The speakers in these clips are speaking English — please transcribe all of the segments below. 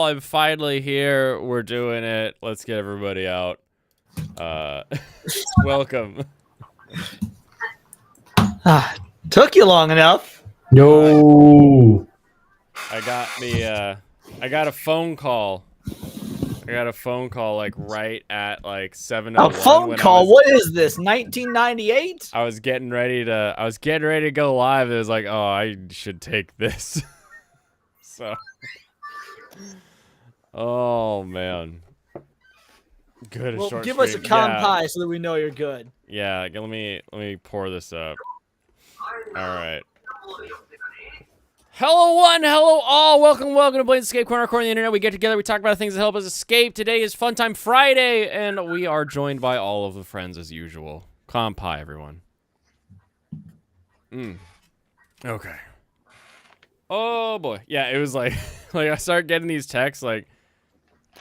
I'm finally here. We're doing it. Let's get everybody out. Welcome. Took you long enough. No. I got a phone call. I got a phone call like right at like 7:01. A phone call? What is this? 1998? I was getting ready to go live. It was like, oh, I should take this. So, oh man, good. Well, short give us a stream. pie so that we know you're good. Yeah, let me pour this up. All right. Hello one, hello all. Welcome to Blaine's Escape Corner on the internet. We get together, we talk about things that help us escape. Today is Fun Time Friday, and we are joined by all of the friends as usual. Pie, everyone. Okay. Oh boy. Yeah, it was like I started getting these texts like,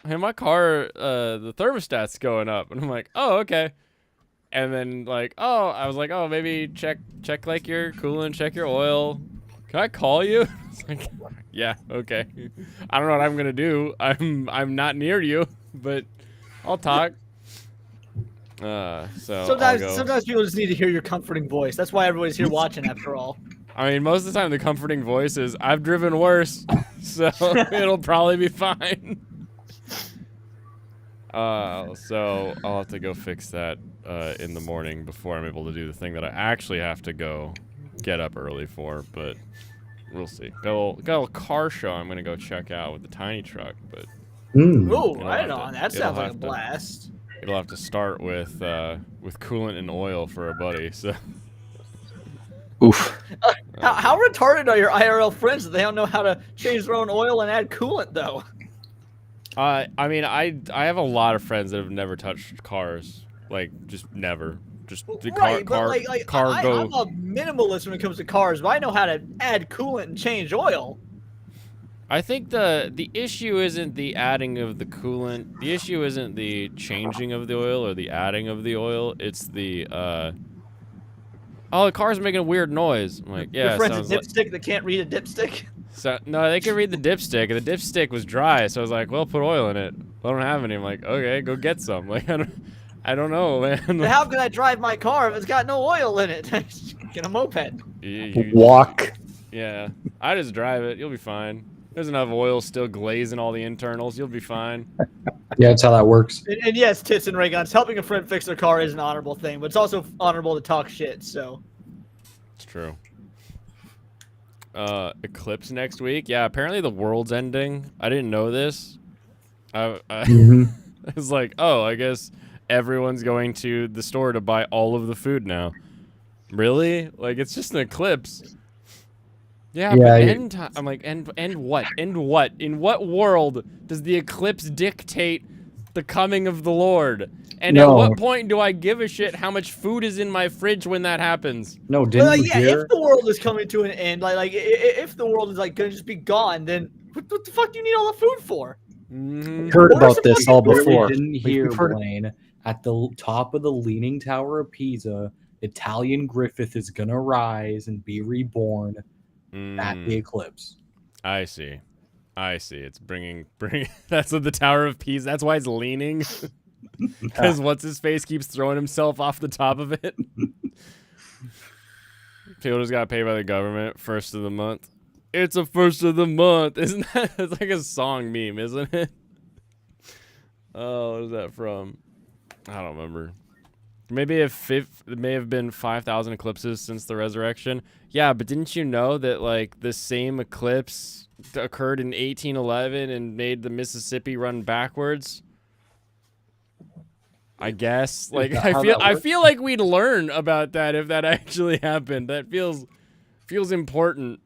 hey, my car, the thermostat's going up. And I'm like, oh, okay. And then like, I was like, maybe check like your coolant, check your oil. Can I call you? It's like, yeah, okay. I don't know what I'm gonna do. I'm not near you, but I'll talk. So sometimes people just need to hear your comforting voice. That's why everybody's here watching after all. I mean, most of the time the comforting voice is, I've driven worse, so it'll probably be fine. So I'll have to go fix that in the morning before I'm able to do the thing that I actually have to go get up early for, but we'll see. Got a little car show I'm gonna go check out with the tiny truck, but Oh, right on. That sounds like a blast. It'll have to start with coolant and oil for a buddy, so. Oof. How retarded are your IRL friends that they don't know how to change their own oil and add coolant, though? I mean, I have a lot of friends that have never touched cars, like just never. Just the right, car go. I'm a minimalist when it comes to cars, but I know how to add coolant and change oil. I think the issue isn't the adding of the coolant. The issue isn't the changing of the oil or the adding of the oil. It's the the car's making a weird noise. I'm like, yeah. Your friend's a dipstick that can't read a dipstick? So no, they can read the dipstick, and the dipstick was dry, so I was like, well, put oil in it. I don't have any. I'm like, okay, go get some. Like, I don't know, man. How can I drive my car if it's got no oil in it? Get a moped. Walk. Yeah, I just drive it. You'll be fine. There's enough oil still glazing all the internals. You'll be fine. Yeah, that's how that works. And yes, tits and ray guns. Helping a friend fix their car is an honorable thing, but it's also honorable to talk shit, so. It's true. Eclipse next week. Yeah, apparently the world's ending. I didn't know this. I was like, oh, I guess everyone's going to the store to buy all of the food now. Really? Like, it's just an eclipse. Yeah, but end time. I'm like, end what? End what? In what world does the eclipse dictate the coming of the Lord? And at what point do I give a shit how much food is in my fridge when that happens? No, didn't you hear? If the world is coming to an end, like if the world is like gonna just be gone, then what the fuck do you need all the food for? Heard about this all before. Didn't hear, Blaine, at the top of the Leaning Tower of Pisa, Italian Griffith is gonna rise and be reborn at the eclipse. I see. It's bringing. That's what the Tower of Pisa. That's why it's leaning. Because what's his face keeps throwing himself off the top of it. People just got paid by the government first of the month. It's a first of the month, isn't that? It's like a song meme, isn't it? Oh, what is that from? I don't remember. Maybe it may have been 5,000 eclipses since the resurrection. Yeah, but didn't you know that like the same eclipse occurred in 1811 and made the Mississippi run backwards? I guess. Like I feel like we'd learn about that if that actually happened. That feels important.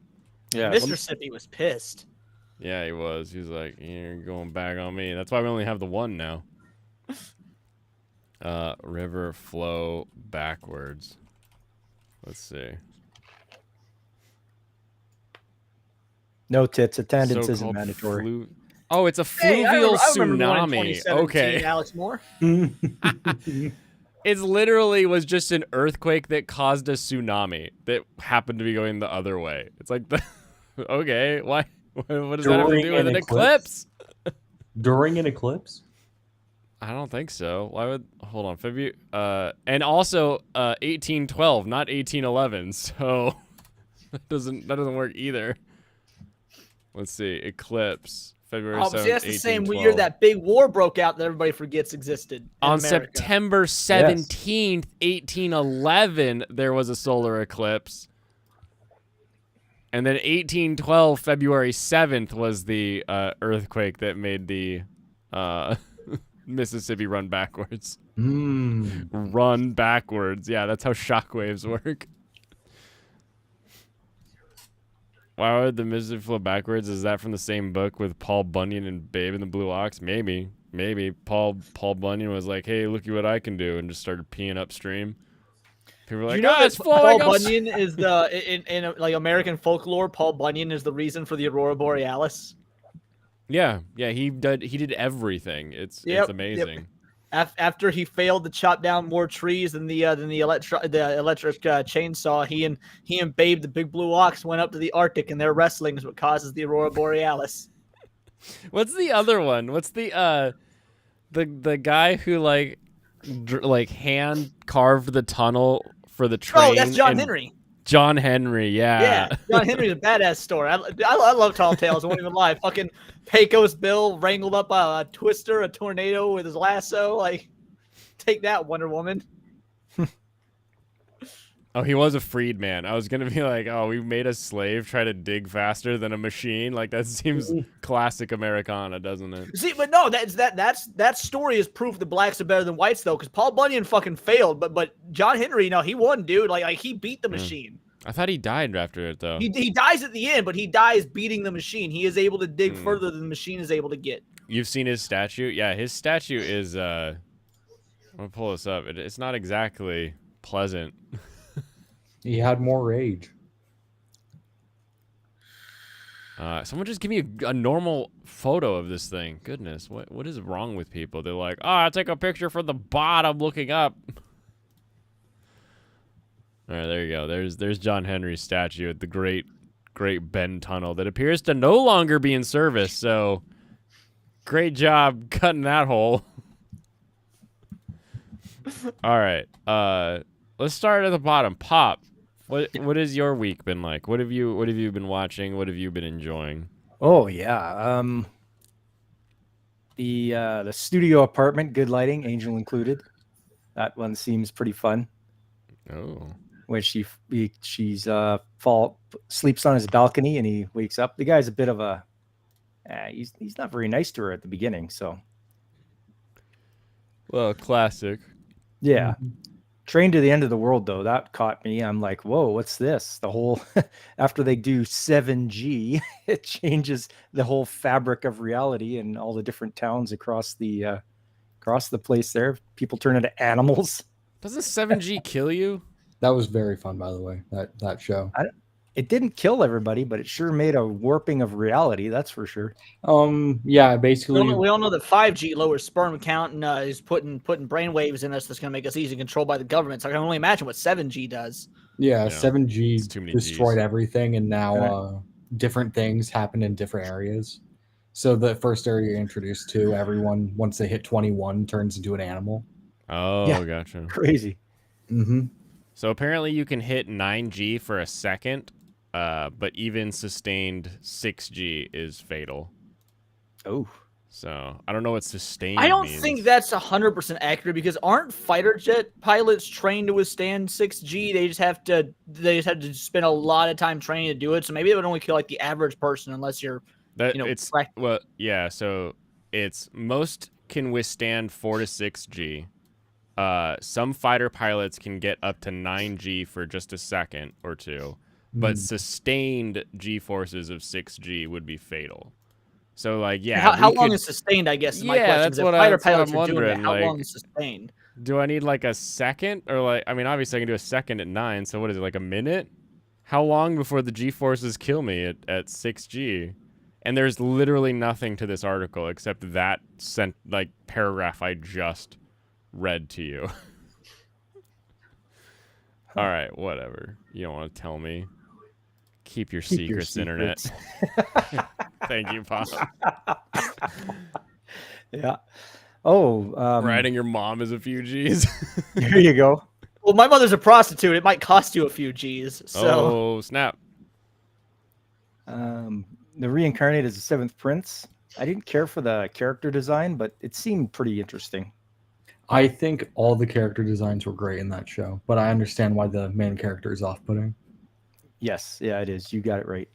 Yeah. Mississippi was pissed. Yeah, he was. He was like, you're going back on me. That's why we only have the one now. River flow backwards. Let's see. No tits. Attendance isn't mandatory. Oh, it's a fluvial tsunami. Okay. Alex Moore. It literally was just an earthquake that caused a tsunami that happened to be going the other way. It's like, okay, why? What does that have to do with an eclipse? During an eclipse? I don't think so. Why would hold on February? And also 1812, not 1811. So that doesn't work either. Let's see, eclipse February 7th, see, that's the same 1812. year that big war broke out that everybody forgets existed. On America. September 17th, 1811, there was a solar eclipse. And then 1812, February 7th, was the earthquake that made the Mississippi run backwards. Run backwards. Yeah, that's how shockwaves work. Why would the Mississippi flow backwards? Is that from the same book with Paul Bunyan and Babe in the Blue Ox? Maybe. Paul Bunyan was like, "Hey, look at what I can do," and just started peeing upstream. People were like, it's flowing. Paul Bunyan is the in like American folklore. Paul Bunyan is the reason for the Aurora Borealis. Yeah, he did everything. It's amazing. Yep. After he failed to chop down more trees than the electric chainsaw, he and Babe the Big Blue Ox went up to the Arctic, and their wrestling is what causes the Aurora Borealis. What's the other one? What's the guy who like hand carved the tunnel for the train? Oh, that's John Henry. John Henry, yeah. John Henry's a badass story. I love tall tales. I won't even lie. Fucking Pecos Bill wrangled up a twister, a tornado with his lasso. Like, take that, Wonder Woman. Oh, he was a freedman. I was gonna be like, oh, we made a slave try to dig faster than a machine. Like that seems classic Americana, doesn't it? See, but no, that story is proof that blacks are better than whites, though, because Paul Bunyan fucking failed, but John Henry, no, he won, dude. Like he beat the machine. I thought he died after it though. He dies at the end, but he dies beating the machine. He is able to dig further than the machine is able to get. You've seen his statue? Yeah, his statue is. I'm gonna pull this up. It's not exactly pleasant. He had more rage. Someone just give me a normal photo of this thing. Goodness, what is wrong with people? They're like, oh, I'll take a picture from the bottom looking up. All right, there you go. There's John Henry's statue at the Great Bend Tunnel that appears to no longer be in service. So, great job cutting that hole. All right, let's start at the bottom. Pop. What has your week been like? What have you been watching? What have you been enjoying? Oh yeah, the studio apartment, good lighting, Angel included. That one seems pretty fun. Oh, when she's sleeps on his balcony and he wakes up. The guy's a bit of a he's not very nice to her at the beginning. So, well, classic. Yeah. Train to the End of the World, though, that caught me. I'm like, whoa, what's this? The whole, after they do 7G, it changes the whole fabric of reality and all the different towns across the place there. People turn into animals. Doesn't 7G kill you? That was very fun, by the way, that show. It didn't kill everybody, but it sure made a warping of reality. That's for sure. Yeah, basically. We all know that 5G lowers sperm count and is putting brainwaves in us that's going to make us easy controlled by the government. So I can only imagine what 7G does. Yeah, 7G destroyed everything, and now different things happen in different areas. So the first area you're introduced to, everyone, once they hit 21, turns into an animal. Oh, yeah. Gotcha. Crazy. Mm-hmm. So apparently you can hit 9G for a second. But even sustained 6G is fatal. Oh. So I don't know what sustained I don't means. think that's 100% accurate because aren't fighter jet pilots trained to withstand 6G? They just have to spend a lot of time training to do it. So maybe it would only kill like the average person unless you're well, yeah, so it's most can withstand 4 to 6G. Some fighter pilots can get up to 9G for just a second or two. But sustained G-forces of 6G would be fatal. So, like, yeah. How long is sustained, I guess, is my question. That's what I'm wondering. How long is sustained? Do I need, like, a second? Or, like, I mean, obviously I can do a second at 9. So, what is it, like a minute? How long before the G-forces kill me at 6G? And there's literally nothing to this article except that paragraph I just read to you. All right, whatever. You don't want to tell me. Keep your secrets, Internet. Thank you, Pop. Yeah. Oh, Riding your mom is a few G's. here you go. Well, my mother's a prostitute. It might cost you a few G's. So Oh, snap. The reincarnate is the seventh prince. I didn't care for the character design, but it seemed pretty interesting. I think all the character designs were great in that show, but I understand why the main character is off-putting. Yes, yeah, it is. You got it right.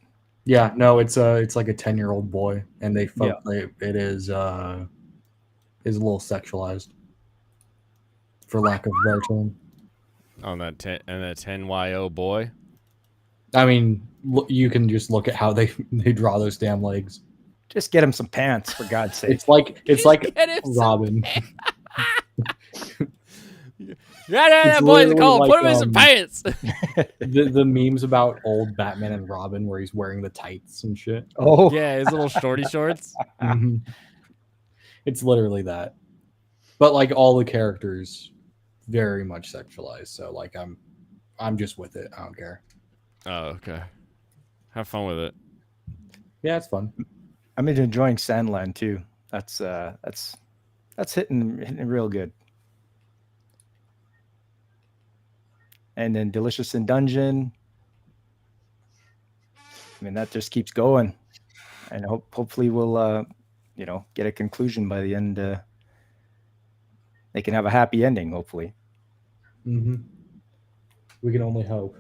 Yeah, no, it's like a 10-year-old boy, and it is a little sexualized, for lack of a better term. On that 10YO boy. I mean, you can just look at how they draw those damn legs. Just get him some pants, for God's sake. It's like Robin. That boy's cold. like, Put him in some pants. the memes about old Batman and Robin where he's wearing the tights and shit. Oh, Yeah, his little shorty shorts. Mhm. It's literally that. But like all the characters very much sexualized, so like I'm just with it. I don't care. Oh, okay. Have fun with it. Yeah, it's fun. I'm enjoying Sandland too. That's hitting real good. And then Delicious in Dungeon. I mean, that just keeps going, and hopefully we'll get a conclusion by the end. They can have a happy ending, hopefully. Mm-hmm. We can only hope.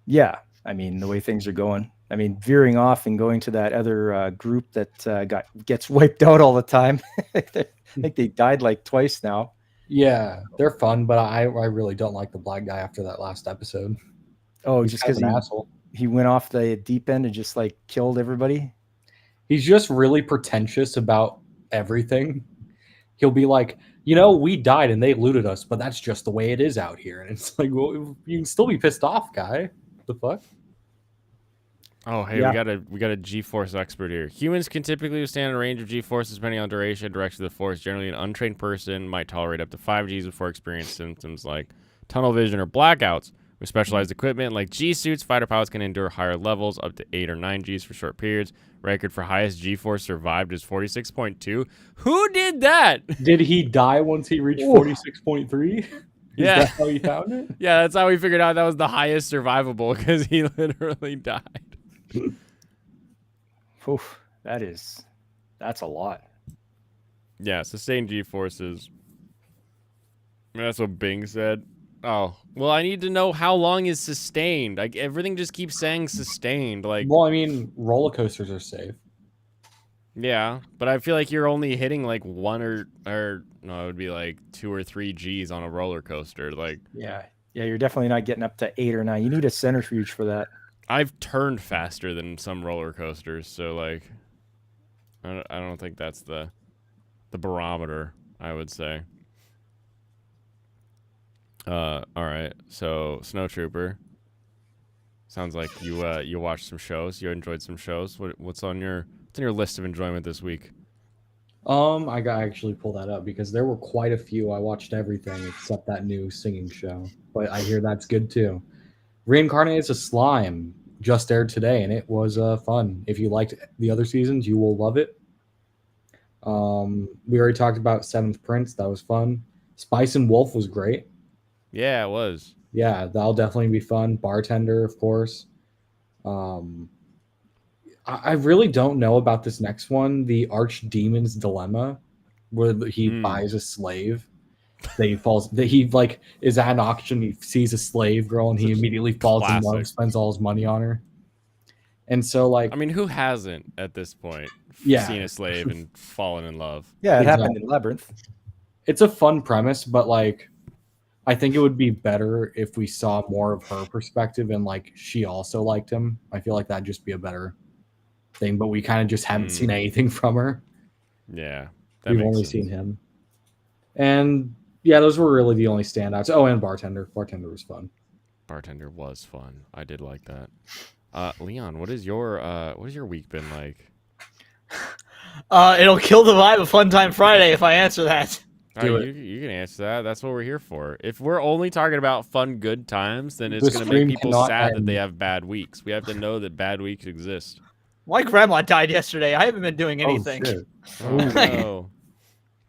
Yeah, I mean, the way things are going. I mean, veering off and going to that other group that gets wiped out all the time. I think they died like twice now. Yeah, they're fun, but I really don't like the black guy after that last episode. Oh, He's just kind because of an asshole. he went off the deep end and just like killed everybody. He's just really pretentious about everything. He'll be like, we died and they looted us, but that's just the way it is out here. And it's like, well, you can still be pissed off, guy. What the fuck? Oh, hey, Yeah. we got a G-force expert here. Humans can typically withstand a range of G-forces depending on duration, direction of the force. Generally, an untrained person might tolerate up to 5 Gs before experiencing symptoms like tunnel vision or blackouts. With specialized equipment like G-suits, fighter pilots can endure higher levels, up to 8 or 9 Gs for short periods. Record for highest G-force survived is 46.2. Who did that? Did he die once he reached 46.3? Yeah. Is that how you found it? Yeah, that's how we figured out that was the highest survivable, because he literally died. Oof, that's a lot. Yeah, sustained G-forces. I mean, that's what Bing said. Oh, well, I need to know how long is sustained. Like, everything just keeps saying sustained. Like, Well, I mean, roller coasters are safe. yeah, but I feel like you're only hitting like 1 or no, it would be like 2 or 3 Gs on a roller coaster. Like, Yeah, you're definitely not getting up to 8 or 9. You need a centrifuge for that. I've turned faster than some roller coasters, so like, I don't think that's the barometer, I would say. All right, so Snow Trooper. Sounds like you watched some shows. You enjoyed some shows. What's on your list of enjoyment this week? I got actually pull that up because there were quite a few. I watched everything except that new singing show, but I hear that's good too. Reincarnated as a Slime just aired today, and it was fun. If you liked the other seasons, you will love it. We already talked about Seventh Prince. That was fun. Spice and Wolf was great. Yeah, it was. Yeah, that'll definitely be fun. Bartender, of course. I really don't know about this next one, the Archdemon's Dilemma, where he buys a slave. He like is at an auction. He sees a slave girl and he immediately falls in love, spends all his money on her. And so, like, I mean, who hasn't at this point seen a slave and fallen in love? Yeah, it happened in Labyrinth. It's a fun premise, but like, I think it would be better if we saw more of her perspective and like she also liked him. I feel like that'd just be a better thing, but we kind of just haven't seen anything from her. Yeah, we've only seen him. And yeah, those were really the only standouts. Oh, and Bartender. Bartender was fun. Bartender was fun. I did like that. Leon, what is your week been like? It'll kill the vibe of Fun Time Friday if I answer that. You can answer that. That's what we're here for. If we're only talking about fun, good times, then it's going to make people sad that they have bad weeks. We have to know that bad weeks exist. My grandma died yesterday. I haven't been doing anything. Oh, shit. Oh, no.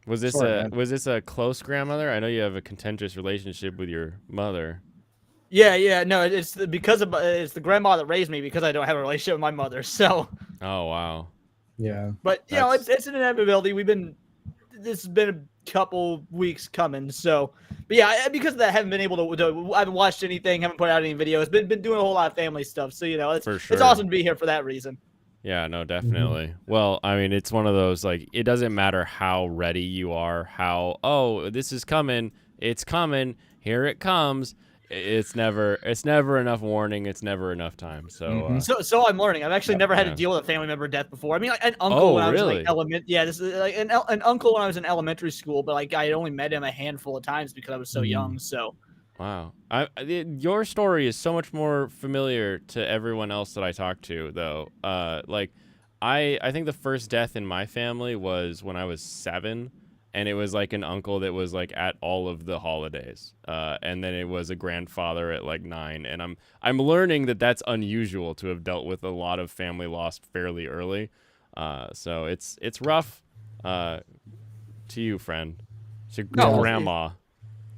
Was this Sorry, man. a close grandmother? I know you have a contentious relationship with your mother. Yeah. No, it's the grandma that raised me because I don't have a relationship with my mother. So, Oh wow. Yeah. but you know, it's an inevitability. This has been a couple weeks coming. So, but yeah, because of that, I haven't been able to. I haven't watched anything. Haven't put out any videos. Been doing a whole lot of family stuff. So you know, it's For sure. it's awesome to be here for that reason. Yeah, no, definitely. Well, I mean, it's one of those, like, it doesn't matter how ready you are, oh, this is coming, it's coming, here it comes. It's never enough warning. It's never enough time. So, So I'm learning. I've actually never had to deal with a family member death before. I mean, like an uncle when I was in like Yeah, this is like an uncle when I was in elementary school, but like I had only met him a handful of times because I was so young. So. Wow. Your story is so much more familiar to everyone else that I talk to, though. Like, I think the first death in my family was when I was 7, and it was like an uncle that was like at all of the holidays. And then it was a grandfather at like 9, and I'm learning that that's unusual to have dealt with a lot of family loss fairly early. So it's rough. To you, friend. To grandma.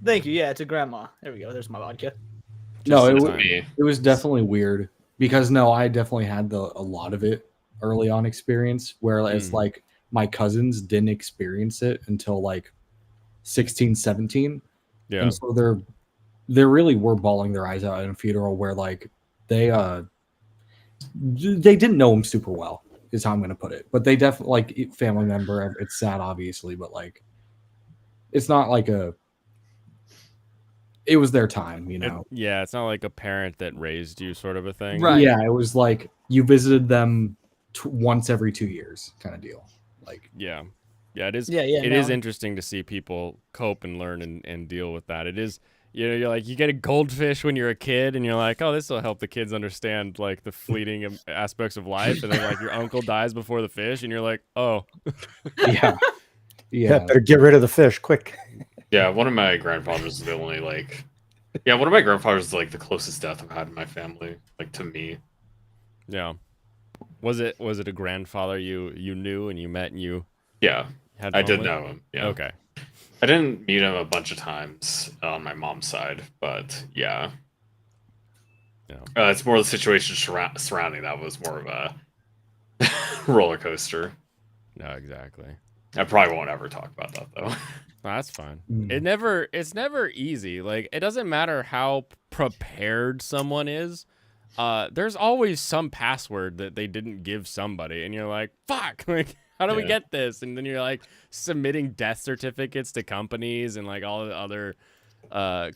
Thank you. Yeah, it's a grandma. There we go. There's my vodka. It was definitely weird because I definitely had a lot of it early on experience where it's like my cousins didn't experience it until like 16, 17. Yeah. And so they really were bawling their eyes out in a funeral where like they didn't know him super well is how I'm going to put it. But they definitely like family member. It's sad, obviously, but like it's not like it was their time, you know. It's not like a parent that raised you sort of a thing. Right. Yeah, it was like you visited them once every 2 years kind of deal. Like it is. It is interesting to see people cope and learn and deal with that. It is, you're like, you get a goldfish when you're a kid and you're like, oh, this will help the kids understand like the fleeting aspects of life, and then like your uncle dies before the fish and you're like, oh. Yeah, better get rid of the fish quick. Yeah, one of my grandfathers is the only one of my grandfathers is like the closest death I've had in my family, like to me. Yeah. Was it a grandfather you knew and you met and you had I did with? know him. Yeah. Okay. I didn't meet him a bunch of times on my mom's side, but yeah. It's more the situation surrounding that was more of a roller coaster. No, exactly. I probably won't ever talk about that though. That's fine. It's never easy. Like, it doesn't matter how prepared someone is. There's always some password that they didn't give somebody, and you're like, fuck, like, how do we get this? And then you're like submitting death certificates to companies and like all the other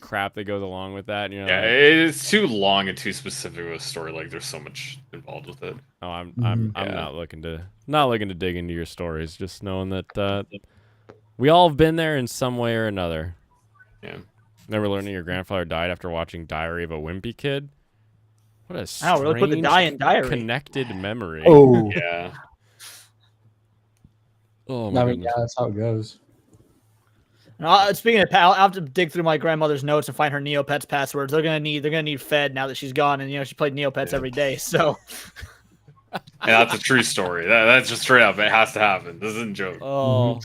crap that goes along with that. And you're like, it's too long and too specific of a story. Like, there's so much involved with it. Oh, I'm not looking to dig into your stories. Just knowing that we all have been there in some way or another. Yeah. Never learning your grandfather died after watching Diary of a Wimpy Kid. What a Wow, really put the die in Diary. Connected memory. Oh. Yeah. Oh my goodness. Yeah, that's how it goes. Speaking of, I'll have to dig through my grandmother's notes and find her Neopets passwords. They're gonna need fed now that she's gone, and she played Neopets every day. So. And that's a true story. That's just straight up. It has to happen. This isn't a joke. Oh.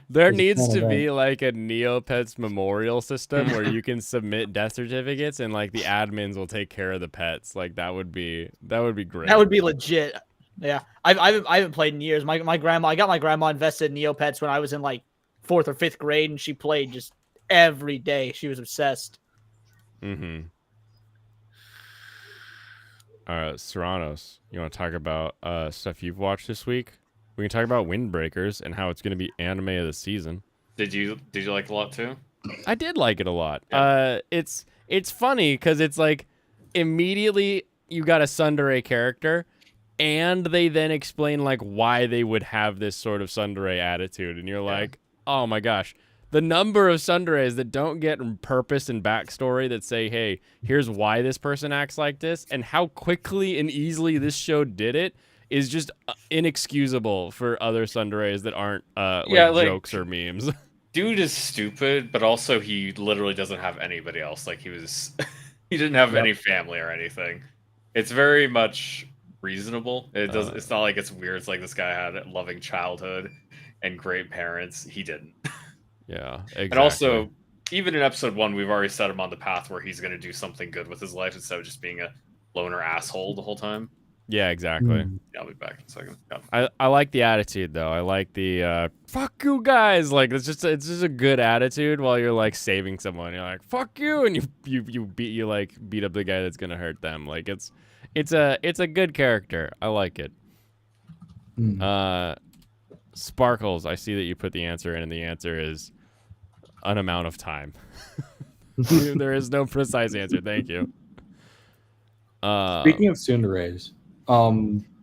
There needs to be like a Neopets memorial system where you can submit death certificates and like the admins will take care of the pets. Like that would be great. That would be legit. Yeah, I haven't played in years. I got my grandma invested in Neopets when I was in like 4th or 5th grade, and she played just every day. She was obsessed. Mm-hmm. Serranos, you want to talk about stuff you've watched this week? We can talk about Windbreakers and how it's going to be anime of the season. Did you like it a lot too? I did like it a lot. Yeah. It's funny because it's like immediately you got a tsundere character, and they then explain like why they would have this sort of tsundere attitude, and you're like, oh my gosh, the number of tsunderes that don't get purpose and backstory that say, hey, here's why this person acts like this, and how quickly and easily this show did it is just inexcusable for other tsunderes that aren't jokes or memes. Dude is stupid, but also he literally doesn't have anybody else. Like he didn't have any family or anything. It's very much reasonable. It's not like it's weird. It's like this guy had a loving childhood, and great parents, he didn't. Yeah, exactly. And also, even in episode 1, we've already set him on the path where he's going to do something good with his life instead of just being a loner asshole the whole time. Yeah, exactly. Yeah, I'll be back in a second. Yeah. I like the attitude though. I like the fuck you guys. Like it's just a good attitude while you're like saving someone. You're like fuck you, and you beat up the guy that's gonna hurt them. Like it's a good character. I like it. Sparkles. I see that you put the answer in, and the answer is an amount of time. There is no precise answer. Thank you. Speaking of tsunaderes,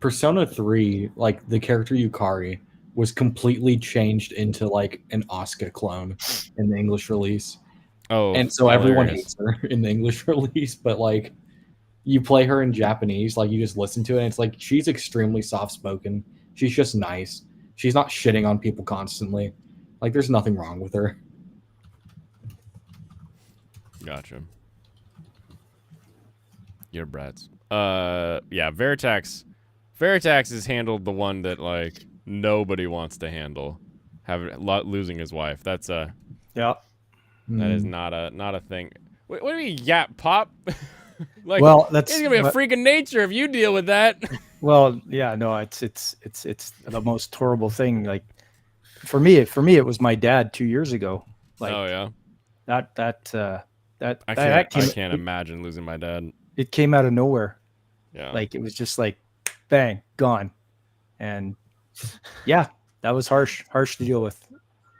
Persona 3, like the character Yukari was completely changed into like an Asuka clone in the English release. Oh, and so everyone hates her in the English release, but like you play her in Japanese, like you just listen to it and it's like she's extremely soft spoken. She's just nice. She's not shitting on people constantly. Like there's nothing wrong with her. Gotcha. Your brats. Yeah, Veritax has handled the one that like nobody wants to handle, losing his wife. That's yeah. That is not a thing. What do you mean, yap pop? Like, well, that's it's gonna be a freak of nature if you deal with that. Well, yeah, no, it's the most horrible thing. Like for me, it was my dad 2 years ago. Like, oh yeah, I can't imagine losing my dad. It came out of nowhere. Yeah, like it was just like, bang, gone, and yeah, that was harsh to deal with.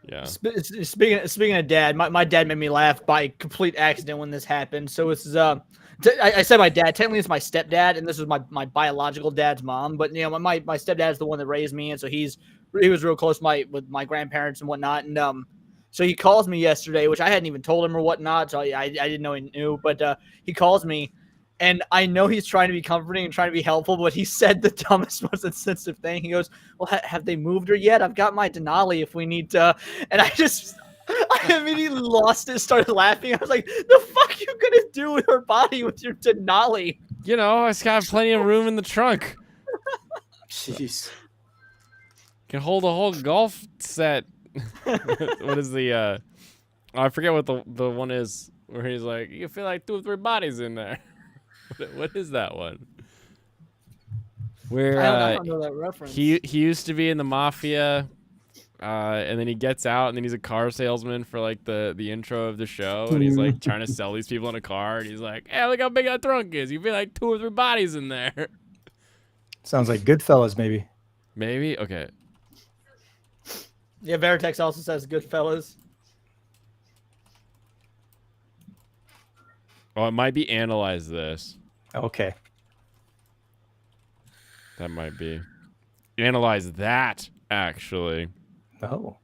Yeah. Speaking of dad, my dad made me laugh by complete accident when this happened. So it's I said my dad. Technically, it's my stepdad, and this was my biological dad's mom. But you know, my stepdad's the one that raised me, and so he was real close with my grandparents and whatnot. And so he calls me yesterday, which I hadn't even told him or whatnot, so I didn't know he knew. But he calls me, and I know he's trying to be comforting and trying to be helpful, but he said the dumbest, most insensitive thing. He goes, "Well, have they moved her yet? I've got my Denali if we need to." And I immediately lost it, started laughing. I was like, "The fuck you gonna do with her body with your Denali?" You know, it's got plenty of room in the trunk. Jeez. Can hold a whole golf set. What is the I forget what the one is where he's like, you feel like 2 or 3 bodies in there. What is that one? Where I don't know that reference. He used to be in the mafia, and then he gets out, and then he's a car salesman for like the intro of the show, and he's like trying to sell these people in a car, and he's like, "Hey, look how big that trunk is. You feel like 2 or 3 bodies in there." Sounds like Goodfellas, maybe. Maybe okay. Yeah, Veritex also says Goodfellas. Oh, it might be Analyze This. Okay. That might be. Analyze That, actually. Oh.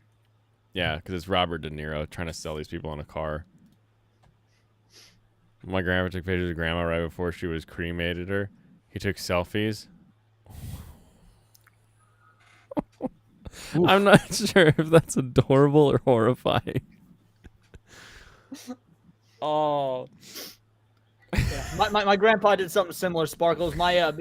Yeah, because it's Robert De Niro trying to sell these people in a car. My grandpa took pictures of grandma right before she was cremated her. He took selfies. I'm not sure if that's adorable or horrifying. Oh. Yeah. My grandpa did something similar, Sparkles.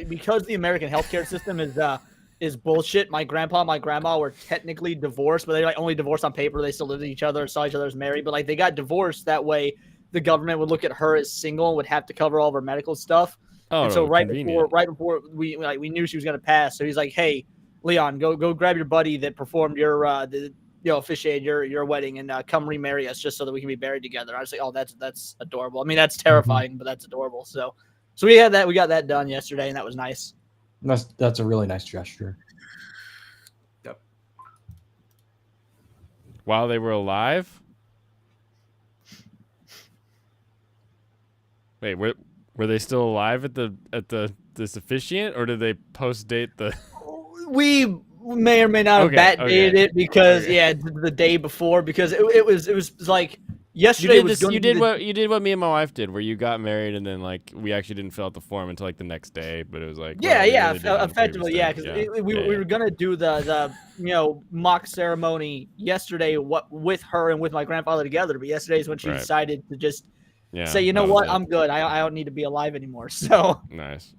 Because the American healthcare system is bullshit. My grandpa and my grandma were technically divorced, but they like only divorced on paper. They still lived with each other, saw each other as married, but like they got divorced. That way, the government would look at her as single and would have to cover all of her medical stuff. Oh, and so right convenient. before we knew she was gonna pass, so he's like, "Hey, Leon, go grab your buddy that performed your officiated your wedding and come remarry us just so that we can be buried together." I was like, "Oh, that's adorable." I mean, that's terrifying, but that's adorable. So we got that done yesterday, and that was nice. That's a really nice gesture. Yep. While they were alive? Wait, were they still alive at this officiant, or did they post date the? We may or may not have backdated it because the day before, because it was like yesterday. You did what me and my wife did, where you got married and then like we actually didn't fill out the form until like the next day, but it was like effectively because we were gonna do the mock ceremony yesterday with her and with my grandfather together, but yesterday is when she decided to just say, you know what, I'm good. I don't need to be alive anymore. So nice.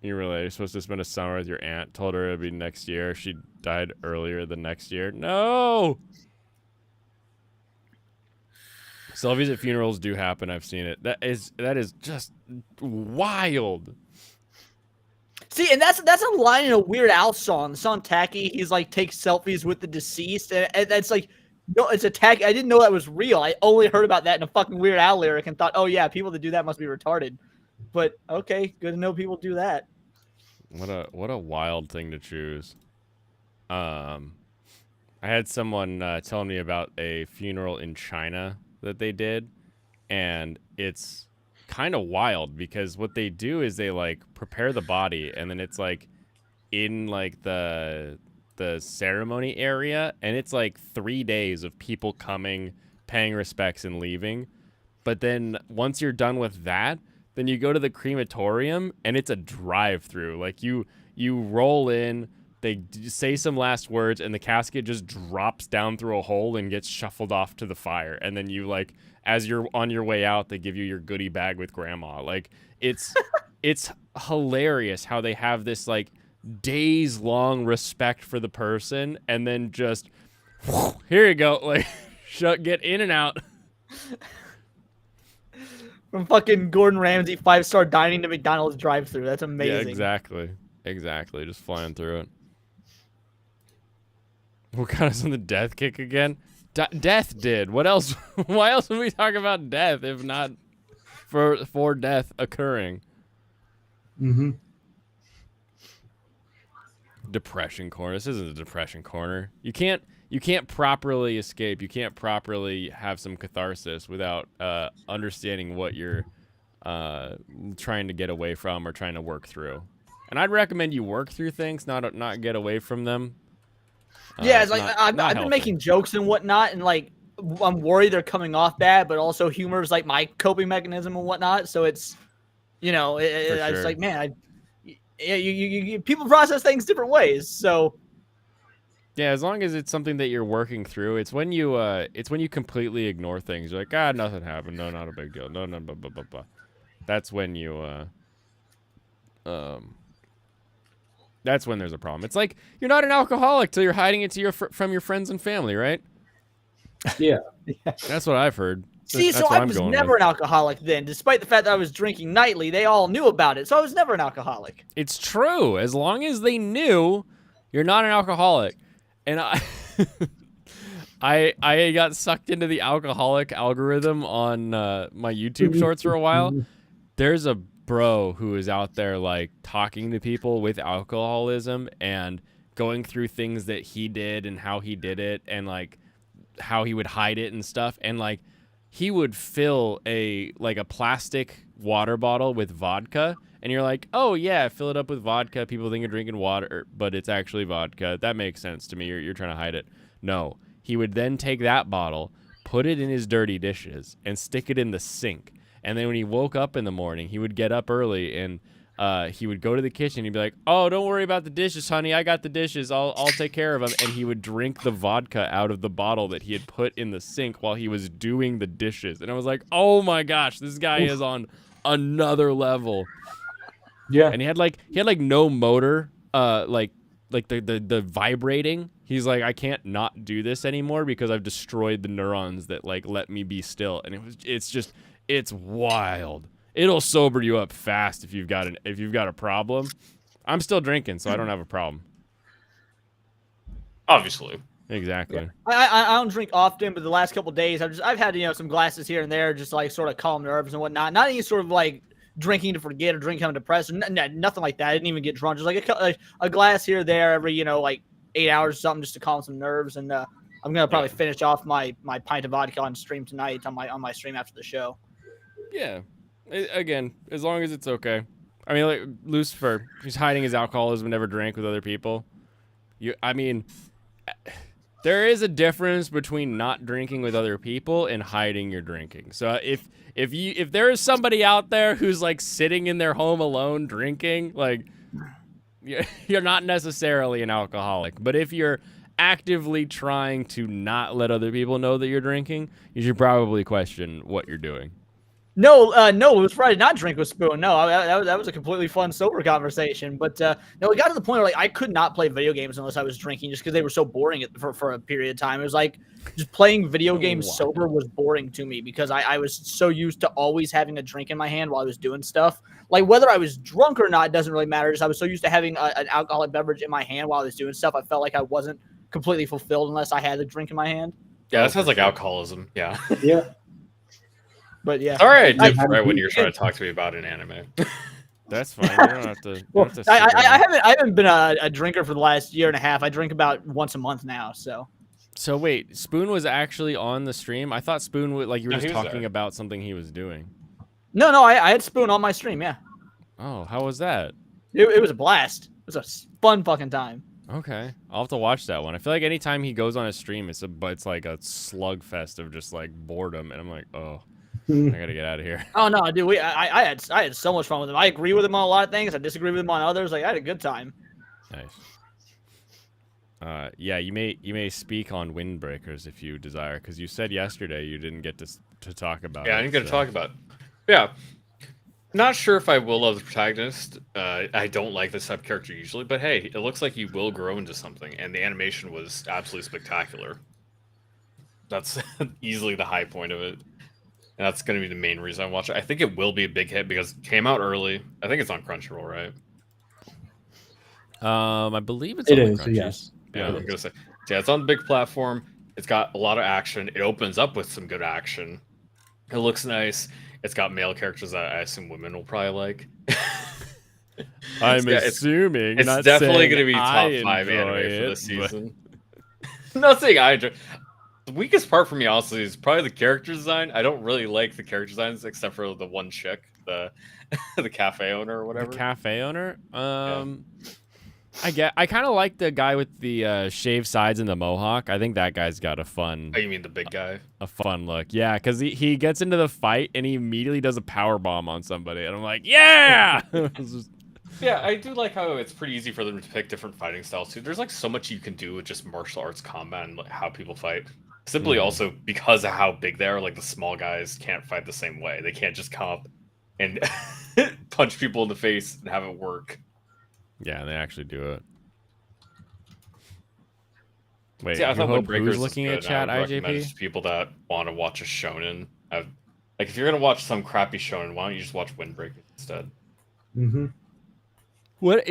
You're supposed to spend a summer with your aunt. Told her it'd be next year. She died earlier the next year. No. Selfies at funerals do happen. I've seen it. That is just wild. See, and that's a line in a Weird Al song. The song "Tacky." He's like takes selfies with the deceased, and that's like, no, it's a tacky. I didn't know that was real. I only heard about that in a fucking Weird Al lyric and thought, oh yeah, people that do that must be retarded. But okay, good to know people do that. What a wild thing to choose. I had someone telling me about a funeral in China that they did, and it's kind of wild because what they do is they like prepare the body, and then it's like in like the ceremony area, and it's like 3 days of people coming, paying respects, and leaving. But then once you're done with that, then you go to the crematorium, and it's a drive-through. Like you roll in, they say some last words, and the casket just drops down through a hole and gets shuffled off to the fire. And then you like, as you're on your way out, they give you your goodie bag with grandma. Like it's hilarious how they have this like days long respect for the person, and then just here you go, like get in and out. From fucking Gordon Ramsay 5-star dining to McDonald's drive-through. That's amazing. Yeah, exactly. Just flying through it. What got us on the death kick again? Death did. What else? Why else would we talk about death if not for death occurring? Mm-hmm. Depression corner. This isn't a depression corner. You can't properly escape. You can't properly have some catharsis without understanding what you're trying to get away from or trying to work through. And I'd recommend you work through things, not get away from them. Yeah, it's like I've been making jokes and whatnot, and like I'm worried they're coming off bad, but also humor is like my coping mechanism and whatnot. So it's, it's like, man, you people process things different ways. So yeah, as long as it's something that you're working through, it's when you completely ignore things. You're like, nothing happened. No, not a big deal. No, blah, blah, blah, blah. That's when that's when there's a problem. It's like you're not an alcoholic till you're hiding it from your friends and family, right? Yeah. That's what I've heard. See, so I was never an alcoholic then, despite the fact that I was drinking nightly. They all knew about it, so I was never an alcoholic. It's true. As long as they knew, you're not an alcoholic. And I got sucked into the alcoholic algorithm on my YouTube shorts for a while. There's a bro who is out there like talking to people with alcoholism and going through things that he did and how he did it and like how he would hide it and stuff. And like he would fill a plastic water bottle with vodka, and you're like, oh yeah, fill it up with vodka. People think you're drinking water, but it's actually vodka. That makes sense to me. You're trying to hide it. No, he would then take that bottle, put it in his dirty dishes, and stick it in the sink. And then when he woke up in the morning, he would get up early and he would go to the kitchen. He'd be like, oh, don't worry about the dishes, honey. I got the dishes. I'll take care of them. And he would drink the vodka out of the bottle that he had put in the sink while he was doing the dishes. And I was like, oh my gosh, this guy is on another level. Yeah. And he had like no motor, like the vibrating. He's like, I can't not do this anymore because I've destroyed the neurons that like let me be still. And it's wild. It'll sober you up fast if you've got a problem. I'm still drinking, so I don't have a problem. Obviously. Exactly. Yeah. I don't drink often, but the last couple of days I've had some glasses here and there, just like sort of calm nerves and whatnot. Not any sort of like drinking to forget or drinking I'm depressed, or nothing like that. I didn't even get drunk. Just like a glass here or there every like 8 hours or something, just to calm some nerves. And I'm gonna probably finish off my pint of vodka on stream tonight on my stream after the show. Yeah. Again, as long as it's okay. I mean, like Lucifer, he's hiding his alcoholism, never drank with other people. There is a difference between not drinking with other people and hiding your drinking. So if there is somebody out there who's like sitting in their home alone drinking, like you're not necessarily an alcoholic. But if you're actively trying to not let other people know that you're drinking, you should probably question what you're doing. No, it was Friday not drink with Spoon. No, that was a completely fun sober conversation. But no, it got to the point where like I could not play video games unless I was drinking, just because they were so boring for a period of time. It was like just playing video games Wow. sober was boring to me because I was so used to always having a drink in my hand while I was doing stuff. Like whether I was drunk or not doesn't really matter. Just I was so used to having an alcoholic beverage in my hand while I was doing stuff. I felt like I wasn't completely fulfilled unless I had a drink in my hand. Yeah, that sounds like alcoholism. Yeah. Yeah. But yeah, Sorry, I did I- right when you were trying to talk to me about an anime. That's fine. You don't have to. You Well, don't have to I sit around. haven't been a drinker for the last year and a half. I drink about once a month now. So So wait, Spoon was actually on the stream. I thought Spoon would like you were No, just he was talking there. about something he was doing. no, I had Spoon on my stream. Yeah, Oh, how was that? it was a blast. It was a fun fucking time. Okay, I'll have to watch that one. I feel like anytime he goes on a stream, it's like a slugfest of just like boredom, and I'm like, oh, I gotta get out of here. Oh no, dude, I had so much fun with him. I agree with him on a lot of things. I disagree with him on others. Like I had a good time. Nice. Yeah, you may speak on Windbreakers if you desire, because you said yesterday you didn't get to talk about it. Yeah, I didn't get to so- talk about it. Yeah. Not sure if I will love the protagonist. I don't like this type of character usually, but hey, it looks like he will grow into something, and the animation was absolutely spectacular. That's easily the high point of it. And that's going to be the main reason I watch it. I think it will be a big hit because it came out early. I think it's on Crunchyroll, right? I believe it's It on the is, Crunchies. yes. Yeah, Yeah. I'm gonna say. Yeah, it's on the big platform. It's got a lot of action. It opens up with some good action. It looks nice. It's got male characters that I assume women will probably like. I'm it's- assuming. It's not definitely saying going to be top I 5 enjoy anime for it, this but- season. Not saying I enjoy. The weakest part for me, honestly, is probably the character design. I don't really like the character designs except for the one chick, the the cafe owner or whatever. The cafe owner. I kind of like the guy with the shaved sides and the mohawk. I think that guy's got a fun Oh, you mean the big guy? look. Yeah, because he gets into the fight and he immediately does a power bomb on somebody, and I'm like, yeah. It's just- Yeah, I do like how it's pretty easy for them to pick different fighting styles too. There's like so much you can do with just martial arts combat and like, how people fight. Simply also because of how big they are, like the small guys can't fight the same way. They can't just come up and punch people in the face and have it work. yeah, they actually do it. Wait, See, I you thought hope Windbreakers who's is looking good, at chat, and I would recommend it IJP? to people that want to watch a shonen. Like if you're gonna watch some crappy shonen, why don't you just watch Windbreakers instead? Mm-hmm. What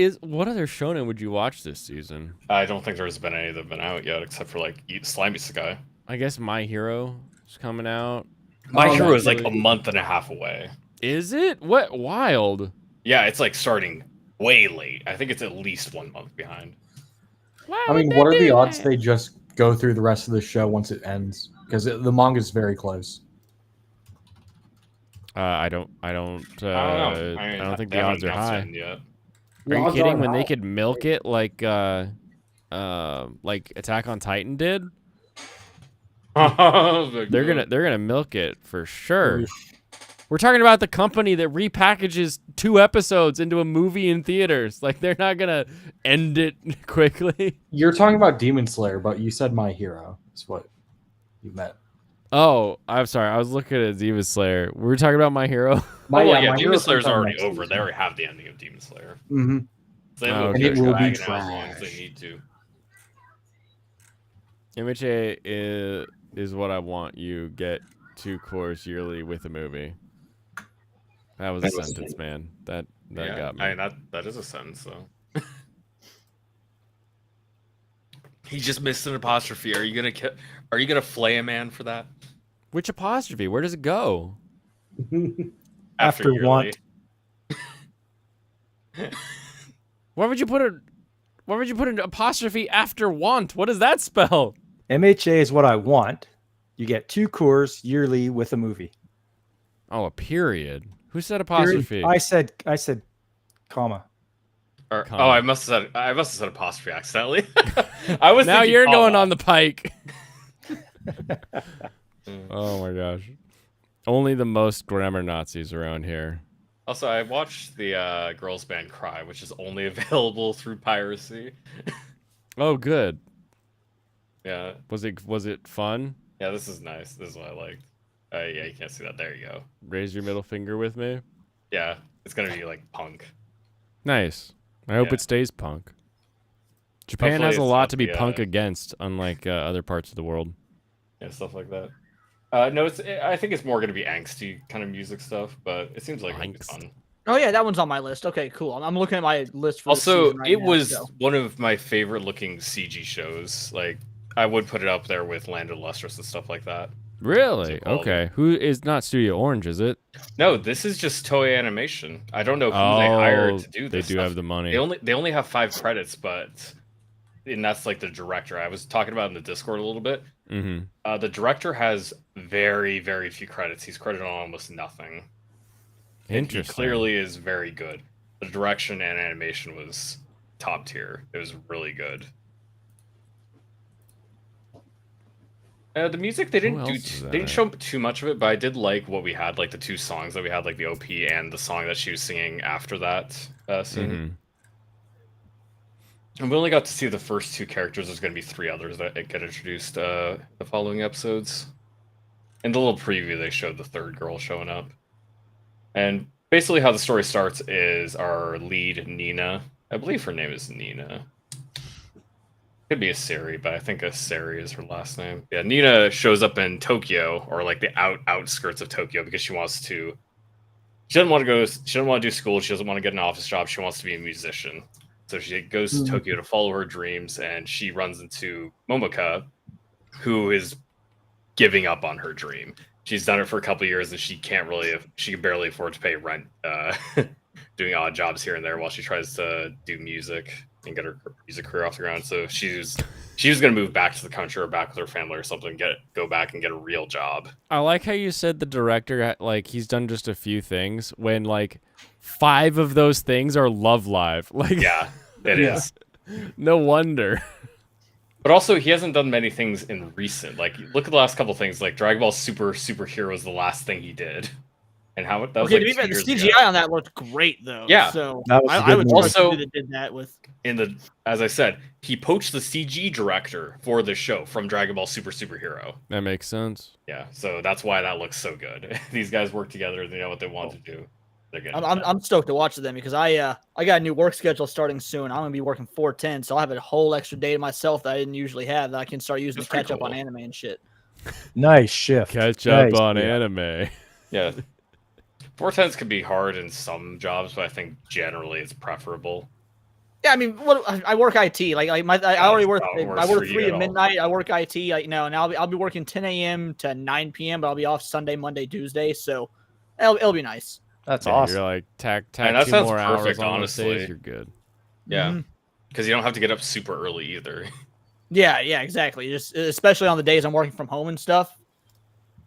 other shonen would you watch this season? I don't think there's been any that have been out yet, except for like Slimy Sakai. I guess My Hero is coming out. My Oh, Hero that's is like a really- month and a half away. Is it? What wild? Yeah, it's like starting way late. I think it's at least 1 month behind. Why I would mean, they what are do the odds that? they just go through the rest of the show once it ends? Because the manga is very close. I don't I don't know. I don't think they the haven't odds are announced high. it yet. Are you Odds kidding? are When they high. could milk it like Attack on Titan did, they're gonna milk it for sure. We're talking about the company that repackages 2 episodes into a movie in theaters. Like they're not gonna end it quickly. You're talking about Demon Slayer, but you said My Hero is what you meant. Oh, I'm sorry. I was looking at Demon Slayer. We were talking about My Hero. Oh, yeah, My Demon Hero Slayer's comes out already next over. They season. already have the ending of Demon Slayer. Mm-hmm. So they Oh, will okay. keep And it will be dragging out as long as they trash. need to. MHA is what I want. You get 2 cores yearly with a movie. That was a That was sentence, man. That Yeah, got me. I mean, that is a sentence, though. He just missed an apostrophe. Are you gonna flay a man for that? Which apostrophe? Where does it go? After yearly? want. Why would you put an apostrophe after want? What does that spell? MHA is what I want. You get 2 cores yearly with a movie. Oh, a period. Who said Period. apostrophe? I said comma. Or, Comma. oh, I must have said apostrophe accidentally. I was now thinking you're comma. going on the pike. Oh my gosh. Only the most grammar Nazis around here. Also, I watched the girls band Cry, which is only available through piracy. Oh, good. Yeah, Was it fun? yeah, this is nice. This is what I liked. Yeah, you can't see that. There you go. Raise your middle finger with me. Yeah, it's gonna be like punk. Nice. I hope Yeah. it stays punk. Japan Hopefully has a it's lot not to be the, punk against, unlike other parts of the world. Yeah, stuff like that. No, I think it's more gonna be angsty kind of music stuff, but it seems like it'll be Angst. fun. Oh yeah, that one's on my list. Okay, cool. I'm looking at my list for this Also, season right it now, was so. one of my favorite looking CG shows. Like, I would put it up there with Land of Lustrous and stuff like that. Really? quality. Okay. Who is not Studio Orange, is it? No, this is just Toei Animation. I don't know who they hired to do They this. do stuff. have the money. They only have 5 credits, and that's like the director. I was talking about in the Discord a little bit. Mm-hmm. The director has very, very few credits. He's credited on almost nothing. And he Interesting. clearly is very good. The direction and animation was top tier. It was really good. The music, they Who didn't else is they that? didn't show too much of it, but I did like what we had, like the 2 songs that we had, like the OP and the song that she was singing after that scene. Mhm. And we only got to see the first 2 characters. There's going to be 3 others that get introduced the following episodes. In the little preview, they showed the 3rd girl showing up. And basically how the story starts is our lead, Nina. I believe her name is Nina. Could be a Sari, but I think a Sari is her last name. Yeah, Nina shows up in Tokyo, or like the outskirts of Tokyo, because she wants to. She doesn't want to go. She doesn't want to do school. She doesn't want to get an office job. She wants to be a musician. So she goes to Tokyo to follow her dreams, and she runs into Momoka, who is giving up on her dream. She's done it for a couple of years, and she can barely afford to pay rent, doing odd jobs here and there while she tries to do music and get her music career off the ground. So she was going to move back to the country or back with her family or something, go back and get a real job. I like how you said the director, like, he's done just a few things when, like, 5 of those things are Love Live. Like, Yeah, it is. No wonder. But also, he hasn't done many things in recent. Like, look at the last couple things. Like, Dragon Ball Superhero is the last thing he did. And how that was Okay, like to be 2 fair, the years CGI ago. on that looked great though. Yeah. So That was a I good would movie. trust Also- who that did that with. As I said, he poached the CG director for the show from Dragon Ball Superhero. That makes sense. Yeah, so that's why that looks so good. These guys work together. They know what they want to do. They're good. I'm stoked to watch them because I got a new work schedule starting soon. I'm gonna be working 4/10, so I'll have a whole extra day to myself that I didn't usually have that I can start using That's to catch pretty up on cool. anime and shit. Nice shift. Catch up Nice, on yeah. anime. Yeah. 4/10s can be hard in some jobs, but I think generally it's preferable. Yeah, I mean, I work IT. I already work. That's not I worse work for you 3 at to all. midnight. I work IT. And I'll be working 10 a.m. to 9 p.m. But I'll be off Sunday, Monday, Tuesday. So it'll be nice. That's Yeah, awesome. You're like, tack And that 2 sounds more hours perfect, on those days, honestly. you're good. Yeah, Mhm. because you don't have to get up super early either. Yeah, exactly. Just especially on the days I'm working from home and stuff.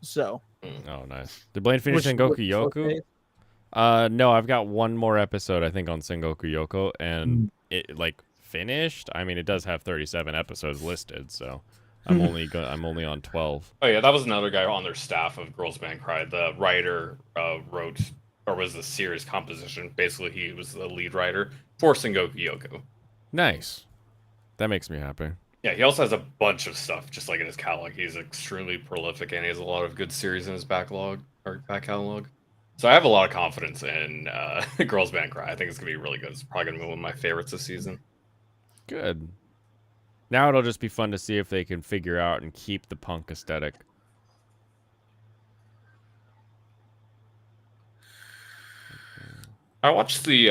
So. Oh, nice. Did Blaine finish which- Sengoku which Yoku? days? No, I've got one more episode, I think, on Sengoku Yoko, and it, like, finished. I mean, it does have 37 episodes listed, so I'm only on 12. Oh yeah, that was another guy on their staff of Girls Band Cry. The writer wrote, or was the series composition. Basically, he was the lead writer for Sengoku Yoko. Nice. That makes me happy. Yeah, he also has a bunch of stuff, just like in his catalog. He's extremely prolific, and he has a lot of good series in his back catalog. So I have a lot of confidence in Girls Band Cry. I think it's gonna be really good. It's probably gonna be one of my favorites this season. Good. Now it'll just be fun to see if they can figure out and keep the punk aesthetic. I watched the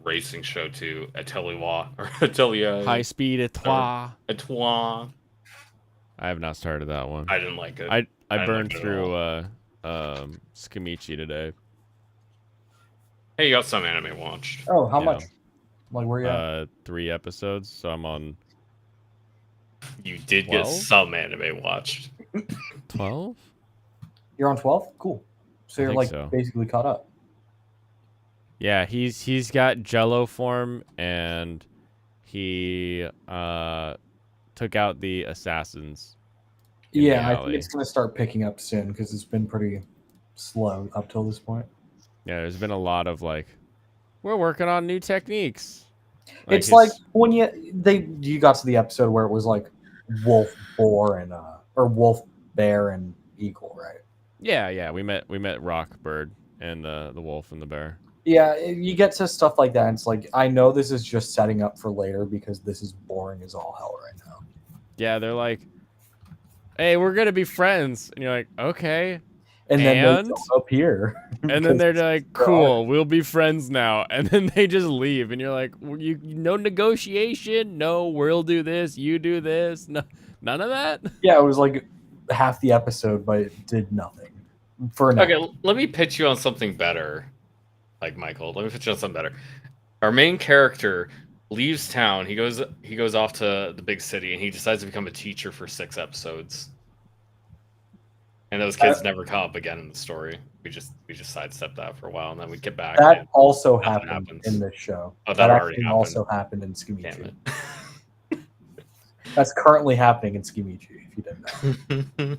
racing show too, Atelier. High speed etoile. Etoile. I have not started that one. I didn't like it. I didn't burned like it at through Skimichi today. Hey, you got some anime watched. Oh, how Yeah. much? Like where you at? 3 episodes, so I'm on You did 12? get some anime watched. 12. You're on 12? Cool. So I you're think like so. basically caught up. Yeah, he's got Jello form, and he took out the assassins. in the Yeah, I think alley. it's gonna start picking up soon because it's been pretty slow up till this point. Yeah, there's been a lot of like, we're working on new techniques. It's like when you got to the episode where it was like wolf, boar, and or wolf, bear, and eagle, right? Yeah. We met Rockbird and the wolf and the bear. Yeah, you get to stuff like that, and it's like, I know this is just setting up for later because this is boring as all hell right now. Yeah, they're like, "Hey, we're gonna be friends," and you're like, "Okay." And then they And? don't appear. And then they're because like, "Cool, we'll be friends now." And then they just leave, and you're like, "You no negotiation, no, we'll do this, you do this, no, none of that." Yeah, it was like half the episode, but it did nothing for now. Okay, let me pitch you on something better. Like Michael, let me pitch you on something better. Our main character leaves town. He goes off to the big city, and he decides to become a teacher for 6 episodes. And those kids never come up again in the story. We just sidestepped that for a while, and then we get back. That also nothing happened happens. in this show. Oh, that already actually happened. also happened in Damn Skimichi. it. That's currently happening in Skimichi, if you didn't know.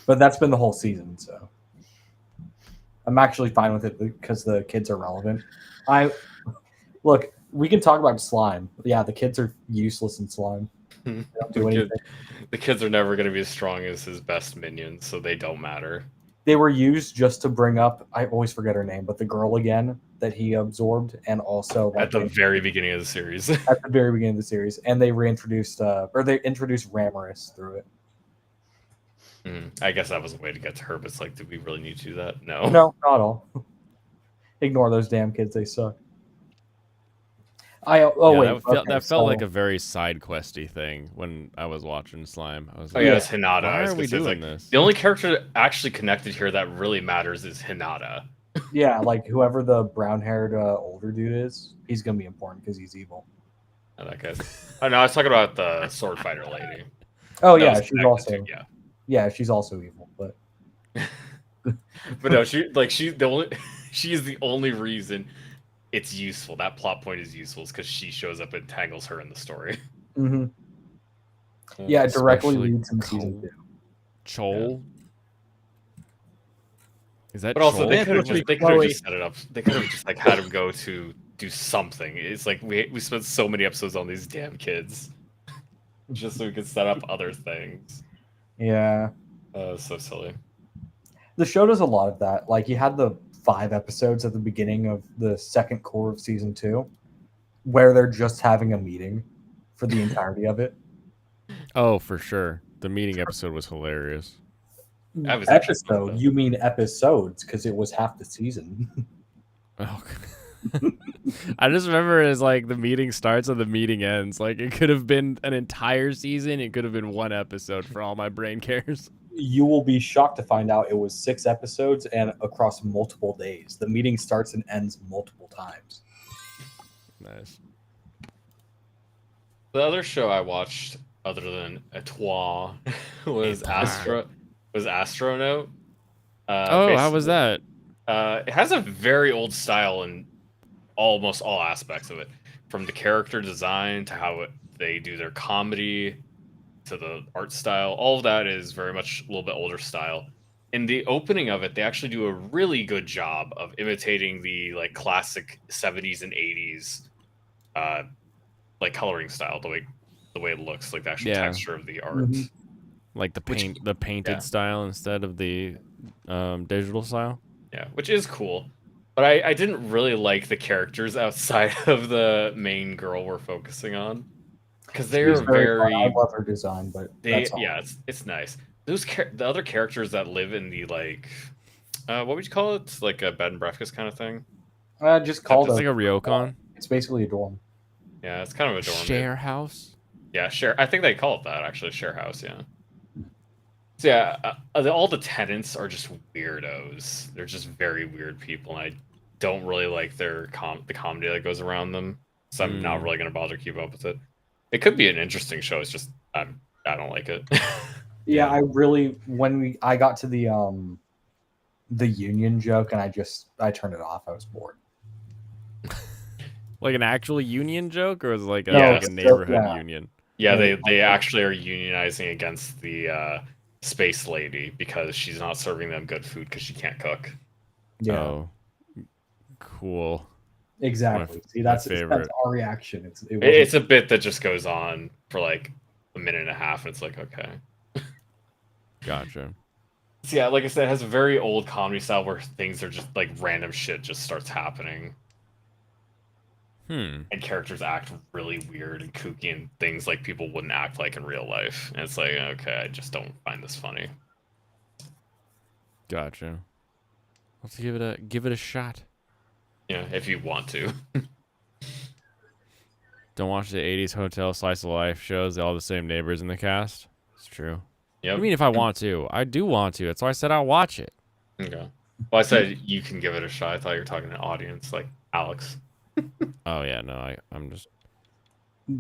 But that's been the whole season, so I'm actually fine with it because the kids are relevant. Look, we can talk about slime. Yeah, the kids are useless in slime. They don't do anything. The kids are never going to be as strong as his best minions, so they don't matter. They were used just to bring up, I always forget her name, but the girl again that he absorbed, and also At the very beginning of the series. at the very beginning of the series, and they reintroduced they introduced Ramaris through it. I guess that was a way to get to her, but it's like, did we really need to do that? No. No, not all. Ignore those damn kids; they suck. That felt like a very side questy thing when I was watching Slime. I was Oh like, yeah, it's Hinata. why I was are we gonna say, it's doing like, this? the only character actually connected here that really matters is Hinata. Yeah, like whoever the brown-haired older dude is, he's gonna be important because he's evil. Oh, that guy's. Oh no, I was talking about the sword fighter lady. Oh That yeah, was she's connected also to- yeah. yeah, she's also evil, but But no, she's the only reason it's useful. That plot point is useful because she shows up and tangles her in the story. yeah, it directly Especially leads in season 2. Chol. Is that But also, Chol? they could have Chloe. just set it up. They could have just like had him go to do something. It's like we spent so many episodes on these damn kids, just so we could set up other things. Yeah, So silly. the show does a lot of that. Like you had the 5 episodes at the beginning of the second core of season 2, where they're just having a meeting for the entirety of it. Oh, for sure. The meeting episode was hilarious. That was actually fun, Episode? though. You mean episodes? Because it was half the season. Oh. I just remember it as like the meeting starts and the meeting ends. Like it could have been an entire season. It could have been 1 episode for all my brain cares. You will be shocked to find out it was 6 episodes and across multiple days. The meeting starts and ends multiple times. Nice. The other show I watched, other than Etoile, was Astronaut. How was that? It has a very old style in almost all aspects of it, from the character design to how they do their comedy to the art style. All of that is very much a little bit older style. In the opening of it, they actually do a really good job of imitating the like classic 70s and 80s like coloring style, the way it looks, like the actual texture of the art. Mhm. Like the painted style instead of the digital style. Yeah, which is cool. But I didn't really like the characters outside of the main girl we're focusing on, because they're She's very very fun. I love her design, but that's all. yeah, it's nice. Those the other characters that live in the like what would you call it? Like a bed and breakfast kind of thing. Just called It's like a ryokan. It's basically a dorm. Yeah, it's kind of a dorm. Share house. Yeah, share. I think they call it that actually, share house. Yeah. So yeah, all the tenants are just weirdos. They're just very weird people, and I don't really like their the comedy that goes around them. So I'm not really gonna bother keep up with it. It could be an interesting show. It's just I don't like it. Yeah, I really I got to the union joke and I turned it off. I was bored. Like an actual union joke, or was it like a, Yeah, like a neighborhood yeah. union? Yeah, they actually are unionizing against the space lady because she's not serving them good food because she can't cook. Yeah, Oh, cool. exactly. See, my that's favorite. our reaction. It's a bit that just goes on for like a minute and a half, and it's like, okay. Gotcha. So yeah, like I said, it has a very old comedy style where things are just like random shit just starts happening. And characters act really weird and kooky and things like people wouldn't act like in real life. And it's like, okay, I just don't find this funny. Gotcha. Let's give it a shot. Yeah, if you want to. Don't watch the 80s Hotel Slice of Life shows, all the same neighbors in the cast. It's true. Yep. I mean, if I want to. I do want to. That's why I said I'll watch it. Okay. Well, I said you can give it a shot. I thought you were talking to an audience like Alex. Oh, yeah, no, I'm just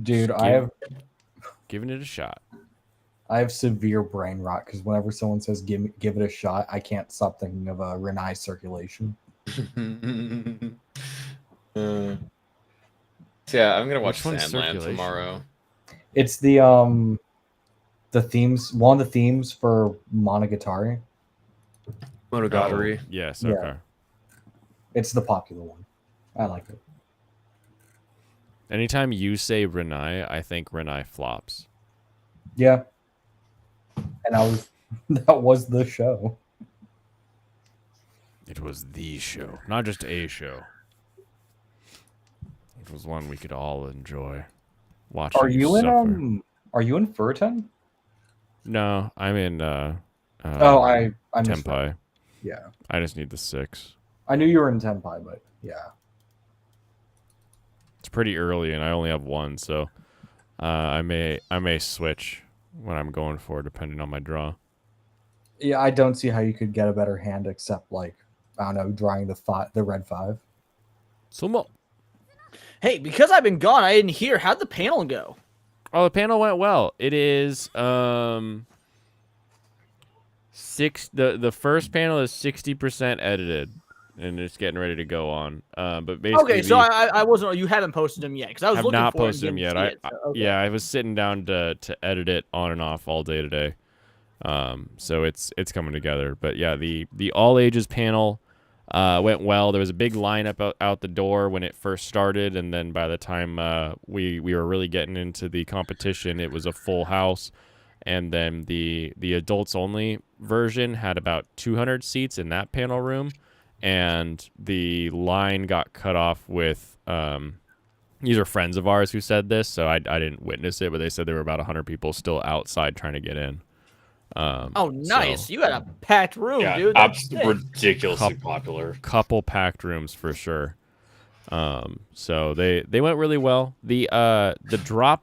Dude, giving it a shot. I have severe brain rot because whenever someone says give it a shot, I can't stop thinking of a Renai circulation. So yeah, I'm gonna watch Which one's Sandland Circulation? tomorrow. It's the themes, one of the themes for Monogatari. Monogatari. Oh, yes, Yeah. okay. It's the popular one. I like it. Anytime you say Renai, I think Renai flops. Yeah. And that was the show. It was the show, not just a show. It was one we could all enjoy. Watching Are you suffer. are you in Furton? No, I'm in I missed that. Tenpai. Yeah. I just need the 6. I knew you were in Tenpai, but yeah. It's pretty early and I only have 1, so I may switch when I'm going for, depending on my draw. Yeah, I don't see how you could get a better hand except like I don't know, drawing the red 5. Sumo. Hey, because I've been gone, I didn't hear. How'd the panel go? Oh, the panel went well. It is the first panel is 60% edited, and it's getting ready to go on. But basically, Okay, so I wasn't. You haven't posted them yet because I was I've looking not for it and posted them didn't yet. see it, so, okay. Yeah, I was sitting down to edit it on and off all day today. So it's coming together. But yeah, the all ages panel went well. There was a big lineup out the door when it first started, and then by the time we were really getting into the competition, it was a full house. And then the adults only version had about 200 seats in that panel room, and the line got cut off with these are friends of ours who said this, so I didn't witness it, but they said there were about 100 people still outside trying to get in. Oh, nice! So, You had a packed room, Yeah, dude. That's sick. ridiculously popular. couple packed rooms for sure. So they went really well. The drop,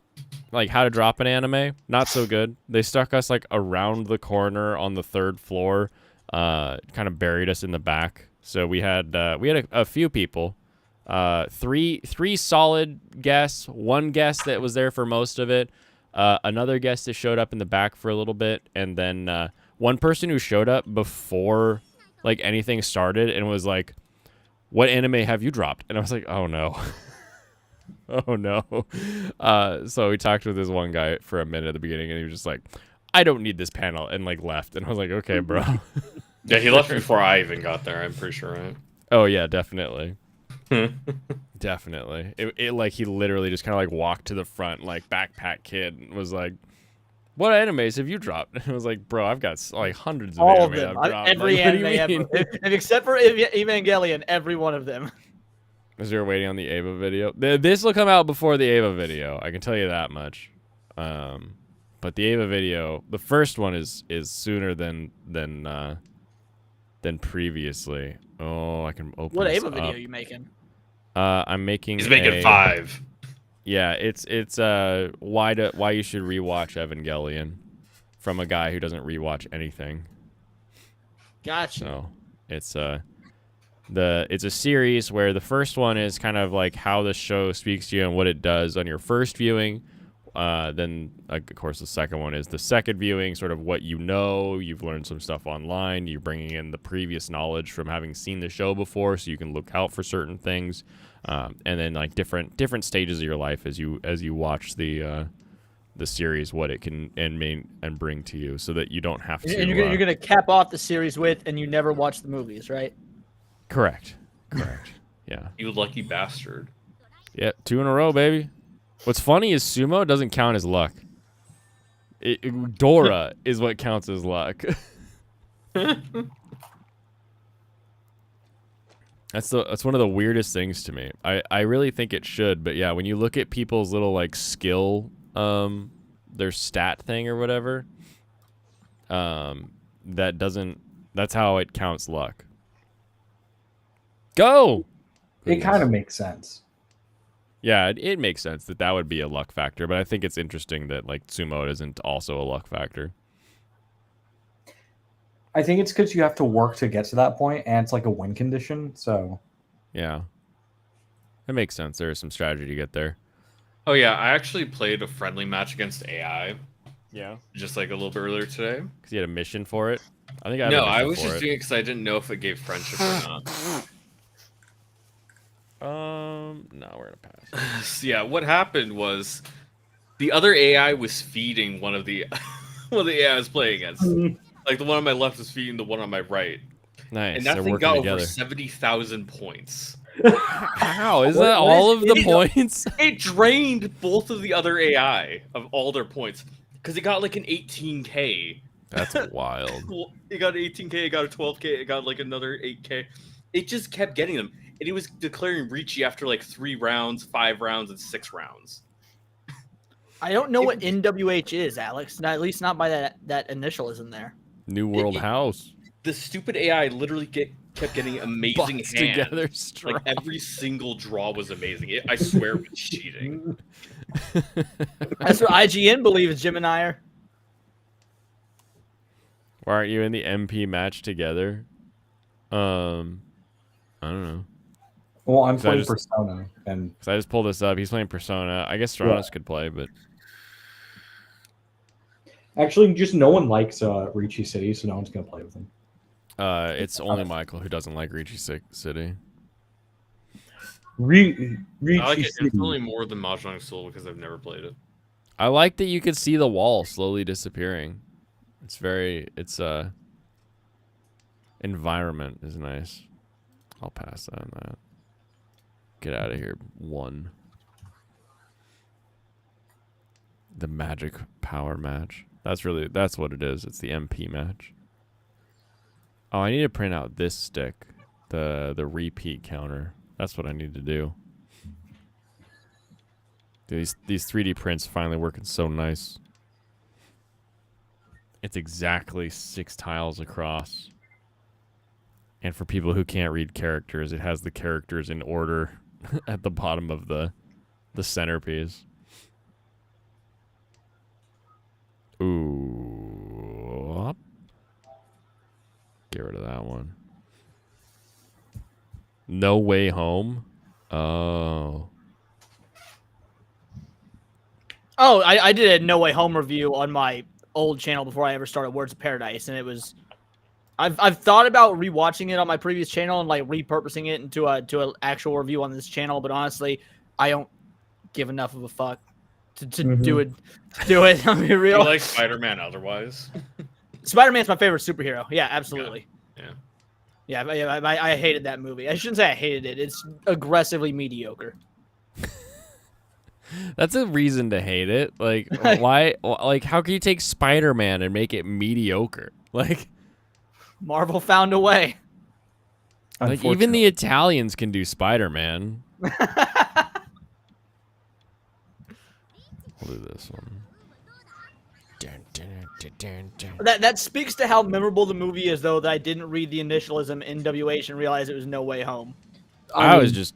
like how to drop an anime, not so good. They stuck us like around the corner on the 3rd floor, kind of buried us in the back. So we had a few people, three solid guests, one guest that was there for most of it. Another guest that showed up in the back for a little bit, and then one person who showed up before like anything started and was like, "What anime have you dropped?" And I was like, "Oh no." Oh no. So we talked with this one guy for a minute at the beginning, and he was just like, "I don't need this panel," and like left. And I was like, "Okay, bro." Yeah, he left before I even got there. I'm pretty sure, right? Oh yeah, definitely. Definitely. It like he literally just kind of like walked to the front like backpack kid and was like, "What animes have you dropped?" And I was like, "Bro, I've got like hundreds of All of anime them. I've dropped." Every Like, what do you anime mean? ever. And except for Evangelion, every one of them. As we were waiting on the Ava video, this will come out before the Ava video. I can tell you that much. But the Ava video, the first one is sooner than previously. Oh, I can open. What this Ava video up. are you making? I'm making. He's making 5. Yeah, it's why you should rewatch Evangelion from a guy who doesn't rewatch anything. Gotcha. So it's it's a series where the first one is kind of like how the show speaks to you and what it does on your first viewing. Then of course the second one is the second viewing, sort of what you know. You've learned some stuff online. You're bringing in the previous knowledge from having seen the show before, so you can look out for certain things. And then like different stages of your life as you watch the series, what it can and bring to you, so that you don't have to. And you're gonna cap off the series with, and you never watch the movies, right? Correct. Yeah. You lucky bastard. Yeah, 2 in a row, baby. What's funny is Sumo doesn't count as luck. Dora is what counts as luck. That's one of the weirdest things to me. I really think it should, but yeah, when you look at people's little like skill, their stat thing or whatever, that's how it counts luck. Go. It kind of makes sense. Yeah, it makes sense that would be a luck factor, but I think it's interesting that like sumo isn't also a luck factor. I think it's because you have to work to get to that point, and it's like a win condition. So, yeah, it makes sense. There is some strategy to get there. Oh yeah, I actually played a friendly match against AI. Yeah, just like a little bit earlier today. Because you had a mission for it. I think I was just doing it because I didn't know if it gave friendship or not. No, we're gonna pass. So yeah, what happened was the other AI was feeding one of the AI I was playing against. Like the one on my left was feeding the one on my right. Nice. And that They're thing working got together. over 70,000 points. How? Is that all of the points? It drained both of the other AI of all their points because it got like an 18k. That's wild. It got an 18k, it got a 12k, it got like another 8k. It just kept getting them. And he was declaring Ricci after like 3 rounds, 5 rounds, and 6 rounds. I don't know what NWH is, Alex. Not, at least not by that initial is in there. New World House. The stupid AI literally kept getting amazing hands. Together strong. Like every single draw was amazing. I swear it was cheating. That's what IGN believes Jim and I are. Why aren't you in the MP match together? I don't know. Well, I'm playing Persona, and because I just pulled this up. He's playing Persona. I guess Stratos could play, but actually, just no one likes Ricci City, so no one's gonna play with him. It's only Michael who doesn't like Ricci City. Ricci I like it City. infinitely more than Mahjong Soul because I've never played it. I like that you could see the wall slowly disappearing. It's environment is nice. I'll pass on that. Get out of here. 1. The magic power match. That's what it is. It's the MP match. Oh, I need to print out this stick. The repeat counter. That's what I need to do. These 3D prints finally working so nice. It's exactly 6 tiles across. And for people who can't read characters, it has the characters in order at the bottom of the centerpiece. Ooh. Get rid of that one. No Way Home. Oh. Oh, I did a No Way Home review on my old channel before I ever started Words of Paradise, and it was. I've thought about rewatching it on my previous channel and like repurposing it into an actual review on this channel, but honestly, I don't give enough of a fuck to do it. I'll be real. You like Spider-Man otherwise? Spider-Man's my favorite superhero. Yeah, absolutely. Yeah. I hated that movie. I shouldn't say I hated it. It's aggressively mediocre. That's a reason to hate it. Like, why? Like, how can you take Spider-Man and make it mediocre? Like, Marvel found a way. Like, even the Italians can do Spider-Man. We'll do this one. That speaks to how memorable the movie is, though, that I didn't read the initialism NWH and realize it was No Way Home.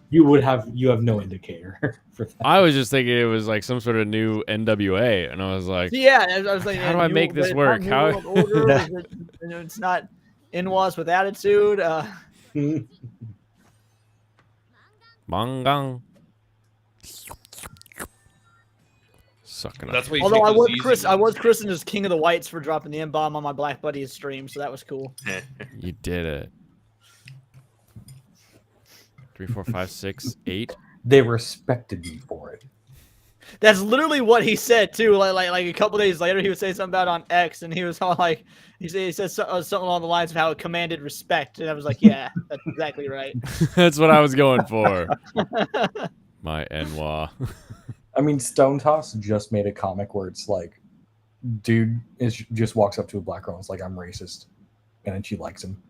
You have no indicator for that. I was just thinking it was like some sort of new NWA, and I was like, yeah, I was like, how do I make this work? How? It's not NWAS with attitude. Mangang. Sucking That's up. what. Although I was christened as King of the Whites for dropping the M-bomb on my Black Buddy's stream, so that was cool. You did it. 3, 4, 5, 6, 8. They respected me for it. That's literally what he said too. Like a couple days later, he would say something about it on X, and he was all like, he said something along the lines of how it commanded respect, and I was like, yeah, that's exactly right. That's what I was going for. My Enwa. I mean, Stone Toss just made a comic where it's like, dude just walks up to a black girl and is like, I'm racist. and she likes him.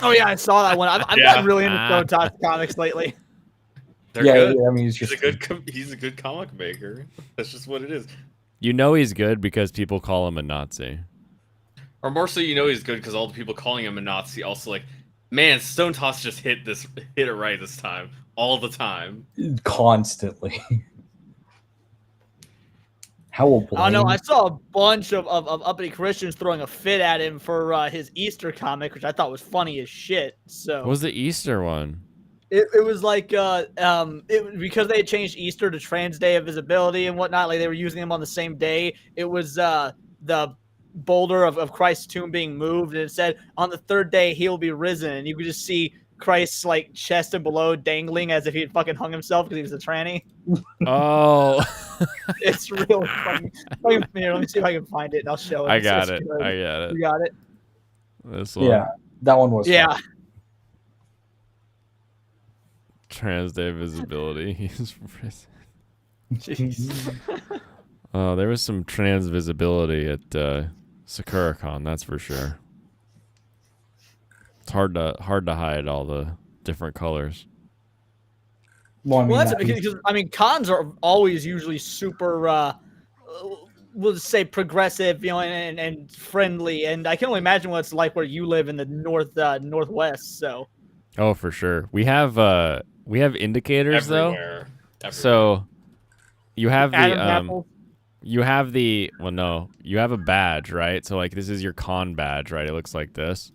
Oh yeah, I saw that one. I've gotten really into Stone Toss comics lately. They're good. I mean, He's a good comic maker. That's just what it is. You know he's good because people call him a Nazi. Or more so, he's good because all the people calling him a Nazi also like, man, Stone Toss just hit it right this time, all the time, constantly. How will I know. I saw a bunch of uppity Christians throwing a fit at him for his Easter comic, which I thought was funny as shit. So What was the Easter one? it was like because they had changed Easter to Trans Day of Visibility and whatnot. Like they were using them on the same day. It was the boulder of Christ's tomb being moved, and it said on the third day he'll be risen, and you could just see Christ's like chest and below dangling as if he had fucking hung himself because he was a tranny. Oh. It's real funny. Here, let me see if I can find it and I'll show it. I It's got good. it. You got it? This one. Yeah, that one was. Yeah. Fun. Trans Day Visibility. He's risen. Jeez. Oh, there was some trans visibility at SakuraCon, that's for sure. It's hard to hide all the different colors. Well, That's because cons are always usually super we'll just say progressive, and friendly, and I can only imagine what it's like where you live in the northwest. So Oh, for sure. We have indicators everywhere. though. So you have Adam the Apple. you have a badge, right? So like this is your con badge, right? It looks like this.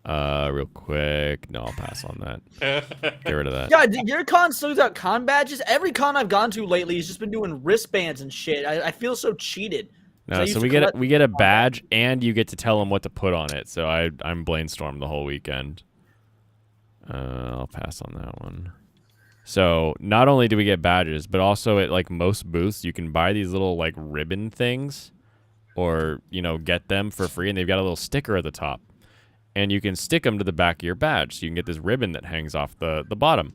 Real quick. No, I'll pass on that. Get rid of that. Yeah, your con still got con badges. Every con I've gone to lately has just been doing wristbands and shit. I feel so cheated. No, so we get a badge and you get to tell them what to put on it. So I'm Blainstorm the whole weekend. I'll pass on that one. So not only do we get badges, but also at like most booths you can buy these little like ribbon things, or get them for free, and they've got a little sticker at the top. And you can stick them to the back of your badge, so you can get this ribbon that hangs off the bottom.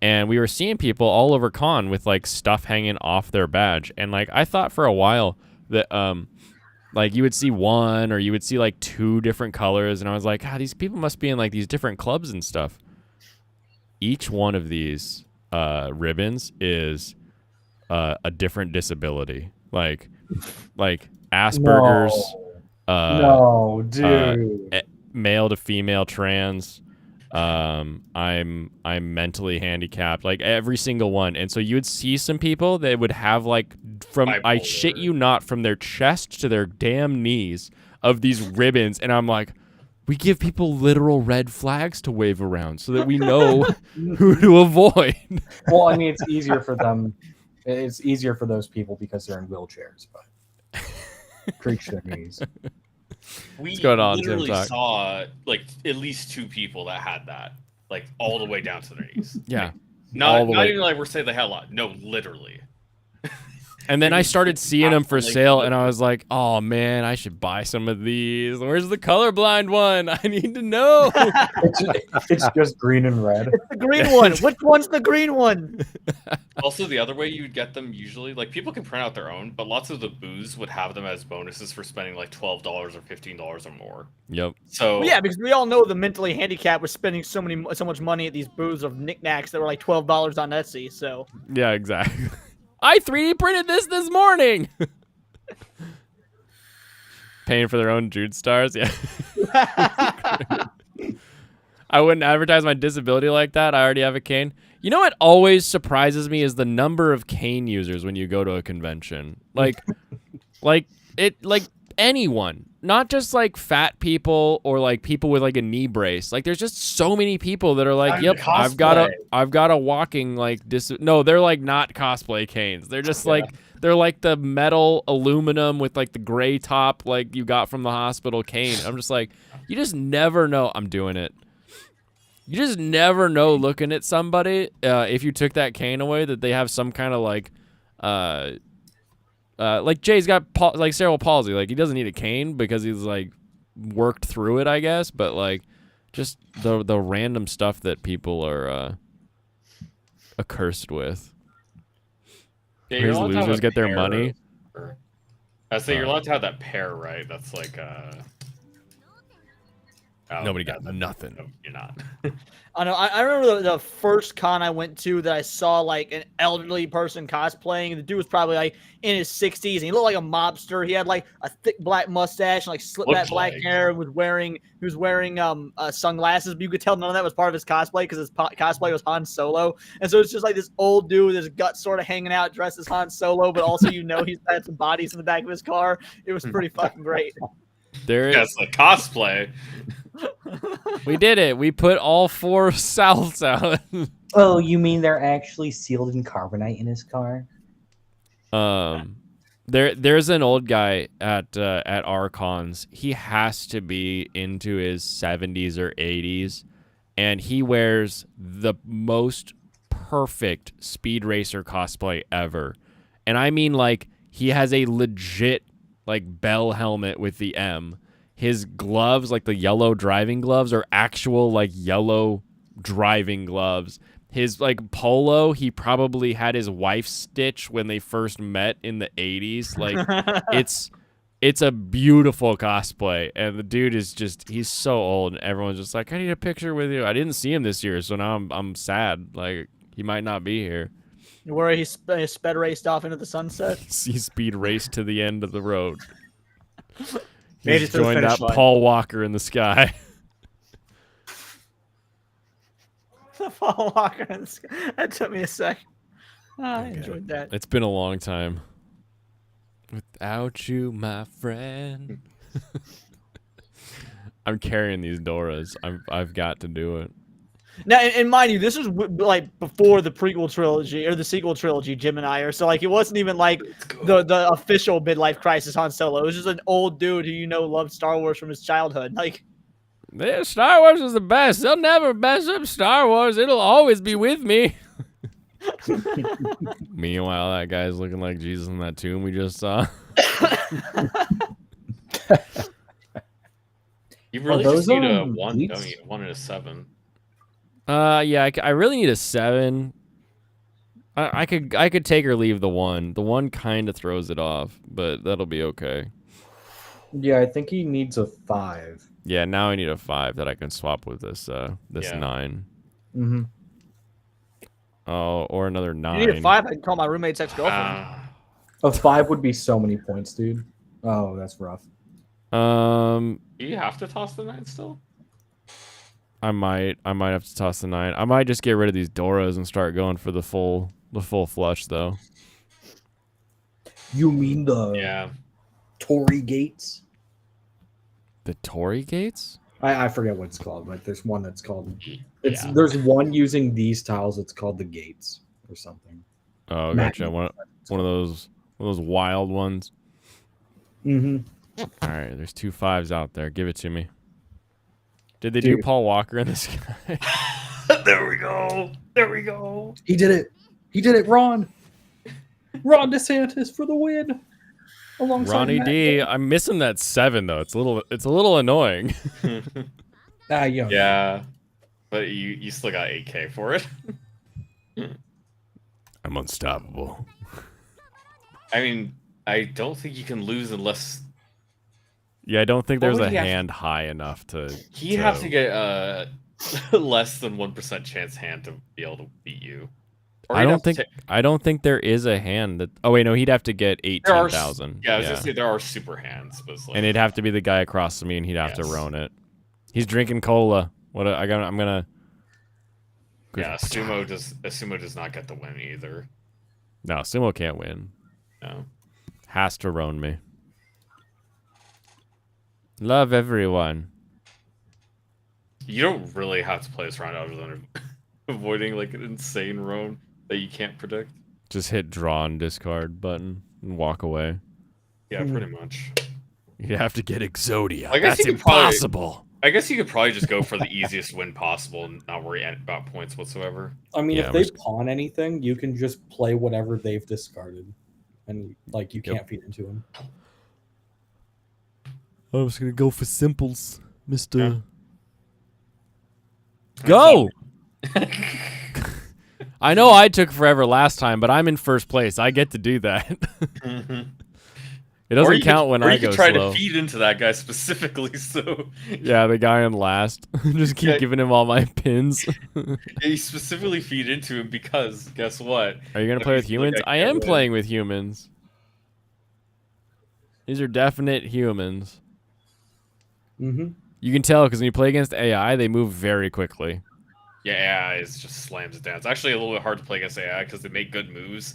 And we were seeing people all over con with like stuff hanging off their badge, and like I thought for a while that like you would see one or you would see like two different colors, and I was like, these people must be in like these different clubs and stuff. Each one of these ribbons is a different disability, like Asperger's. No, dude. Male to female trans. I'm mentally handicapped, like every single one. And so you would see some people that would have like from bipolar. I shit you not, from their chest to their damn knees of these ribbons, and I'm like, we give people literal red flags to wave around so that we know who to avoid. Well, I mean, it's easier for them. It's easier for those people because they're in wheelchairs, but creaks their knees. We What's going on, literally Tim Talk? saw like at least two people that had that, like all the way down to their knees. Yeah. Not All the way. even like we're saying they had a lot. No, literally. And then I started seeing them for sale, and I was like, oh, man, I should buy some of these. Where's the colorblind one? I need to know. It's just green and red. It's the green one. Which one's the green one? Also, the other way you'd get them usually, like people can print out their own, but lots of the booths would have them as bonuses for spending like $12 or $15 or more. Yep. So Well, yeah, because we all know the mentally handicapped was spending so much money at these booths of knickknacks that were like $12 on Etsy. So Yeah, exactly. I 3D printed this morning. Paying for their own Jude stars. Yeah. I wouldn't advertise my disability like that. I already have a cane. You know what always surprises me is the number of cane users when you go to a convention. Like anyone, not just like fat people or like people with like a knee brace. Like there's just so many people that are like, yep, I've got a walking like no, they're like not cosplay canes. They're just like they're like the metal aluminum with like the gray top like you got from the hospital cane. I'm just like, you just never know. I'm doing it. You just never know looking at somebody if you took that cane away that they have some kind of like Jay's got like cerebral palsy. Like he doesn't need a cane because he's like worked through it, I guess. But like just the random stuff that people are accursed with. yeah, These you're allowed to have losers a get their pair money. I say you're allowed to have that pair, right? That's like Oh, Nobody yeah, got that- nothing. no, you're not. I know. I remember the first con I went to that I saw like an elderly person cosplaying. The dude was probably like in his 60s, and he looked like a mobster. He had like a thick black mustache and like slick back Looked black like. hair. He was wearing sunglasses, but you could tell none of that was part of his cosplay because his cosplay was Han Solo. And so it's just like this old dude with his guts sort of hanging out, dressed as Han Solo, but also he's had some bodies in the back of his car. It was pretty fucking great. There, That's a cosplay. we did it. We put all 4 Souths out. Oh, you mean they're actually sealed in carbonite in his car? There's an old guy at our cons. He has to be into his 70s or 80s, and he wears the most perfect Speed Racer cosplay ever. And I mean, like, he has a legit like bell helmet with the M. His gloves, like the yellow driving gloves, are actual like yellow driving gloves. His like polo, he probably had his wife stitch when they first met in the 80s. Like it's a beautiful cosplay, and the dude is just, he's so old, and everyone's just like, I need a picture with you. I didn't see him this year, so now I'm sad. Like, he might not be here. Where he sped raced off into the sunset. He speed raced to the end of the road. Made He's it to the joined finish that line. Paul Walker in the sky. Paul Walker in the sky. That took me a sec. I enjoyed that. It's been a long time. Without you, my friend. I'm carrying these Doras. I've got to do it. Now, and mind you, this was like before the prequel trilogy or the sequel trilogy. Jim and I are so like it wasn't even like the official midlife crisis Han Solo. It was just an old dude who loved Star Wars from his childhood. Like, Yeah, Star Wars is the best. They'll never mess up Star Wars. It'll always be with me. Meanwhile, that guy's looking like Jesus in that tomb we just saw. You really those just need a on 1, Leaks? don't you? 1 and a 7. Yeah, I really need a 7. I could take or leave the 1. The 1 kind of throws it off, but that'll be okay. Yeah, I think he needs a 5. Yeah, now I need a 5 that I can swap with this Yeah. 9. Mm-hmm. Oh, or another 9. you need a 5. I can call my roommate's ex-girlfriend. Ah, A 5 would be so many points, dude. Oh, that's rough. Um, do you have to toss the 9 still? I might have to toss the 9. I might just get rid of these Doras and start going for the full flush though. You mean the Yeah. Tory Gates? The Tory Gates? I forget what it's called, but there's one that's called. It's Yeah. There's one using these tiles. It's called the Gates or something. Oh, Matt- gotcha. One of those wild ones. Mm-hmm. All right, there's 2 5s out there. Give it to me. Did they do Dude. Paul Walker in this guy? There we go. There we go. He did it. He did it, Ron. Ron DeSantis for the win. Alongside Ronnie Matt D. Gaetz. I'm missing that 7 though. It's a little annoying. Yeah. Yeah. But you still got 8K for it. I'm unstoppable. I mean, I don't think you can lose unless Yeah, I don't think What there's would a he have to- hand high enough to. he'd have to get less than 1% chance hand to be able to beat you. Or I he'd don't have to think. I don't think there is a hand that. Oh wait, no, he'd have to get There are 18,000. Yeah, I was gonna say there are super hands, but it's like, And it'd have to be the guy across from me, and he'd have to Yes. roan it. He's drinking cola. What? I'm gonna. yeah, sumo does not get the win either. No, Sumo can't win. No. Has to roan me. Love everyone. You don't really have to play this round other than avoiding like an insane roam that you can't predict. Just hit draw and discard button and walk away. Yeah, pretty much. You have to get Exodia. I guess That's you could probably- impossible. I guess you could probably just go for the easiest win possible and not worry about points whatsoever. I mean, Yeah, if they pawn anything, you can just play whatever they've discarded, and like you can't feed into them. I was gonna go for simples, Mister. Yeah. Go. I know I took forever last time, but I'm in first place. I get to do that. It doesn't you count could, when or I you go could try slow. to feed into that guy specifically. So Yeah, the guy in last. Just keep Yeah. giving him all my pins. you specifically feed into him because guess what? Are you gonna If play you with feel like humans? I can't am win- playing with humans. These are definite humans. Mm-hmm. You can tell because when you play against AI, they move very quickly. Yeah, AI is just slams it down. It's actually a little bit hard to play against AI because they make good moves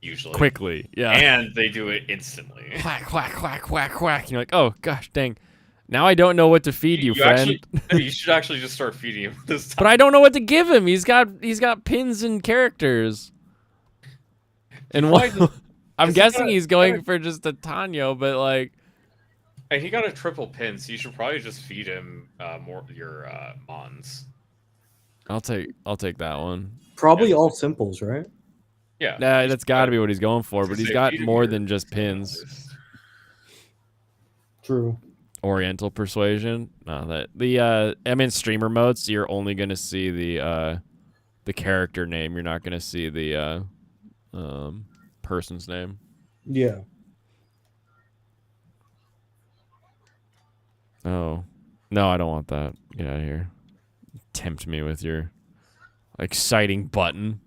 usually, Quickly, yeah. and they do it instantly. Quack, quack, quack, quack, quack. And you're like, oh gosh, dang. Now I don't know what to feed you, friend. actually, no, you should actually just start feeding him this time. But I don't know what to give him. He's got pins and characters. And Why what? does- I'm he guessing got- he's going for just a Tanyo, but like, And he got a triple pin, so you should probably just feed him more your mons. I'll take that one. Probably Yeah. all simples, right? Yeah, Nah, that's got to be what he's going for. I was But gonna he's say, got feed him more your than just pins, pins. at least. True. Oriental persuasion. No, that the I mean streamer modes. You're only gonna see the character name. You're not gonna see the person's name. Yeah. Oh no, I don't want that. Get out of here. Tempt me with your exciting button.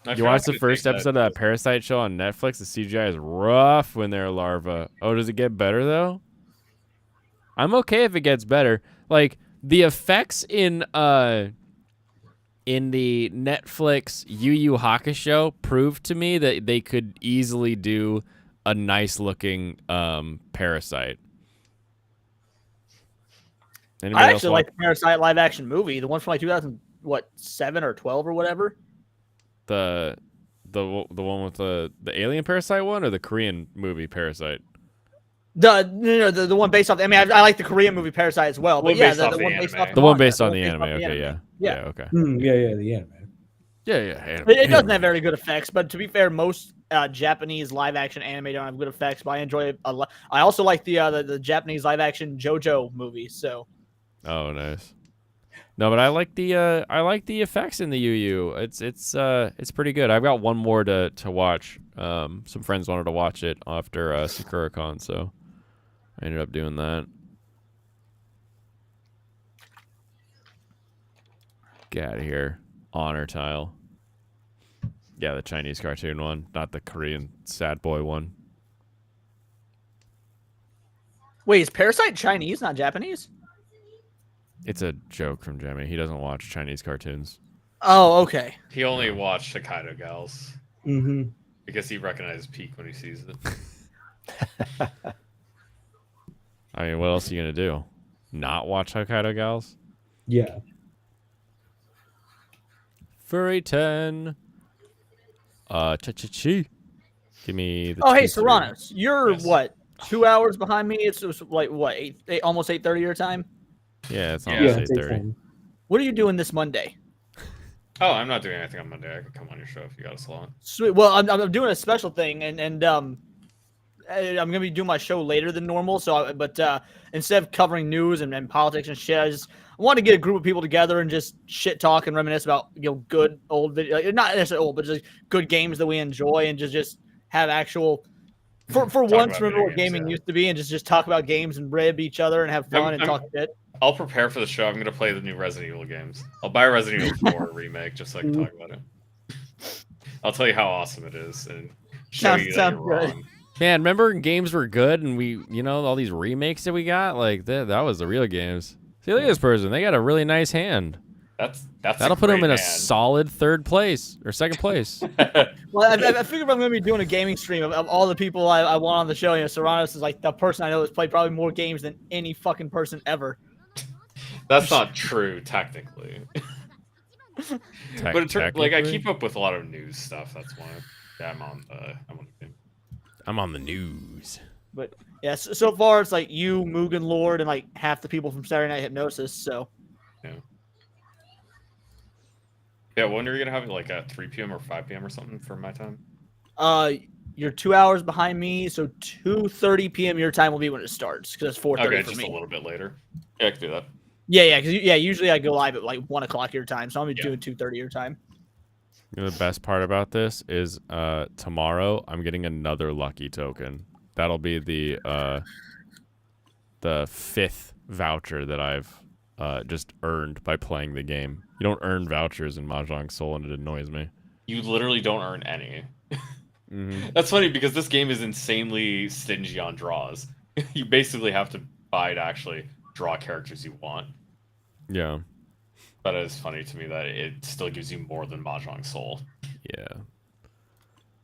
I You forgot watched to the first take episode of that Parasite show on Netflix? The CGI is rough when they're a larva. Oh, does it get better though? I'm okay if it gets better. Like the effects in the Netflix Yu Yu Hakusho proved to me that they could easily do a nice looking Parasite. Anybody I else actually want- like the Parasite live action movie, the one from like 2007 or 12 or whatever. the one with the alien Parasite one or the Korean movie Parasite? The one based off. I mean, I like the Korean movie Parasite as well, but One yeah, based the off one the based anime. off The one manga, based on one the based anime. off the Okay, anime. yeah. Yeah. Okay. Yeah, the anime. Yeah. It doesn't have very good effects, but to be fair, most Japanese live action anime don't have good effects. But I enjoy it a lot. I also like the Japanese live action JoJo movie. So Oh, nice. No, but I like the effects in the Yu. It's pretty good. I've got one more to watch. Some friends wanted to watch it after SakuraCon, so I ended up doing that. Get out of here. Honor Tile. Yeah, the Chinese cartoon one, not the Korean sad boy one. wait, is Parasite Chinese, not Japanese? It's a joke from Jimmy. He doesn't watch Chinese cartoons. Oh, okay. He only watched Hokkaido Gals Mm-hmm. because he recognizes Peak when he sees it. I mean, what else are you gonna do? Not watch Hokkaido Gals? Yeah. Furry 10. Cha-cha-chi. Give me the Oh, hey, 2-3. Serranos, you're Yes. what? 2 hours behind me. It's like what? Almost 8:30 your time. Yeah, it's Yeah, almost it's 8:30. 8:10. What are you doing this Monday? Oh, I'm not doing anything on Monday. I could come on your show if you got a slot. Sweet. Well, I'm doing a special thing, and I'm gonna be doing my show later than normal. So, but instead of covering news and politics and shit, I want to get a group of people together and just shit talk and reminisce about good old video, not necessarily old, but just good games that we enjoy, and just have actual. For once, about remember video what games, gaming yeah. used to be, and just talk about games and rib each other and have fun and talk shit. I'll prepare for the show. I'm gonna play the new Resident Evil games. I'll buy Resident Evil 4 remake just so I can talk about it. I'll tell you how awesome it is and show you that Sounds you're good. wrong. Man, remember games were good and we, all these remakes that we got? Like, that was the real games. See, look at this person. They got a really nice hand. That's That'll put them in a great solid third place or second place. hand. Well, I figure if I'm going to be doing a gaming stream of all the people I want on the show, Serranos is like the person I know that's played probably more games than any fucking person ever. That's not true, technically. But in terms, like, I keep up with a lot of news stuff. That's why I'm on the game. I'm on the news. But yeah, so far it's like you, Mugen Lord, and like half the people from Saturday Night Hypnosis. So Yeah, when are you gonna have it, like at 3 p.m. or 5 p.m. or something for my time? you're 2 hours behind me, so 2:30 p.m. your time will be when it starts because it's 4:30 Okay, for just me. a little bit later. Yeah, I can do that. Yeah, because usually I go live at like 1 o'clock your time, so I'm Yeah. doing 2:30 your time. You know, the best part about this is tomorrow I'm getting another lucky token. That'll be the 5th voucher that I've just earned by playing the game. You don't earn vouchers in Mahjong Soul, and it annoys me. You literally don't earn any. Mm-hmm. That's funny because this game is insanely stingy on draws. You basically have to buy to actually draw characters you want. Yeah. But it's funny to me that it still gives you more than Mahjong Soul. Yeah.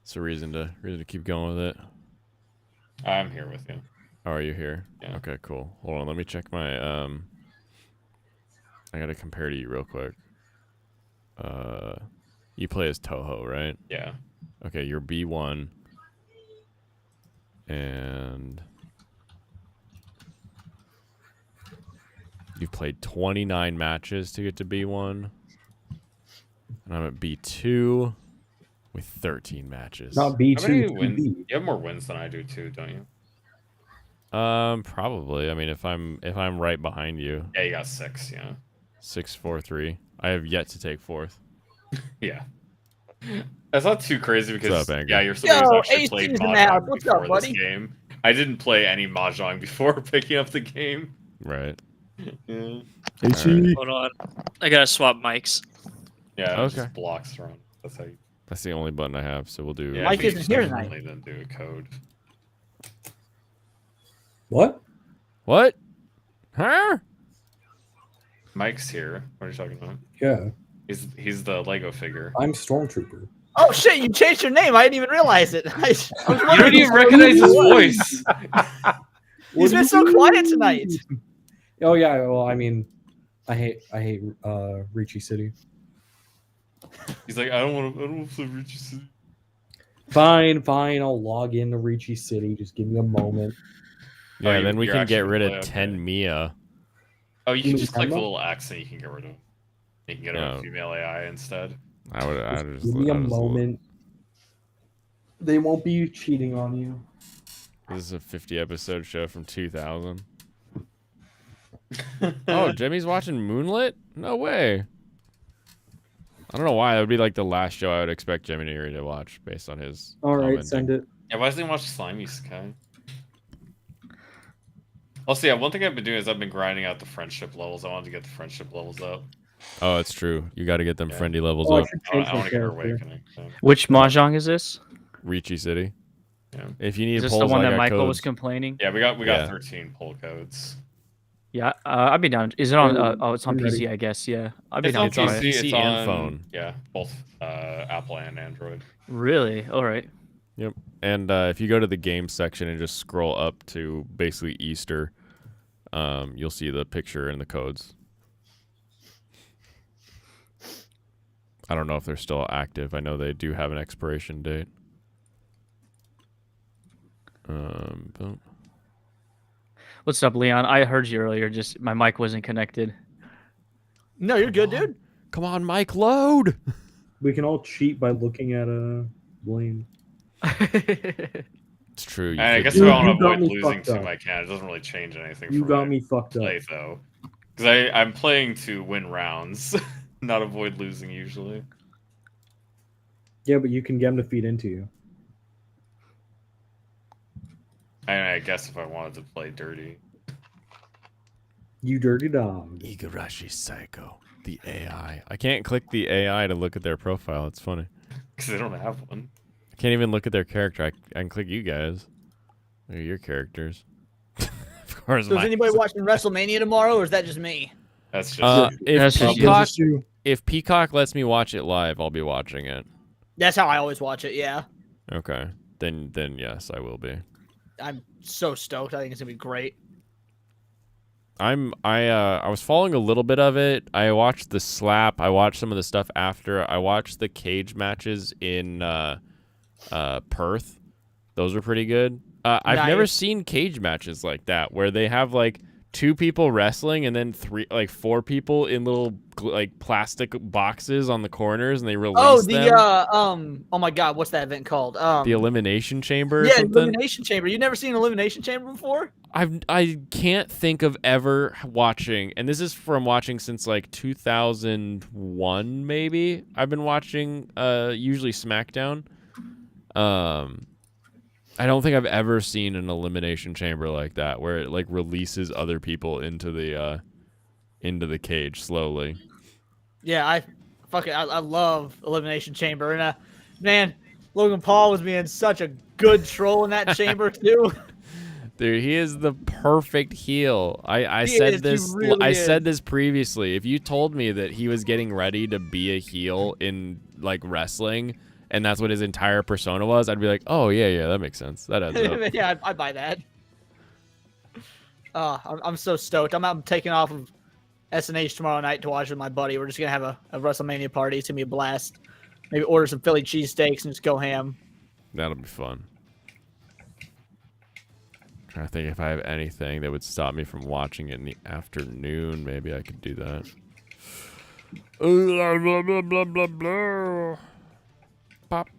It's a reason to keep going with it. I'm here with you. Oh, are you here? Yeah. Okay, cool. Hold on, let me check my I gotta compare to you real quick. You play as Toho, right? Yeah. Okay, you're B1. And you've played 29 matches to get to B1. And I'm at B2 with 13 matches. Not How many B2. wins? B. You have more wins than I do too, don't you? Probably. I mean, if I'm right behind you. Yeah, you got 6, yeah. 6, 4, 3. I have yet to take 4th. Yeah. That's not too crazy because What's up, Angry? yeah, you're somebody who's Yo, actually AC played is in the house. Mahjong What's up, before this buddy? game. I didn't play any Mahjong before picking up the game. Right. Yeah. AC. Hold on. I gotta swap mics. Yeah, it Okay. just blocks around. That's how you That's the only button I have, so we'll do. yeah, Mike I think isn't you here just tonight. definitely didn't do a code. What? What? Huh? Mike's here. What are you talking about? Yeah, He's the Lego figure. I'm Stormtrooper. Oh shit! You changed your name. I didn't even realize it. I was You wondering don't even who recognize you his were. voice. He's been so quiet tonight. Oh yeah, well I mean, I hate Ricci City. He's like, I don't want to play Richie City. Fine, I'll log into Ricci City. Just give me a moment. Yeah, Oh, you- then we you're can get actually rid gonna of play, 10 okay. Mia. Oh, you You can just click the Nintendo? little X and you can get rid of him. You can get rid of No. female AI instead. I would Just just give me a I just- moment. They won't be cheating on you. This is a 50 episode show from 2000. Oh, Jimmy's watching Moonlit? No way. I don't know why. That would be like the last show I would expect Jimmy to watch based on his. All right, commenting. send it. Yeah, why doesn't he watch Slimy Sky? Also, yeah, one thing I've been doing is I've been grinding out the friendship levels. I wanted to get the friendship levels up. Oh, it's true. You got to get them Yeah. friendly levels Oh, I up. should I change want my to get her character. awakening. So. Which mahjong is this? Ricci City. Yeah. If you need Is this polls, the one I that got Michael codes. was complaining? Yeah, we got Yeah. 13 poll codes. Yeah, I'd be down. Is it on? Oh, it's on I'm ready. PC, I guess. Yeah, I'd be It's down. on It's on for it. PC, PC it's and on phone. Yeah, both Apple and Android. Really? All right. Yep. And if you go to the game section and just scroll up to basically Easter, you'll see the picture and the codes. I don't know if they're still active. I know they do have an expiration date. Boom. What's up, Leon? I heard you earlier. Just my mic wasn't connected. No, you're good, dude. Come on, Mike, load. We can all cheat by looking at Blaine. It's true. You And I could guess do if You- I want to you got avoid me losing fucked to up. my can, it doesn't really change anything You for got my me fucked up. play, though. Because I'm playing to win rounds, not avoid losing usually. Yeah, but you can get him to feed into you. I guess if I wanted to play dirty. You dirty dog. Igarashi Psycho, the AI. I can't click the AI to look at their profile. It's funny. Because I don't have one. I can't even look at their character. I can click you guys. Look at your characters. Of course, So is mine. anybody watching WrestleMania tomorrow, or is that just me? That's just. That's just you. If Peacock lets me watch it live, I'll be watching it. That's how I always watch it. Yeah, Okay. Then yes, I will be. I'm so stoked. I think it's gonna be great. I was following a little bit of it. I watched the slap. I watched some of the stuff after. I watched the cage matches in Perth. Those were pretty good. I've never Nice. seen cage matches like that where they have like 2 people wrestling and then 4 people in little like plastic boxes on the corners, and they release them. Oh my God, what's that event called? The Elimination Chamber. Or yeah, something? Elimination Chamber. You never seen an Elimination Chamber before? I can't think of ever watching, and this is from watching since like 2001 maybe. I've been watching usually SmackDown. I don't think I've ever seen an Elimination Chamber like that, where it like releases other people into the cage slowly. Yeah, I love Elimination Chamber, and man, Logan Paul was being such a good troll in that chamber too. Dude, he is the perfect heel. I He said is, he this. really I is. said this previously. If you told me that he was getting ready to be a heel in like wrestling, and that's what his entire persona was, I'd be like, oh yeah, that makes sense. That adds up. Yeah, I buy that. I'm so stoked. I'm taking off of SNH tomorrow night to watch with my buddy. We're just gonna have a WrestleMania party. It's gonna be a blast. Maybe order some Philly cheesesteaks and just go ham. That'll be fun. Trying to think if I have anything that would stop me from watching it in the afternoon. Maybe I could do that. Blah, blah, blah, blah, blah, blah. Pop.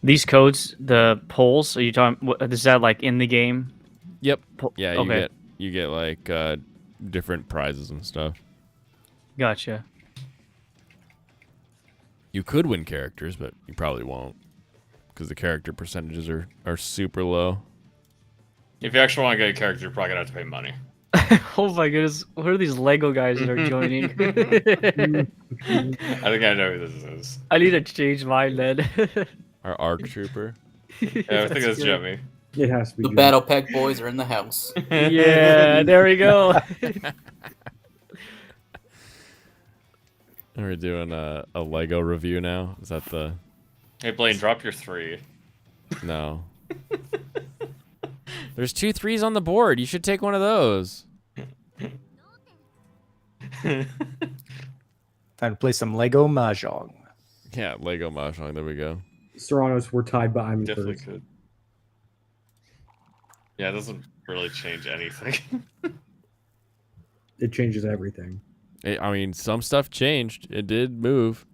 These codes, the polls, are you talking? Is that like in the game? Yep. Yeah, Okay. you get like different prizes and stuff. Gotcha. You could win characters, but you probably won't, because the character percentages are super low. If you actually want to get a character, you're probably gonna have to pay money. Oh my goodness, what are these Lego guys that are joining? I think I know who this is. I need to change mine then. Our ARC trooper. Yeah, I think that's good. Jimmy. It has to be The good. Battle Pack boys are in the house. Yeah, there we go. We're doing a Lego review now. Is that the... Hey Blaine, drop your 3. No. There's 2 3s on the board. You should take one of those. Time to play some Lego Mahjong. Yeah, Lego Mahjong. There we go. Serranos were tied behind me Definitely first. could. Yeah, it doesn't really change anything. It changes everything. I mean, some stuff changed. It did move.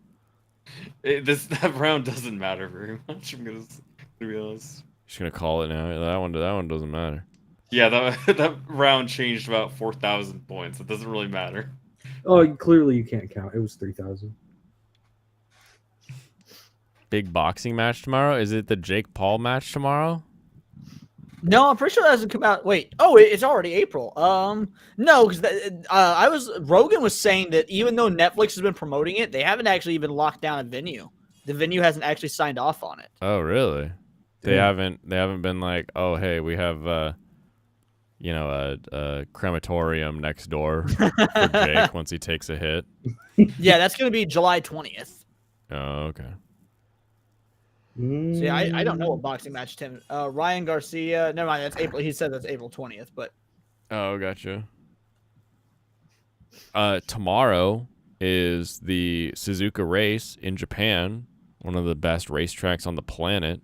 That round doesn't matter very much. I'm gonna be honest. Just gonna call it now. That one doesn't matter. Yeah, that round changed about 4,000 points. It doesn't really matter. Oh, clearly you can't count. It was 3,000. Big boxing match tomorrow. Is it the Jake Paul match tomorrow? No, I'm pretty sure that hasn't come out. Wait, it's already April. No, because Rogan was saying that even though Netflix has been promoting it, they haven't actually even locked down a venue. The venue hasn't actually signed off on it. Oh, really? They Yeah. haven't been like, oh, hey, we have a crematorium next door for Jake once he takes a hit. Yeah, that's going to be July 20th. Oh, okay. So yeah, I don't know what boxing match Tim. Ryan Garcia. Never mind. That's April. He said that's April 20th. But Oh, gotcha. Tomorrow is the Suzuka race in Japan, one of the best racetracks on the planet.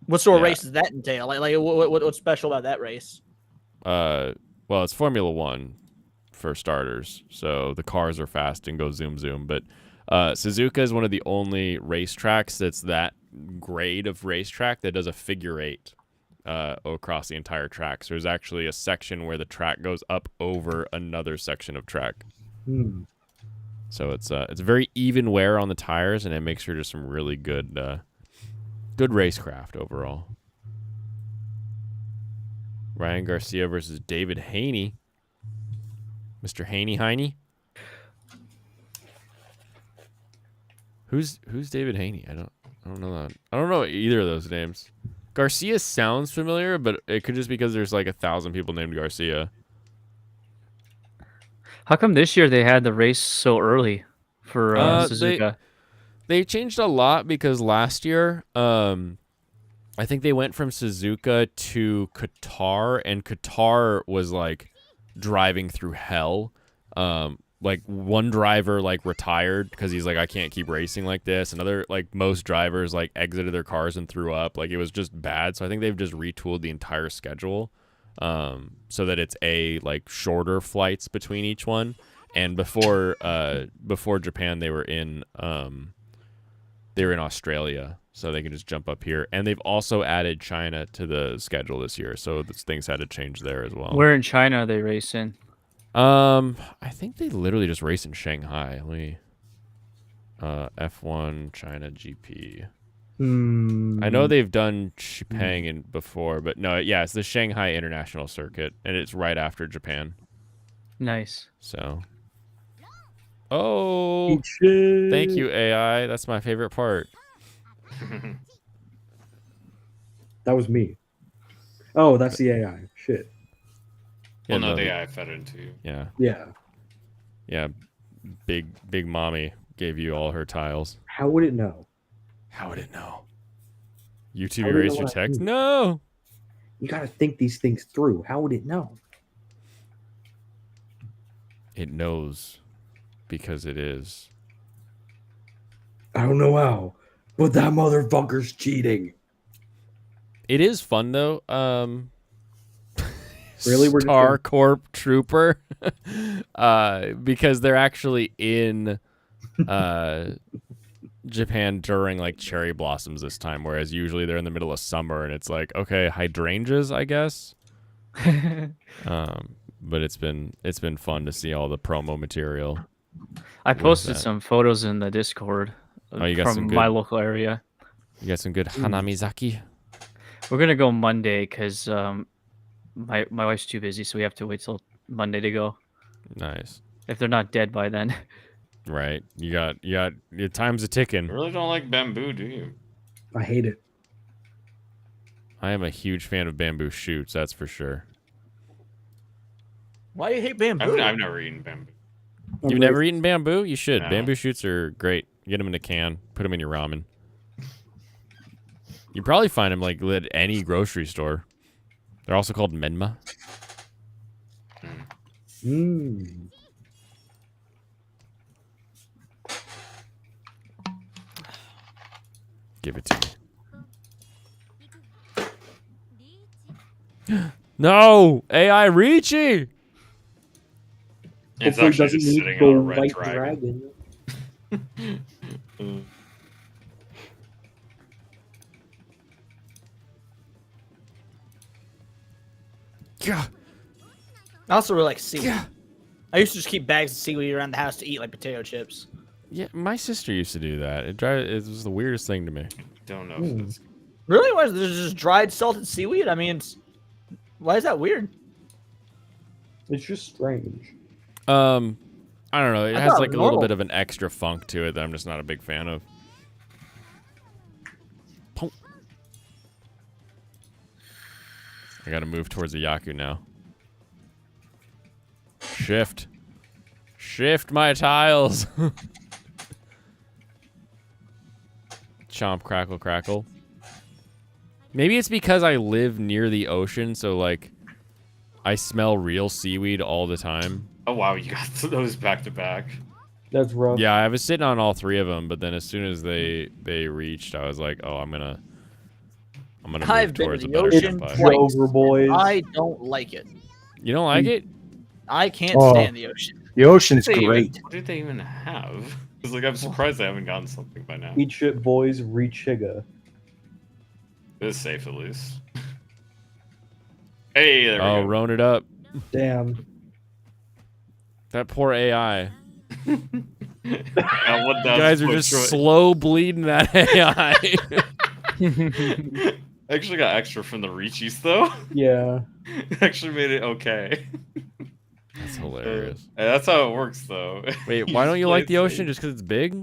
what sort of Yeah. race does that entail? Like what's special about that race? Well, it's Formula One for starters, so the cars are fast and go zoom zoom. But Suzuka is one of the only racetracks that's that grade of racetrack that does a figure 8 across the entire track. So there's actually a section where the track goes up over another section of track. So it's very even wear on the tires, and it makes for just some really good racecraft overall. Ryan Garcia versus David Haney. Mr. Haney. Who's David Haney? I don't know that. I don't know either of those names. Garcia sounds familiar, but it could just because there's like 1,000 people named Garcia. How come this year they had the race so early for Suzuka? They changed a lot because last year, I think they went from Suzuka to Qatar, and Qatar was like driving through hell. like one driver like retired because he's like, I can't keep racing like this. Another, like most drivers like exited their cars and threw up. Like it was just bad. So I think they've just retooled the entire schedule so that it's like shorter flights between each one. And before Japan, they were in Australia, so they can just jump up here. And they've also added China to the schedule this year, so things had to change there as well. Where in China are they racing? I think they literally just race in Shanghai. Let me F1 China GP. I know they've done Sepang before, but no, yeah, it's the Shanghai International Circuit, and it's right after Japan. Nice. So, thank you, AI. That's my favorite part. That was me. Oh, that's the AI. Shit. Well, Yeah, no, no, the AI fed into you. Yeah, Yeah. yeah. Big mommy gave you all her tiles. How would it know? How would it know? How YouTube would it erased know your what I text? mean? No. You got to think these things through. How would it know? It knows because it is. I don't know how, but that motherfucker's cheating. It is fun though. Really? We're just Star gonna- Corp Trooper, because they're actually in Japan during like cherry blossoms this time, whereas usually they're in the middle of summer, and it's like, okay, hydrangeas, I guess. But it's been fun to see all the promo material. I What is posted that? some photos in the Discord Oh, you got from some my good- local area. You got some good Hanamizaki. We're gonna go Monday because my wife's too busy, so we have to wait till Monday to go. Nice. If they're not dead by then. Right. You got your time's a ticking. You really don't like bamboo, do you? I hate it. I am a huge fan of bamboo shoots, that's for sure. Why do you hate bamboo? I've never eaten bamboo. You've never eaten bamboo? You should. No. Bamboo shoots are great. Get them in a can. Put them in your ramen. You probably find them like at any grocery store. They're also called menma. Mm. Give it to me. No! AI Ricci! It's Hopefully actually doesn't just need sitting the on a red white dragon. Yeah. I also really like seaweed. I used to just keep bags of seaweed around the house to eat like potato chips. Yeah, my sister used to do that. It was the weirdest thing to me. Don't know if it's Really? Why is there just dried salted seaweed? I mean, why is that weird? It's just strange. I don't know. It I has thought like it a was little normal. bit of an extra funk to it that I'm just not a big fan of. Pum. I gotta move towards the Yaku now. Shift my tiles. Chomp, crackle, crackle. Maybe it's because I live near the ocean, so like I smell real seaweed all the time. Oh wow, you got those back to back. That's rough. Yeah, I was sitting on all three of them, but then as soon as they reached, I was like, oh, I'm gonna move I've been towards to a the better ocean supply. twice. Rover boys. I don't like it. You don't like it? I can't Oh. stand the ocean. The ocean's What great. did they even have? Because like I'm surprised they haven't gotten something by now. Eat shit, boys. Reach Higa. It's safe at least. Hey, there Oh, we go. roan it up. Damn. That poor AI. Now, what You does guys are put just Troy- slow bleeding that AI. I actually got extra from the Reachies though. Yeah. Actually made it okay. That's hilarious. That's how it works though. Wait, why don't just you play like it the ocean? safe. Just because it's big?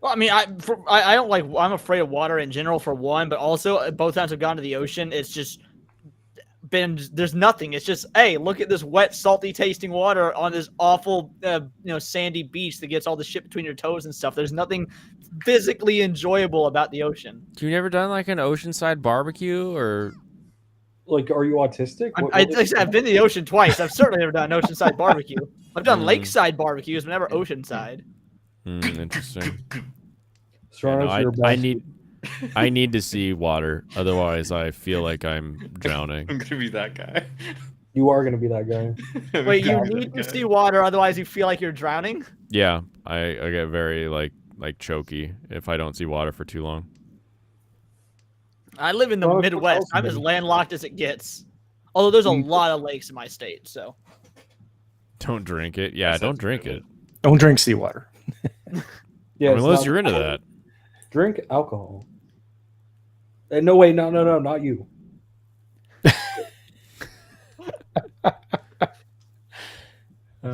Well, I mean, I don't like. I'm afraid of water in general for one, but also both times I've gone to the ocean, it's just been there's nothing. It's just hey, look at this wet, salty tasting water on this awful, sandy beach that gets all the shit between your toes and stuff. There's nothing physically enjoyable about the ocean. You never done like an oceanside barbecue or? Like, are you autistic? I've been to the ocean twice. I've certainly never done an oceanside barbecue. I've done lakeside barbecues, but never oceanside. Interesting. Stratos, Yeah, you're no, I best. I need to see water, otherwise I feel like I'm drowning. I'm gonna be that guy. You are gonna be that guy. Wait, you I'm need that to guy. see water, otherwise you feel like you're drowning? Yeah, I get very like choky if I don't see water for too long. I live in the Well, Midwest. hotels I'm as maybe. landlocked as it gets. Although there's a You- lot of lakes in my state, so. Don't drink it. Yeah, That don't sounds drink good. it. Don't drink seawater. Yeah, it's Unless not- you're into that. Drink alcohol. No, wait, no, not you. Come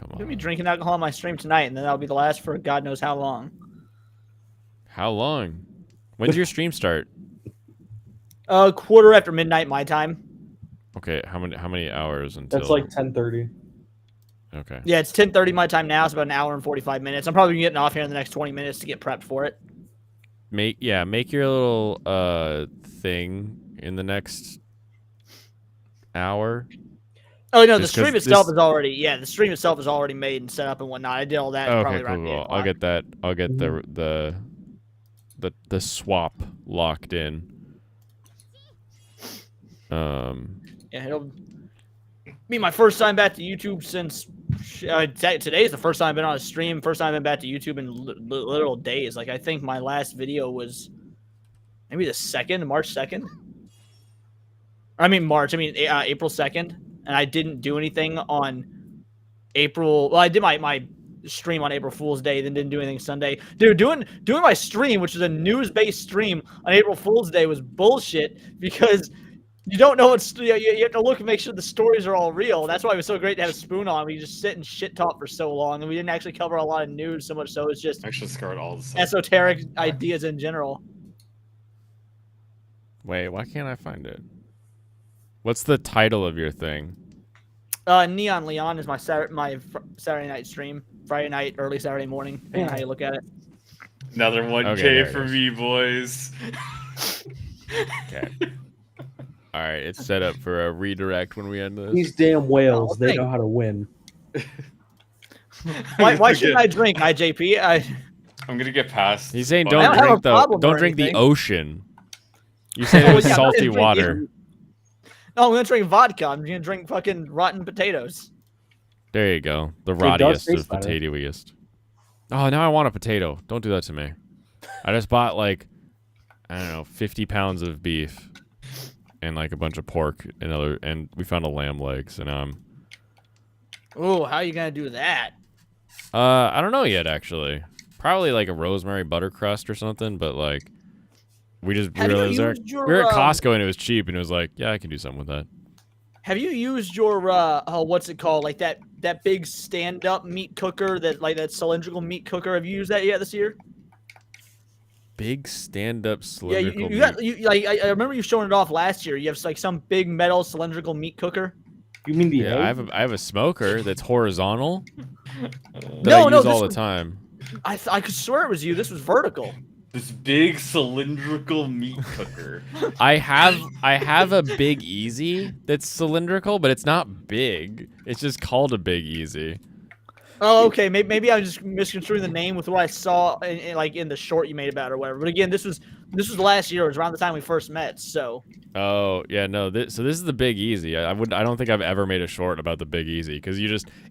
I'm gonna be on. drinking alcohol on my stream tonight, and then that'll be the last for God knows how long. How long? When's your stream start? Quarter after midnight my time. Okay, how many hours until? That's like 10:30. Okay. Yeah, it's 10:30 my time now. It's about an hour and 45 minutes. I'm probably getting off here in the next 20 minutes to get prepped for it. Make your little thing in the next hour. Oh no, the Just 'cause stream itself this- is already the stream itself is already made and set up and whatnot. I did all that Okay, probably cool, around 8 cool. I'll o'clock. get that. I'll get the swap locked in. Yeah, it'll be my first time back to YouTube since today's the first time I've been on a stream. First time I've been back to YouTube in literal days. Like I think my last video was maybe the March 2nd. I mean April 2nd, and I didn't do anything on April. Well, I did my stream on April Fool's Day, then didn't do anything Sunday. Dude, doing my stream, which is a news-based stream on April Fool's Day, was bullshit because you don't know what you have to look and make sure the stories are all real. That's why it was so great to have Spoon on. We just sit and shit talk for so long, and we didn't actually cover a lot of news so much. So it's just Actually, scarred all the stuff. esoteric ideas in general. wait, why can't I find it? What's the title of your thing? Neon Leon is my Saturday night stream. Friday night, early Saturday morning, depending on how you look at it. Another 1K Okay, there it for is. me, boys. Okay. All right, it's set up for a redirect when we end this. These damn whales, Oh, they thank- know how to win. Why shouldn't I drink, IJP? I'm gonna get past. He's saying Well, I don't don't have a drink the problem don't or drink the anything. ocean. You said it was yeah, I'm salty gonna drink water. No, I'm gonna drink vodka. I'm gonna drink fucking rotten potatoes. There you go. The It does rottiest taste of better. potatoiest. Oh, now I want a potato. Don't do that to me. I just bought like, I don't know, 50 pounds of beef and like a bunch of pork and we found a lamb leg. So now I'm. Oh, how are you gonna do that? I don't know yet actually. Probably like a rosemary butter crust or something. But like, we just Have you realized used your, we were at Costco and it was cheap and it was like, yeah, I can do something with that. Have you used your what's it called? Like that big stand-up meat cooker that cylindrical meat cooker? Have you used that yet this year? Big stand-up Yeah, cylindrical you got I remember you showing it off last year. You have like some big metal cylindrical meat cooker. You mean the Yeah, egg? I have a smoker that's horizontal that No, I no, use this all the was- time. I could swear it was you. This was vertical. This big cylindrical meat cooker. I have a Big Easy that's cylindrical, but it's not big. It's just called a Big Easy. Oh, okay. Maybe I was just misconstruing the name with what I saw in the short you made about it or whatever. But again, this was last year. It was around the time we first met. So Oh yeah, no. So this is the Big Easy. I don't think I've ever made a short about the Big Easy because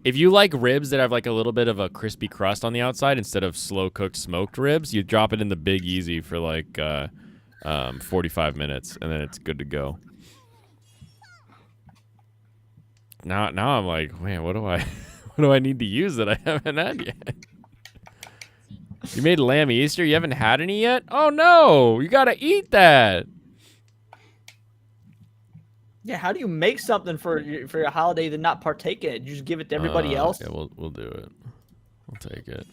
if you like ribs that have like a little bit of a crispy crust on the outside instead of slow cooked smoked ribs, you drop it in the Big Easy for like 45 minutes and then it's good to go. Now I'm like, man, what do I need to use that I haven't had yet? You made lamb Easter? You haven't had any yet? Oh no, you gotta eat that. yeah, how do you make something for your holiday then not partake in it? You just give it to everybody else? Yeah, we'll do it. We'll take it.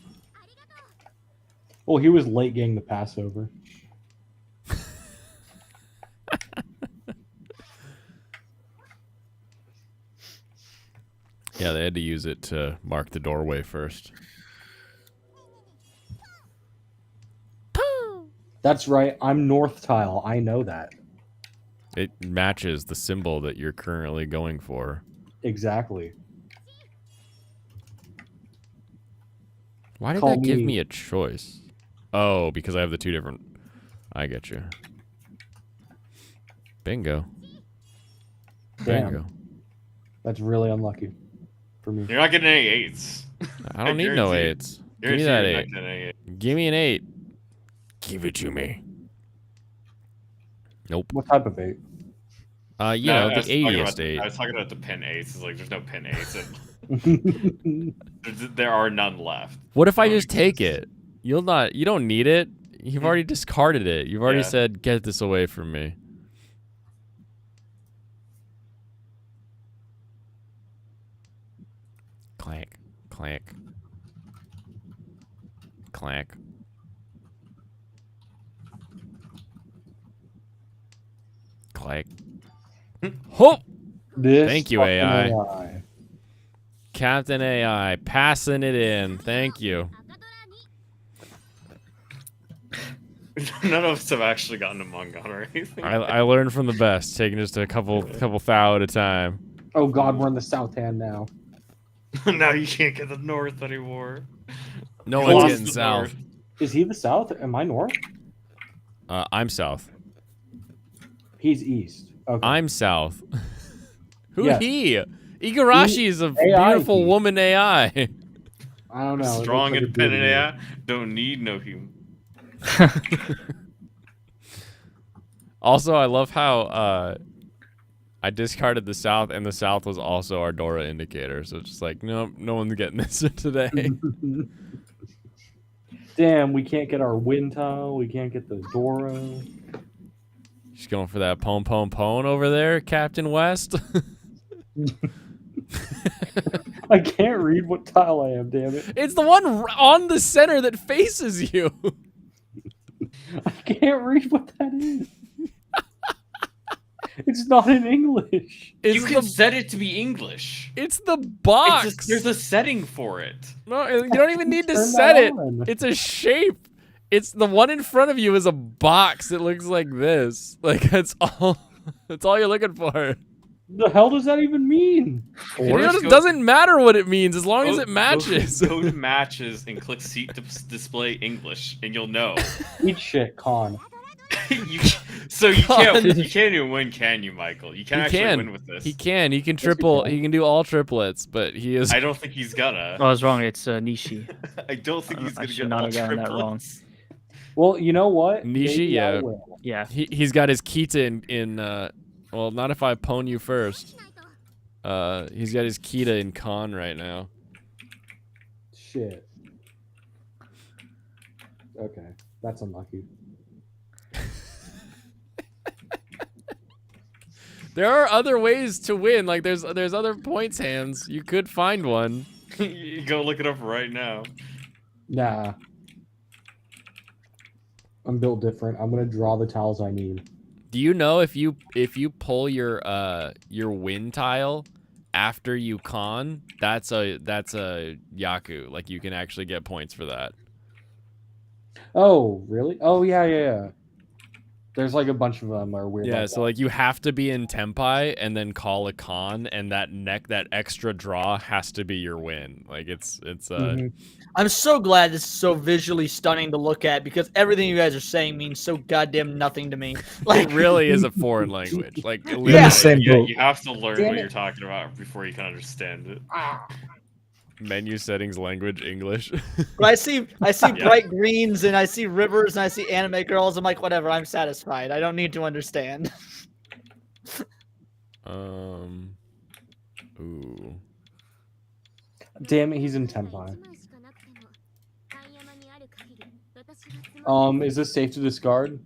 Well, he was late getting the Passover. Yeah, they had to use it to mark the doorway first. That's right. I'm North Tile. I know that. It matches the symbol that you're currently going for. Exactly. Why did Call that give me- me a choice? Oh, because I have the two different. I get you. Bingo. Damn. Bingo. That's really unlucky for me. You're not getting any 8s. I don't need no guarantee- 8s. Give me Guarantee that you're not 8. getting any 8. Give me an 8. Give it to me. Nope. What type of 8? You No, know, I was the talking 80th about- 8. I was talking about the pin 8s. It's like there's no pin 8s. There are none left. What if I Don't just take exist. it? You don't need it. You've already discarded it. You've already Yeah. said, get this away from me. Clank. Clank. Clank. Clank. Ho! This Thank you, fucking AI. Captain AI, passing it in. Thank you. None of us have actually gotten a Mungon or anything. I learned from the best, taking just a couple thou at a time. Oh god, we're in the south hand now. Now you can't get the north anymore. No You one's lost getting the south. north. Is he the south? Am I north? I'm south. He's east. Okay. I'm south. Who Yes. he? Igarashi is a AI beautiful he. woman AI. I don't know. it Strong, looks like a independent dude. AI. Don't need no human. Also, I love how I discarded the south, and the south was also our Dora indicator. So it's just like, no one's getting this today. Damn, we can't get our wind tile. We can't get the Dora. She's going for that pon over there, Captain West. I can't read what tile I am, damn it. It's the one on the center that faces you. I can't read what that is. It's not in English. It's You can set it to be English. It's the box. There's a setting for it. No, you don't even need to Turn set that it. on. It's a shape. It's the one in front of you is a box that looks like this. Like that's all. That's all you're looking for. The hell does that even mean? It doesn't matter what it means as long as it matches. Go to matches and click seat to display English, and you'll know. Eat shit, con. you can't even win, can you, Michael? You can't He actually can. win with this. He can. He can triple. He can do all triplets, but he is. I don't think he's gonna. Oh, I was wrong. It's Nishi. I don't think he's I gonna should get not all have gotten that wrong. triplets. Well, you know what? Nishi, Maybe I yeah. will. Yeah. He's got his Kita in well, not if I pwn you first. He's got his Kita in con right now. Shit. Okay, that's unlucky. There are other ways to win. Like there's other points hands. You could find one. You go look it up right now. Nah. I'm built different. I'm gonna draw the tiles I need. Do you know if you pull your win tile after you con, that's a Yaku. Like you can actually get points for that. Oh, really? Oh, yeah. There's like a bunch of them are weird. Yeah, like so like you have to be in Tempai and then call a con, and that extra draw has to be your win. Like it's Mhm. I'm so glad this is so visually stunning to look at because everything you guys are saying means so goddamn nothing to me. it really is a foreign language. Like Yeah. literally, Same Yeah, boat. you have to learn Damn what it. you're talking about before you can understand it. menu settings, language, English. But I see bright greens and I see rivers and I see anime girls. I'm like, whatever. I'm satisfied. I don't need to understand. Ooh. Damn it, he's in Tenpai. Is this safe to discard?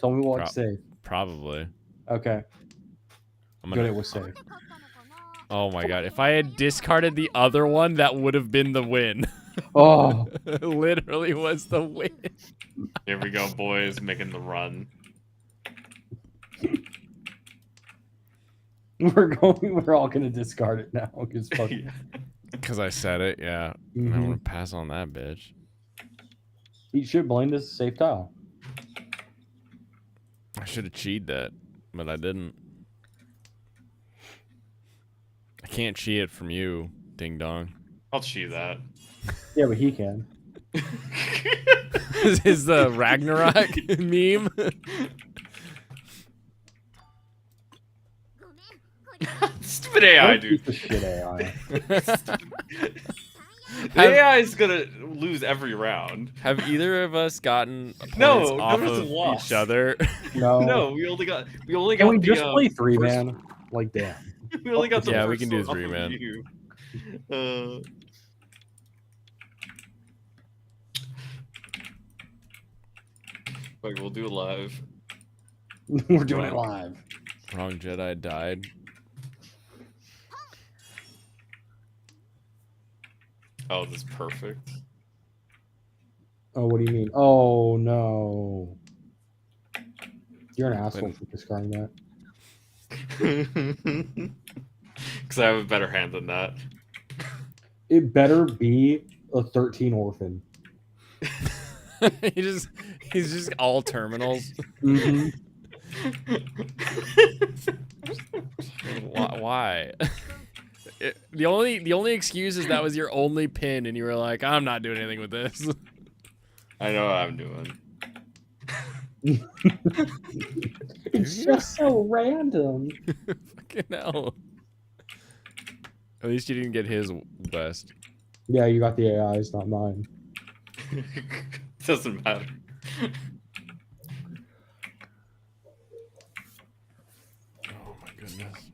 Tell me what's safe. Probably. Okay, I'm good. gonna. It was safe. Oh my god! If I had discarded the other one, that would have been the win. Oh, Literally was the win. Here we go, boys, making the run. we're all gonna discard it now because fuck. Because I said it, yeah. I'm Mhm. gonna pass on that bitch. Eat shit, blind is a safe tile. I should have cheated that, but I didn't. I can't cheat it from you, ding dong. I'll cheat that. Yeah, but he can. Is the Ragnarok meme? Stupid AI, What a dude. piece of shit AI. The AI is gonna lose every round. Have either of us gotten points No, off none of us of have lost. each other? No. No, we only got Can we the, just play three first- man? Like, damn. We only got the Yeah, we first can do one off three, of man. you. Like, we'll do it live. We're doing it live. Wrong Jedi died. Oh, this is perfect. Oh, what do you mean? Oh no. You're an asshole When- for discarding that. Because I have a better hand than that. It better be a 13 orphan. he's just all terminals. Mm-hmm. Why? The only excuse is that was your only pin, and you were like, I'm not doing anything with this. I know what I'm doing. It's just so random. Fucking hell. At least you didn't get his West. Yeah, you got the AIs, not mine. Doesn't matter. Oh my goodness.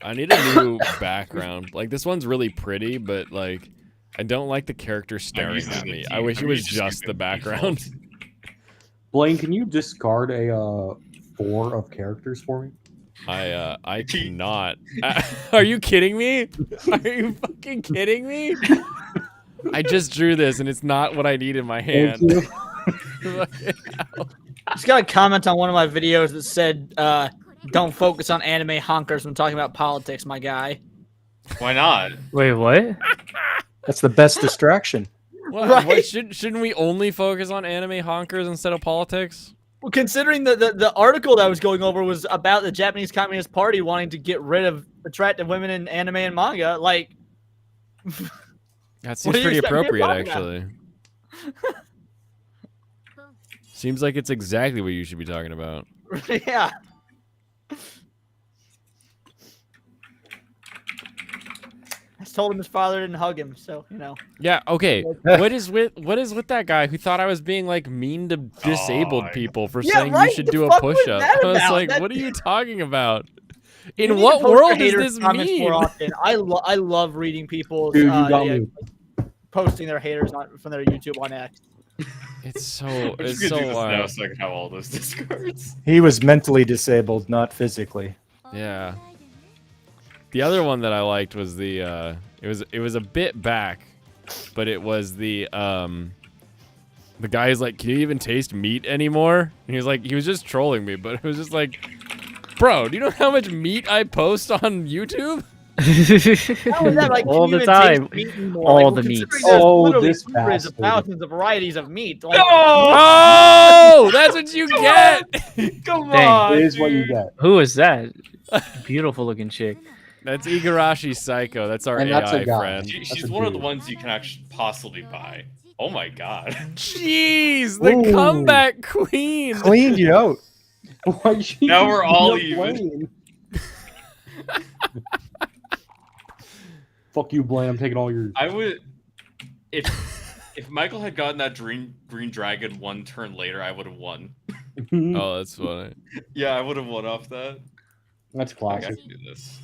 I need a new background. Like, this one's really pretty, but like, I don't like the character staring using at the me. default- I wish it was just just the using background. default. Blaine, can you discard a 4 of characters for me? I cannot. Are you kidding me? Are you fucking kidding me? I just drew this and it's not what I need in my hand. Thank you. Fucking hell. Just got a comment on one of my videos that said, "Don't focus on anime honkers when talking about politics, my guy." Why not? Wait, what? That's the best distraction. What, Right? what shouldn't we only focus on anime honkers instead of politics? Well, considering the article that I was going over was about the Japanese Communist Party wanting to get rid of attractive women in anime and manga, like, That What seems do you pretty expect me to appropriate, talk about? actually. Seems like it's exactly what you should be talking about. yeah. I just told him his father didn't hug him, so you know. Yeah, okay. What is with that guy who thought I was being like mean to disabled Oh, people for Yeah, saying right? you should The do a fuck was push-up? that I was about? like, That- what are you talking about? You In need to what post your world does haters' this comments mean? more often. I love reading people's Dude, you got me. posting their haters from their YouTube on X. It's so I'm it's just gonna so do this now wild. so I can have all those discards. He was mentally disabled, not physically. Yeah. The other one that I liked was the it was a bit back, but it was the guy's like, "Can you even taste meat anymore?" And he was just trolling me, but it was just like, "Bro, do you know how much meat I post on YouTube?" How is that, like, All can you the even time. taste meat anymore? All Like, the considering meats. there's Oh, literally this hundreds of bastard. thousands of varieties of meat. Like, Oh, that's what you get. Come Dang. on, It is what you dude. get. Who is that? Beautiful looking chick. That's Igarashi Psycho. That's our And AI that's a guy. friend. She's That's a one of the dude. ones you can actually possibly buy. Oh my god. Jeez, the Ooh. comeback queen. Cleaned you out. Why she Now we're all beat up even. Blaine? Fuck you, Blaine. I'm taking all your. I would if Michael had gotten that green dragon one turn later, I would have won. Oh, that's funny. Yeah, I would have won off that. That's Like, I classic. can do this.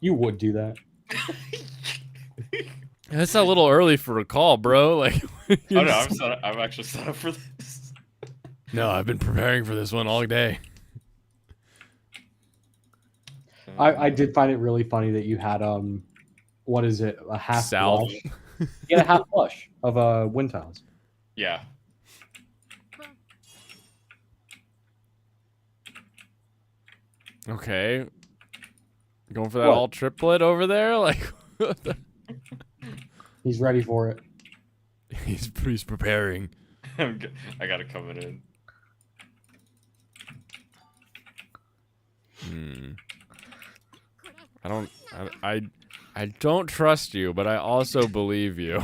You would do that. That's a little early for a call, bro. Like, Oh no, I'm actually set up for this. no, I've been preparing for this one all day. I did find it really funny that you had what is it? A half Salve. flush. You had a half flush of wind tiles. Yeah. Okay. Going for that What? all triplet over there? Like, what the- He's ready for it. he's preparing. I got it coming in. I don't. I don't trust you, but I also believe you.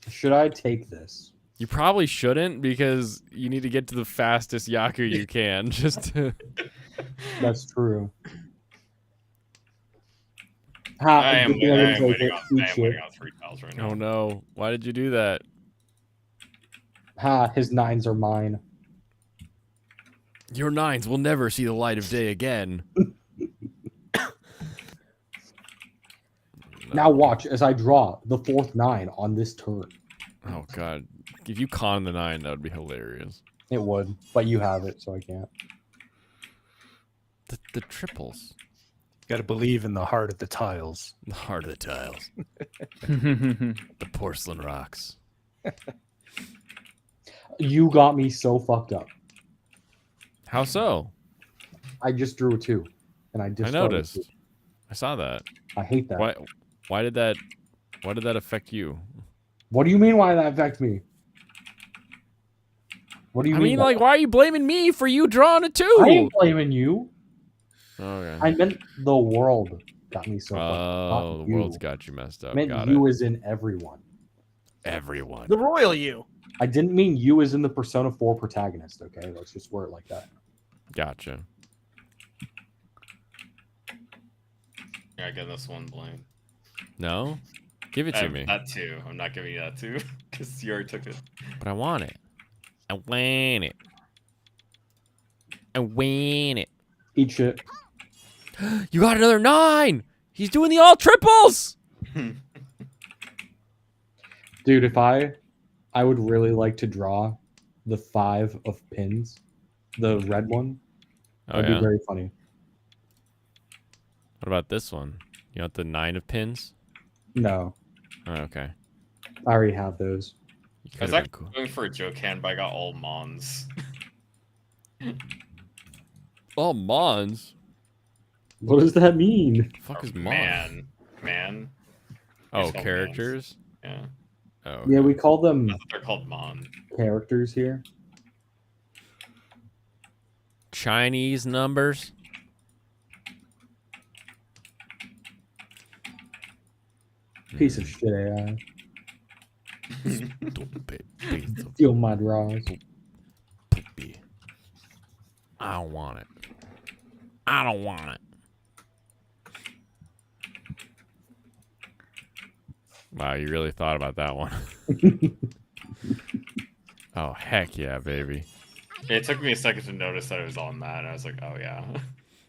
Should I take this? You probably shouldn't because you need to get to the fastest Yaku you can. Just to... That's true. I am waiting on 3 tiles right now. Oh no! Why did you do that? His 9s are mine. Your 9s will never see the light of day again. Now watch as I draw the 4th 9 on this turn. Oh god! If you con the 9, that would be hilarious. It would, but you have it, so I can't. The triples. Got to believe in the heart of the tiles. The heart of the tiles. The porcelain rocks. You got me so fucked up. How so? I just drew a 2, and I noticed. I saw that. I hate that. Why did that affect you? What do you mean? Why did that affect me? What do you mean? I mean, like, why are you blaming me for you drawing a 2? I ain't blaming you. Okay. I meant the world got me so fucked up. Oh, the world's got you messed up. I meant Got you it. as in everyone. Everyone. The royal you. I didn't mean you as in the Persona 4 protagonist, okay? Let's just word it like that. Gotcha. Yeah, I get this one, Blaine. No? Give it to me. That 2. I'm not giving you that 2 because you already took it. But I want it. I want it. I want it. Eat shit. You got another 9! He's doing the all triples! Dude, if I would really like to draw the 5 of pins, the red one. Oh, That'd yeah? be very funny. What about this one? You want the 9 of pins? No, Oh, okay. I already have those. I was actually going for a joke hand, but I got all Mons. All Mons? What does that mean? Fuck is Mon? Man. Oh, It's called characters? Yeah. Oh, okay. Yeah, we call them That's what they're called Mon. characters here. Chinese numbers? Piece of shit AI. Stupid piece of Steal my draws. poopy. I don't want it. I don't want it. Wow, you really thought about that one. Oh, heck yeah, baby. It took me a second to notice that it was on that, and I was like, oh yeah.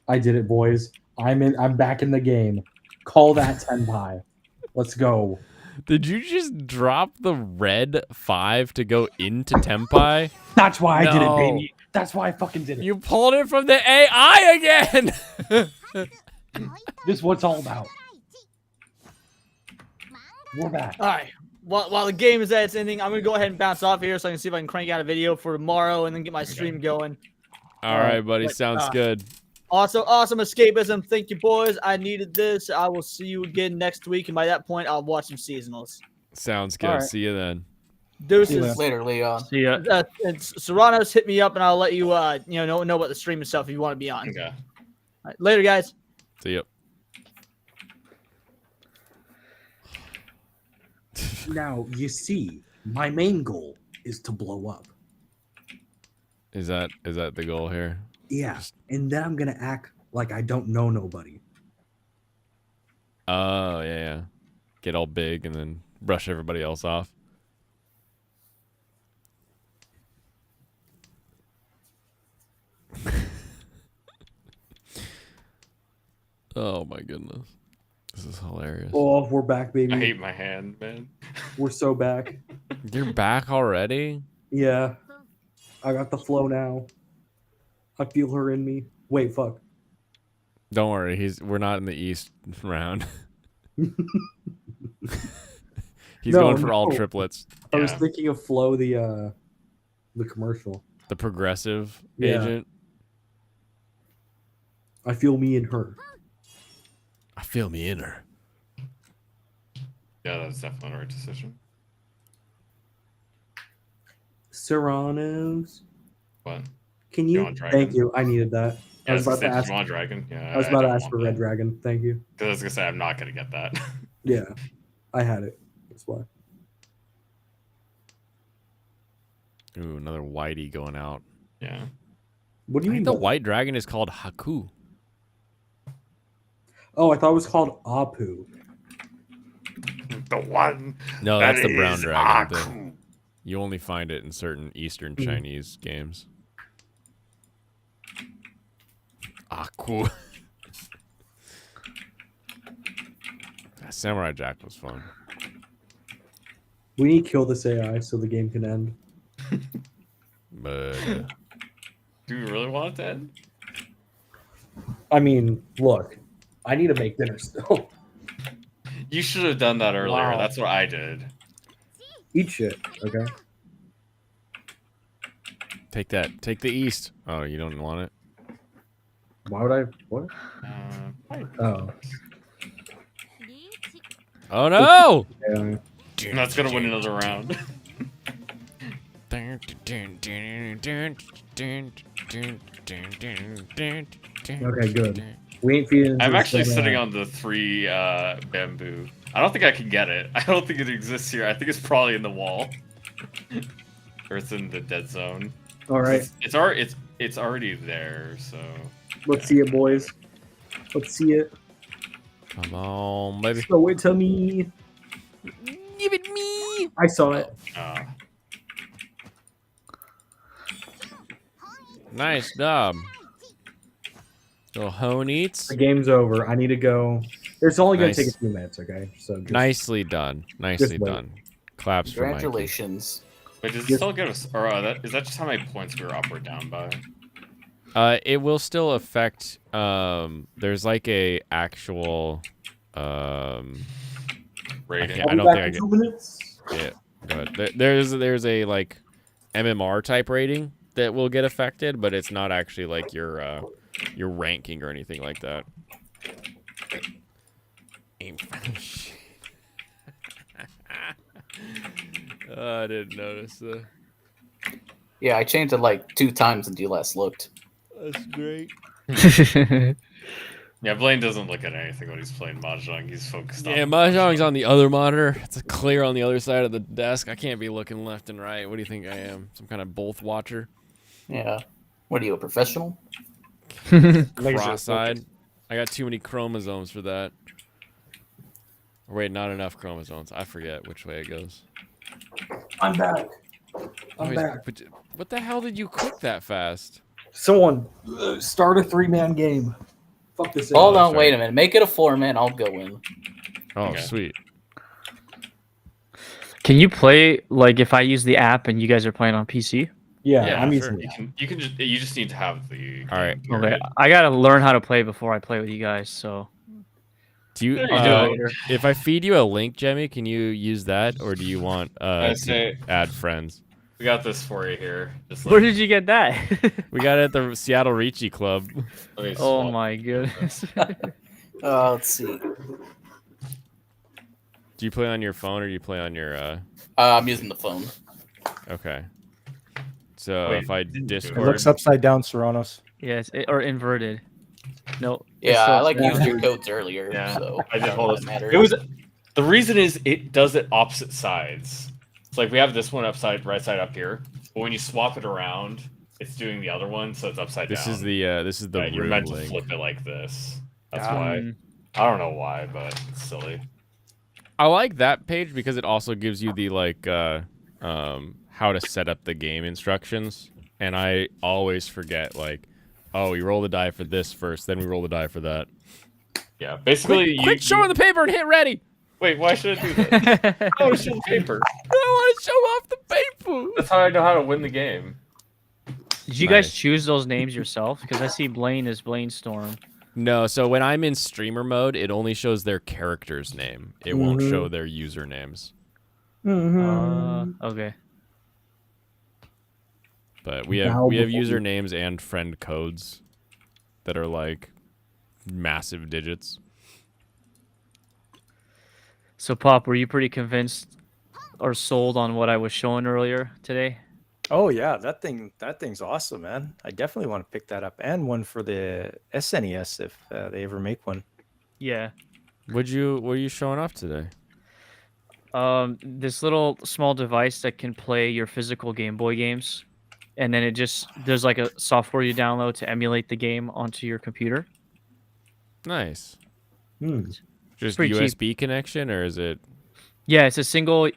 I did it, boys. I'm back in the game. Call that Tenpai. Let's go. Did you just drop the red 5 to go into Tenpai? That's why I did it, No. baby. That's why I fucking did it. You pulled it from the AI again! This is what it's all about. We're back. All right. While the game is at its ending, I'm gonna go ahead and bounce off here so I can see if I can crank out a video for tomorrow and then get my stream going. All right, buddy. But, Sounds good. Also, awesome escapism. Thank you, boys. I needed this. I will see you again next week, and by that point, I'll watch some seasonals. Sounds good. All right. See you then. Deuces. Later, Leon. See ya. And Serranos, hit me up, and I'll let you, know about the stream and stuff if you want to be on. Okay. All right, later, guys. See ya. Now, you see, my main goal is to blow up. Is that the goal here? Yeah, and then I'm going to act like I don't know nobody. Oh, yeah. Get all big and then brush everybody else off. Oh my goodness. This is hilarious. Oh, we're back, baby. I hate my hand, man. We're so back. You're back already? Yeah. I got the flow now. I feel her in me. Wait, fuck. Don't worry, we're not in the East round. He's No, going for all no. triplets. I was Yeah. thinking of Flo, the commercial. The progressive Yeah. agent. I feel me in her. I feel me in her. Yeah, that's definitely the right decision. Serranos. What? Can You you? want dragon? Thank you. I needed that. I was about to ask. Digimon Dragon. Yeah, I was about to don't ask want for that. Red Dragon. Thank you. Because I was gonna say I'm not gonna get that. Yeah, I had it. That's why. Ooh, another whitey going out. Yeah. What do you I mean? think the white dragon is called Haku. Oh, I thought it was called Apu. The one. No, that that's the brown is dragon. Aku. You only find it in certain Eastern Hmm. Chinese games. Aku. Samurai Jack was fun. We need to kill this AI so the game can end. But Do you really want it to end? I mean, look, I need to make dinner still. You should have done that earlier. Wow. That's what I did. Eat shit, okay? take that. Take the East. Oh, you don't want it? Why would I? What? Oh, Oh no! yeah. That's gonna win another round. Okay, good. We ain't feeding. into I'm this actually dumb sitting AI. on the 3 bamboo. I don't think I can get it. I don't think it exists here. I think it's probably in the wall. Or it's in the dead zone. All right, It's already there, so let's see it, boys. Let's see it. Come on, baby. Show it to me. Give it me. I saw it. Nice job. Little hone eats. The game's over. I need to go. It's only gonna Nice. take a few minutes, okay? So just, Nicely done. Nicely wait. done. Claps for Mikey. Congratulations. Wait, does it Yes. still give us or is that just how many points we were up or down by? It will still affect. There's like a actual. Rating. I don't think I get. 2 minutes. Yeah, but there's a like MMR type rating that will get affected, but it's not actually like your ranking or anything like that. Aim for the shit. I didn't notice that. Yeah, I changed it like 2 times since you last looked. That's great. Yeah, Blaine doesn't look at anything when he's playing Mahjong. He's focused on Yeah, Mahjong's on the other monitor. It's clear on the other side of the desk. I can't be looking left and right. What do you think I am? Some kind of both watcher? Yeah. What are you, a professional? Cross-eyed. I got too many chromosomes for that. Or wait, not enough chromosomes. I forget which way it goes. I'm back. I'm Oh, back. but what the hell did you cook that fast? Someone start a 3-man game. Fuck this. Hold AI. on, wait a minute. Make it a 4-man. I'll go in. Oh, Okay. sweet. Can you play like if I use the app and you guys are playing on PC? Yeah, I'm sure. using. You just need to have the All right. game, Okay, period. I gotta learn how to play before I play with you guys. So Do you, Yeah, you I'll do do it it. later. if I feed you a link, Jemmy, can you use that, or do you want I to say add friends? we got this for you here. Just Where like, did you get that? We got it at the Seattle Ricci Club. let me Oh swap. my goodness. Let's see. Do you play on your phone or do you play on your? I'm using the phone. Okay. So Wait, if I didn't do it. It Discord, looks upside down, Serranos. Yes, or inverted. No. it's Yeah, still I like upside used down. your codes earlier, Yeah, so I did don't hold know it. if matters. It was the reason is it does it opposite sides. It's like we have this one upside right side up here, but when you swap it around, it's doing the other one, so it's upside this down. is the Yeah, you're room meant to link. flip it like this. That's Um, why. I don't know why, but it's silly. I like that page because it also gives you the like how to set up the game instructions, and I always forget like, oh, we roll the die for this first, then we roll the die for that. Yeah, basically Quit showing the paper and hit ready. Wait, why should I do that? I want to show the paper. I don't want to show off the paper. That's how I know how to win the game. Did you guys Nice. choose those names yourself? Because I see Blaine as Blaine Storm. No, so when I'm in streamer mode, it only shows their character's name. It won't Mhm. show their usernames. Okay. But we have usernames and friend codes that are like massive digits. So, Pop, were you pretty convinced or sold on what I was showing earlier today? Oh yeah, that thing's awesome, man. I definitely want to pick that up, and one for the SNES if they ever make one. Yeah. What are you showing off today? This little small device that can play your physical Game Boy games, and then there's like a software you download to emulate the game onto your computer. Nice. Hmm. Just pretty cheap. USB connection, or is it? Yeah, it's a single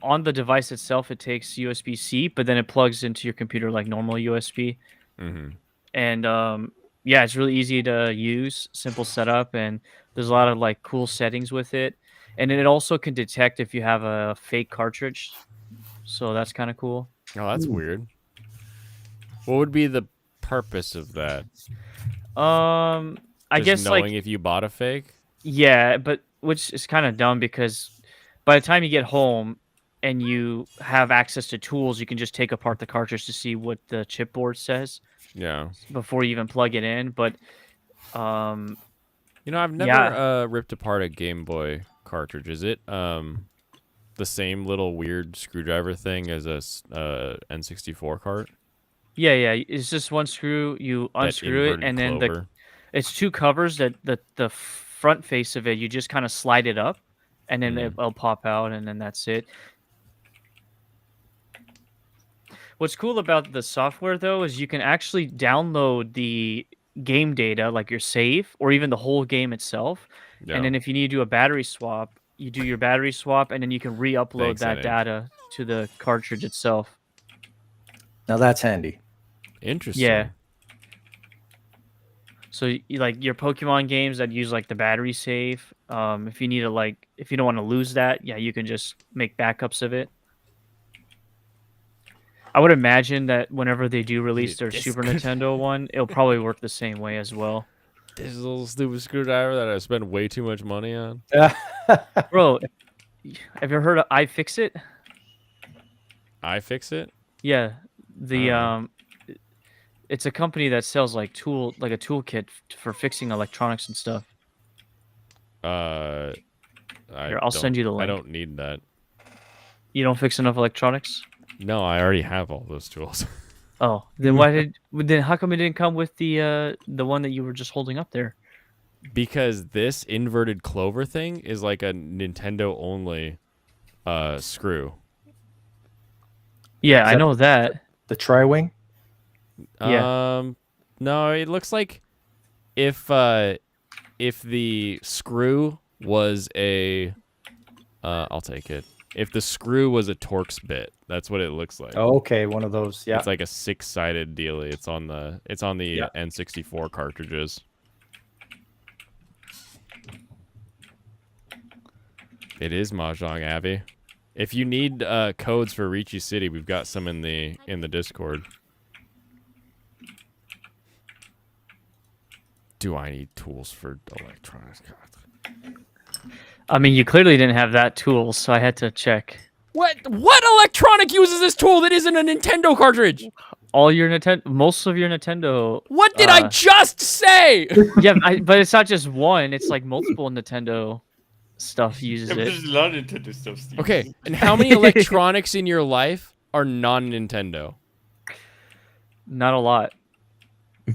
on the device itself. It takes USB-C, but then it plugs into your computer like normal USB. Mm-hmm. And yeah, it's really easy to use, simple setup, and there's a lot of like cool settings with it. And then it also can detect if you have a fake cartridge, so that's kind of cool. Oh, that's weird. What would be the purpose of that? I Just guess knowing like if you bought a fake. yeah, but which is kind of dumb because by the time you get home and you have access to tools, you can just take apart the cartridge to see what the chipboard says Yeah. before you even plug it in. But You know, I've never ripped apart a Game Boy cartridge. Is it the same little weird screwdriver thing as a N64 cart? yeah, it's just one screw. You That unscrew it, inverted and then clover? it's two covers that the front face of it. You just kind of slide it up, and then it'll pop out, and then that's it. What's cool about the software though is you can actually download the game data, like your save, or even the whole game itself. Yeah. And then if you need to do a battery swap, you do your battery swap, and then you can re-upload Thanks, that NH. data to the cartridge itself. Now that's handy. Interesting. Yeah. So like your Pokemon games that use like the battery save, if you need to if you don't want to lose that, yeah, you can just make backups of it. I would imagine that whenever they do release their Super Nintendo one, it'll probably work the same way as well. This little stupid screwdriver that I spent way too much money on. Bro, have you heard of iFixit? iFixit? Yeah, it's a company that sells like a toolkit for fixing electronics and stuff. Here, I'll send you the link. I don't need that. You don't fix enough electronics? No, I already have all those tools. Oh, then then how come it didn't come with the one that you were just holding up there? Because this inverted clover thing is like a Nintendo only screw. Yeah, I know that. The Tri-Wing? Yeah. No, it looks like if the screw was a I'll take it. If the screw was a Torx bit, that's what it looks like. Oh, okay, one of those. Yeah. It's like a 6-sided dealie. It's on the N64 cartridges. It is Mahjong, Abby. If you need codes for Ricci City, we've got some in the Discord. Do I need tools for electronics? I mean, you clearly didn't have that tool, so I had to check. What electronic uses this tool that isn't a Nintendo cartridge? Most of your Nintendo. What did I just say? Yeah, but it's not just one. It's like multiple Nintendo stuff uses it. There's a lot of Nintendo stuff. Steve. Okay, and how many electronics in your life are non-Nintendo? Not a lot.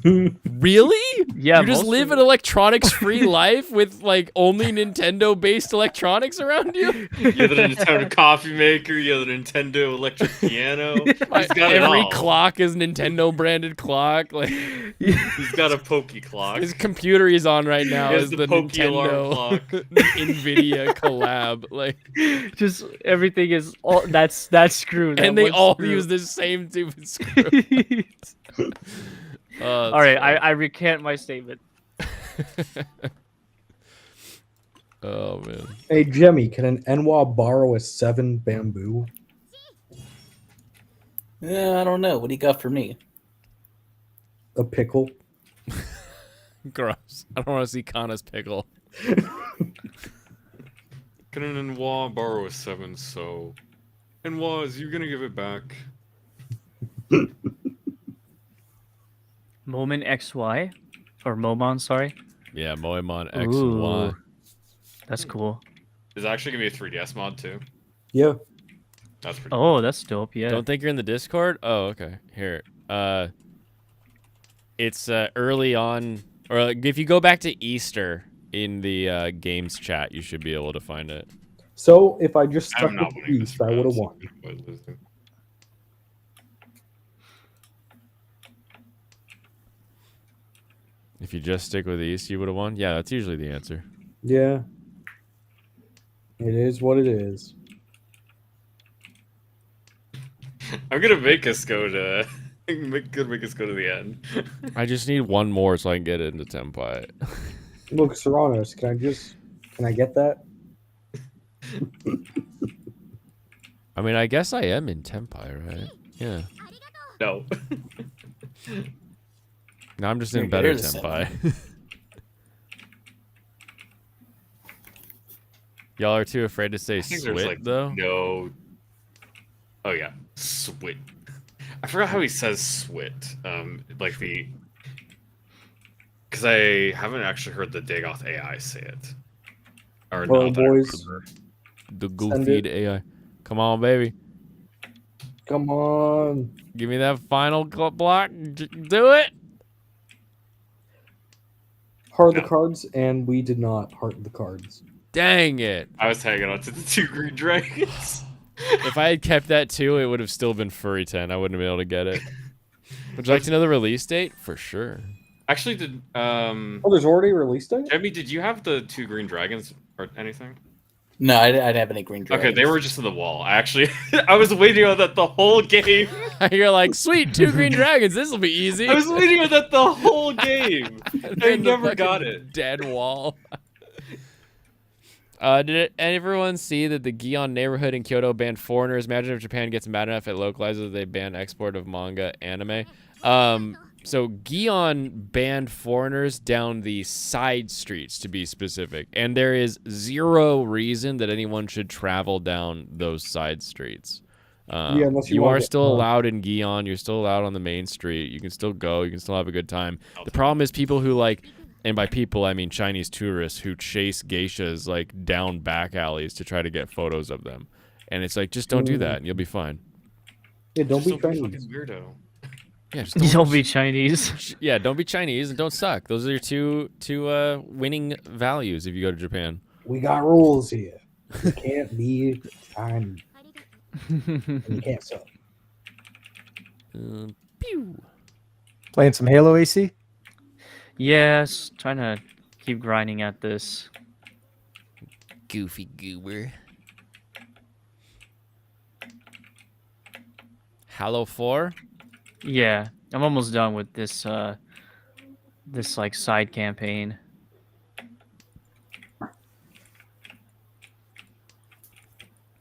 Really? Yeah, you just live an electronics-free life with like only Nintendo-based electronics around you. You have the Nintendo coffee maker. You have the Nintendo electric piano. He's got Every clock is Nintendo-branded clock. Like he's got a Pokey clock. His computer he's on right now is the Pokey alarm Nintendo clock. NVIDIA collab. Like just everything is all that's screwed. And they all use the same stupid screw. All right, I recant my statement. Oh man. Hey Jimmy, can an Enwa borrow a 7 bamboo? I don't know. What do you got for me? A pickle? Gross. I don't want to see Kana's pickle. Can an Enwa borrow a 7? So, Enwa, is you gonna give it back? Moment XY, or Momon, sorry. Yeah, Moemon X and Y. That's cool. There's actually gonna be a 3DS mod too. Yeah. That's pretty. Oh, that's dope. Yeah. Don't think you're in the Discord? Oh, okay. Here. It's early on, or like, if you go back to Easter in the games chat, you should be able to find it. So if I just stuck I'm not with winning this East, I would have won. losing. If you just stick with East, you would have won? Yeah, that's usually the answer. Yeah. It is what it is. I'm gonna make us go to. Make us go to the end. I just need one more so I can get into Tempai. Look, Serranos, can I get that? I mean, I guess I am in Tempai, right? Yeah. No. No, I'm just You're in better better than Tempai. Y'all are too afraid to say I think there's swit, like though? no. Oh yeah, swit. I forgot how he says swit. Like the. Because I haven't actually heard the Dagoth AI say it. Or Well, not that I boys. remember. The Send goofy it. AI. Come on, baby. Come on. Give me that final block. Do it. Heart No. the cards, and we did not heart the cards. Dang it. I was hanging on to the 2 green dragons. If I had kept that too, it would have still been Furry 10. I wouldn't have been able to get it. Would you like to know the release date? For sure. Actually, did Oh, there's already a release date? Jemmy, did you have the 2 green dragons or anything? No, I didn't have any green dragons. Okay, they were just in the wall. I actually, I was waiting on that the whole game. You're like, sweet, 2 green dragons. This will be easy. I was waiting on that the whole game. I And the never got fucking it. Dead wall. Did everyone see that the Gion neighborhood in Kyoto banned foreigners? Imagine if Japan gets mad enough it localizes, they ban export of manga anime. So Gion banned foreigners down the side streets, to be specific, and there is zero reason that anyone should travel down those side streets. Yeah, unless you you wanna are get still mugged. allowed in Gion. You're still allowed on the main street. You can still go. You can still have a good time. The problem is people who like, and by people I mean Chinese tourists who chase geishas like down back alleys to try to get photos of them, and it's like just don't do that and you'll be fine. Yeah, don't Just be a Chinese. fucking weirdo. Yeah, just Don't be Chinese. Yeah, don't be Chinese and don't suck. Those are your two winning values if you go to Japan. We got rules here. You can't be Chinese. And you can't suck. Pew. Playing some Halo AC? Yes, trying to keep grinding at this. Goofy goober. Halo 4? Yeah, I'm almost done with this this like side campaign.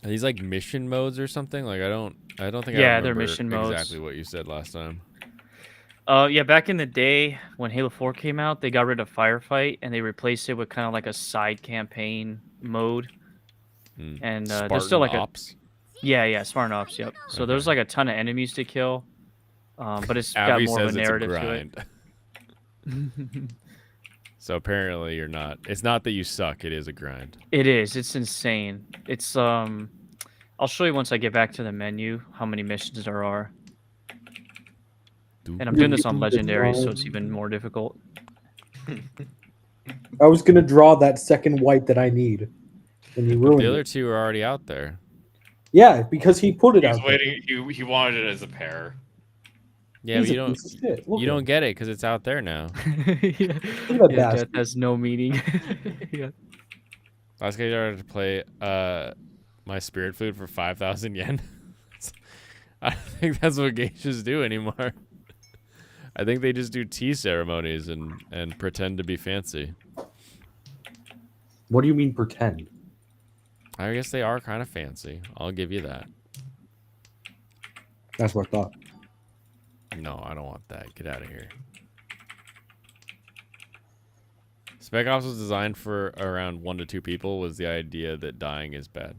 Are these like mission modes or something? Like I don't think I Yeah, they're remember mission modes. exactly what you said last time. Yeah, back in the day when Halo 4 came out, they got rid of Firefight and they replaced it with kind of like a side campaign mode. And there's still like Ops. yeah, Spartan Ops, yep. So there's like a ton of enemies to kill, but it's got Abby more of says a it's a narrative to grind. it. So apparently you're not. It's not that you suck. It is a grind. It is. It's insane. It's I'll show you once I get back to the menu how many missions there are. And I'm doing this on legendary, so it's even more difficult. I was gonna draw that second white that I need, and you ruined The other it. two are already out there. Yeah, because he put it He was out there. waiting. He wanted it as a pair. Yeah, He's but you a don't. piece of shit. Look You at don't him. get it because it's out there now. Yeah, Look at that death bastard. has no meaning. Yeah. Last guy started to play my spirit food for 5,000 yen. I don't think that's what geishas do anymore. I think they just do tea ceremonies and pretend to be fancy. What do you mean pretend? I guess they are kind of fancy. I'll give you that. That's what I thought. No, I don't want that. Get out of here. Spec Ops was designed for around 1 to 2 people. Was the idea that dying is bad?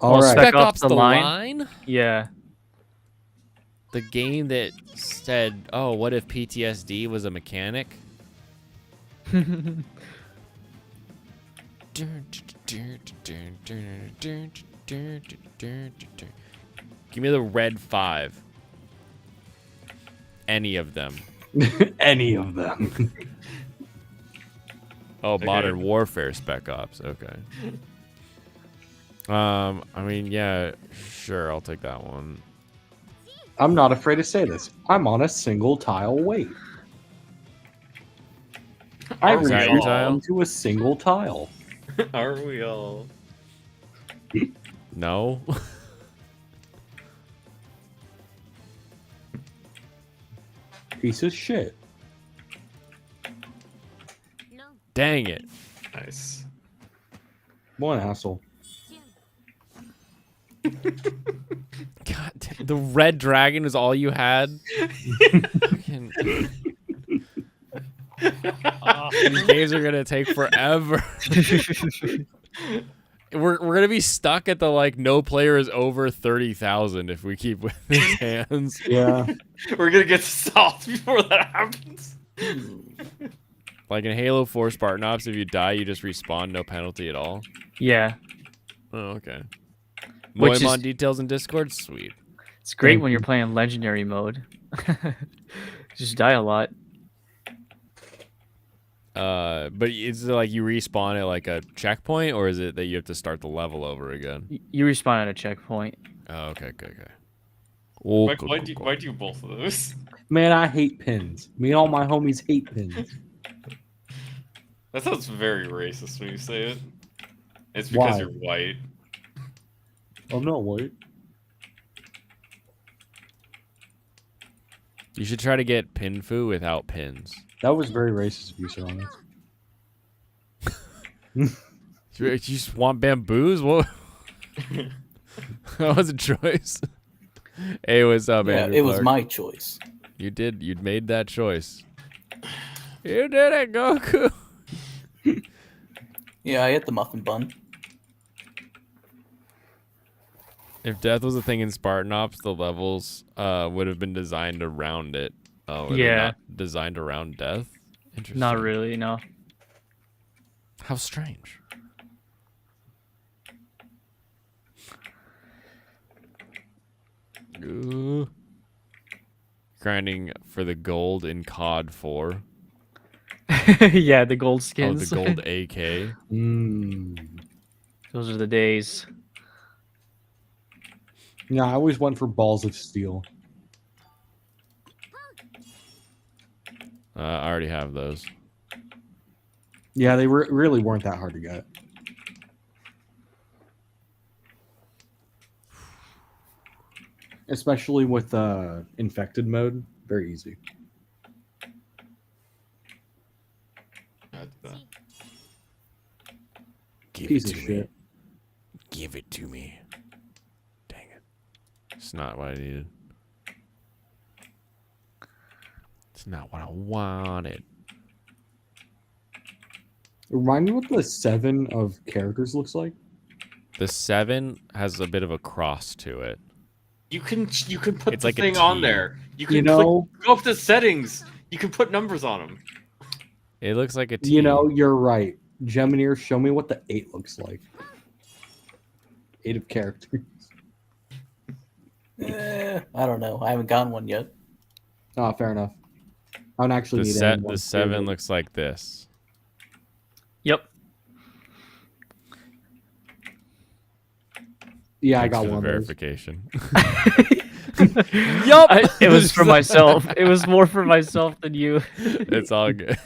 All right. Spec Ops The Line? Yeah. The game that said, "Oh, what if PTSD was a mechanic?" Give me the red 5. Any of them. Any of them. Oh, Okay. Modern Warfare Spec Ops. Okay. I mean, yeah, sure, I'll take that one. I'm not afraid to say this. I'm on a single tile wait. I Are we that your retreat tile? onto a single tile. Are we all? No. Piece of shit. Dang it. Nice. What an asshole. God damn, the red dragon is all you had? Fucking- These games are gonna take forever. We're gonna be stuck at the like no player is over 30,000 if we keep with these hands. Yeah. We're gonna get stopped before that happens. Like in Halo 4 Spartan Ops, if you die, you just respawn, no penalty at all. Yeah, Oh, okay. Which Moemon is- details in Discord, sweet. it's great Thank when you. you're playing legendary mode. Just die a lot. But is it like you respawn at like a checkpoint, or is it that you have to start the level over again? You respawn at a checkpoint. Oh, okay. Oh, Why, cool, why, cool, do, cool. why do both of those? Man, I hate pins. Me and all my homies hate pins. That sounds very racist when you say it. It's because Why? you're white. I'm not white. You should try to get Pinfu without pins. That was very racist of you, Sir Honest. You just want bamboos? What? That was a choice. Hey, what's up, Yeah, Andrew it was Clark? my choice. You'd made that choice. You did it, Goku. Yeah, I ate the muffin bun. If death was a thing in Spartan Ops, the levels would have been designed around it. Oh, were they Yeah. not designed around death? Interesting. Not really, no. How strange. Ooh. Grinding for the gold in COD 4. Yeah, the gold Oh, skins. the gold AK. Those are the days. Yeah, I always went for balls of steel. I already have those. Yeah, they really weren't that hard to get. Especially with infected mode, very easy. Give Piece it of to me. shit. Give it to me. Dang it. It's not what I needed. It's not what I wanted. Remind me what the 7 of characters looks like. The 7 has a bit of a cross to it. You can put It's the like a thing on T. there. You can You know, go up to settings. You can put numbers on them. It looks like a T. you know, you're right. Geminier, show me what the 8 looks like. 8 of characters. I don't know. I haven't gotten one yet. Oh, fair enough. I don't actually need any the more 7 favorites. looks like this. Yep. Yeah, I Thanks got for the one of those. verification. Yup. It was for myself. It was more for myself than you. It's all good.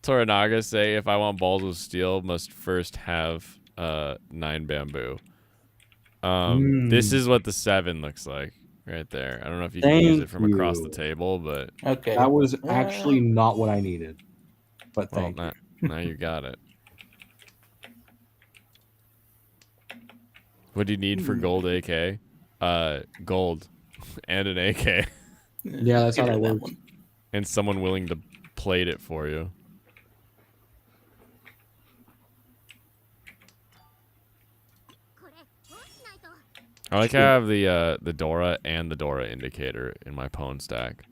Toranaga say if I want balls of steel, must first have 9 bamboo. This is what the 7 looks like right there. I don't know if you can use Thank it from across the you. table, but Okay. That was actually not what I needed. But well, thank you. now you got it. What do you need for gold AK? Gold and an AK Yeah, that's how Give that me that works. one. and someone willing to plate it for you. I like how I have the Dora and the Dora indicator in my pawn stack.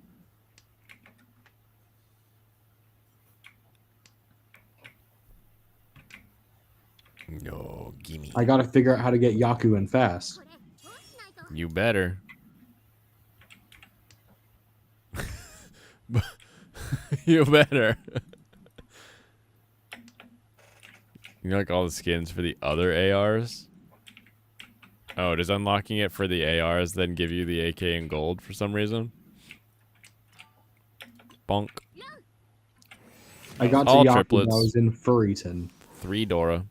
No, gimme. I gotta figure out how to get Yaku in fast. You better. You better. You like all the skins for the other ARs? Oh, does unlocking it for the ARs then give you the AK in gold for some reason? Bonk. I got to All Yaku triplets. when I was in Furryton. 3 Dora.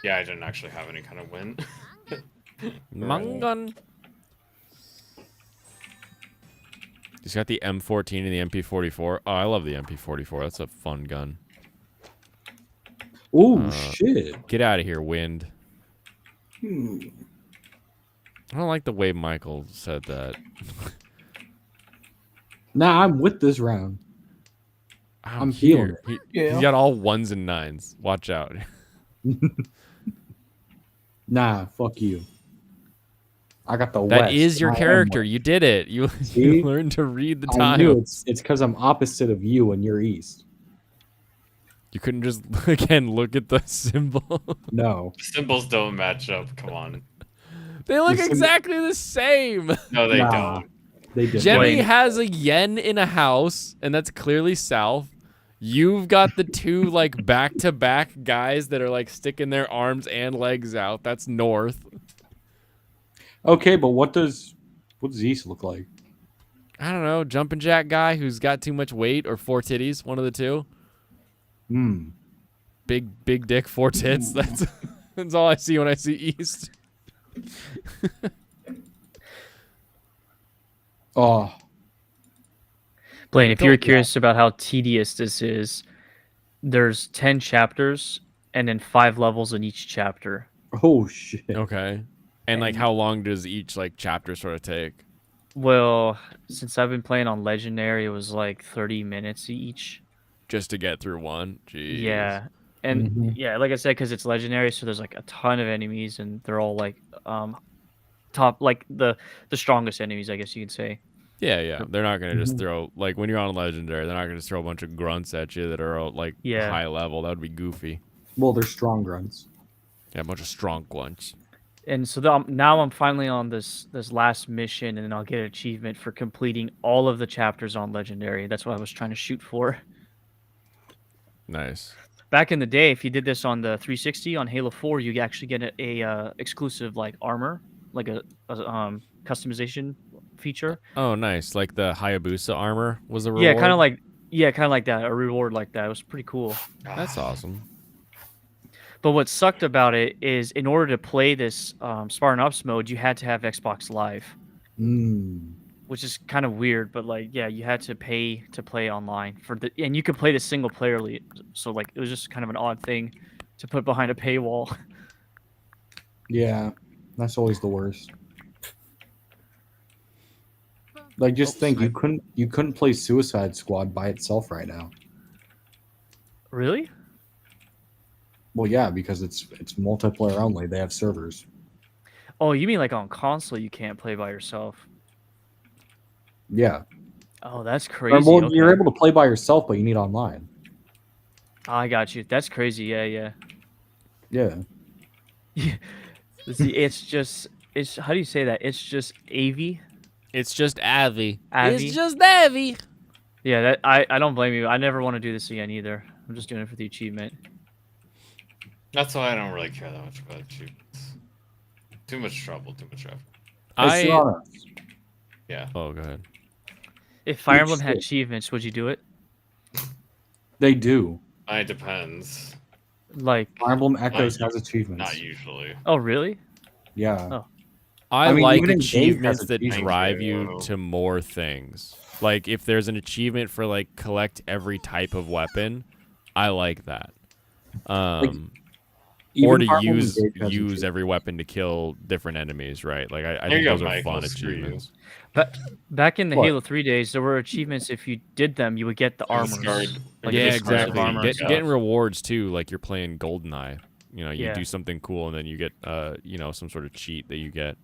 Yeah, I didn't actually have any kind of win. Mangun. He's got the M14 and the MP44. Oh, I love the MP44. That's a fun gun. Ooh, shit. Get out of here, Wind. Hmm. I don't like the way Michael said that. Nah, I'm with this round. I'm here. feeling He's got all 1s and 9s. Watch out. Nah, fuck you. I got the That West. is your I am character. West. You did it. You See? learned to read the I knew tiles. it's because I'm opposite of you and you're East. You couldn't just, again, look at the symbol. No. Symbols don't match up. Come on. They look The symbol- exactly the same. No, they Nah. don't. They did. Jemmy has a yen in a house, and that's clearly south. You've got the two, like, back-to-back guys that are, like, sticking their arms and legs out. That's north. Okay, but what does East look like? I don't know. Jumping jack guy who's got too much weight or 4 titties. One of the two. Hmm. Big dick, 4 tits. That's all I see when I see East. Oh, Blaine, if you're Don't- curious about how tedious this is, there's 10 chapters and then 5 levels in each chapter. oh shit. Okay. And, like, how long does each, like, chapter sort of take? Well, since I've been playing on Legendary, it was like 30 minutes each. Just to get through one? Jeez. Yeah. And Mhm. yeah, like I said, because it's Legendary, so there's like a ton of enemies, and they're all like top, like the strongest enemies, I guess you could say. Yeah. They're not going to just Mhm. throw, like, when you're on Legendary, they're not going to just throw a bunch of grunts at you that are, all, like, Yeah. high level. That would be goofy. Well, they're strong grunts. Yeah, a bunch of strong grunts. And so now I'm finally on this last mission, and then I'll get an achievement for completing all of the chapters on Legendary. That's what I was trying to shoot for. Nice. Back in the day, if you did this on the 360 on Halo 4, you actually get a exclusive like armor, like a customization feature. Oh, nice. Like the Hayabusa armor was the reward? Yeah, kind of like that, a reward like that. It was pretty cool. That's awesome. But what sucked about it is, in order to play this Spartan Ops mode, you had to have Xbox Live, Mm. which is kind of weird. But like, yeah, you had to pay to play online and you could play the single player. So like, it was just kind of an odd thing to put behind a paywall. Yeah, that's always the worst. Like, just think, you couldn't play Suicide Squad by itself right now. Really? Well, yeah, because it's multiplayer only. They have servers. Oh, you mean like on console you can't play by yourself? Yeah. Oh, that's Or, crazy. well, Okay. you're able to play by yourself, but you need online. I got you. That's crazy. Yeah. Yeah. See, it's how do you say that? It's just AV. It's just Avi. Avi? It's just Avi. Yeah, that I don't blame you. I never want to do this again either. I'm just doing it for the achievement. That's why I don't really care that much about achievements. Too much trouble. Hey, Serrano, Yeah. Oh, go ahead. If Fire Each Emblem had state. achievements, would you do it? they do. It depends. Like, Fire Emblem Echoes has achievements. Not usually. oh really? Yeah. Oh. I mean, like even in Dave achievements has that achievements. drive you Thank you. to more things. Like, if there's an achievement for, like, collect every type of weapon, I like that. Even Or to Fire Emblem use Dave has achievements. every weapon to kill different enemies, right? Like, I There think you go, those are Mike. fun Let's screw you. achievements. But back in the What? Halo 3 days, there were achievements. If you did them, you would get the armors. Discard- Like Yeah, the exclusive exactly. armors. Getting rewards, too, like you're playing GoldenEye. You know, you Yeah. do something cool, and then you get, some sort of cheat that you get.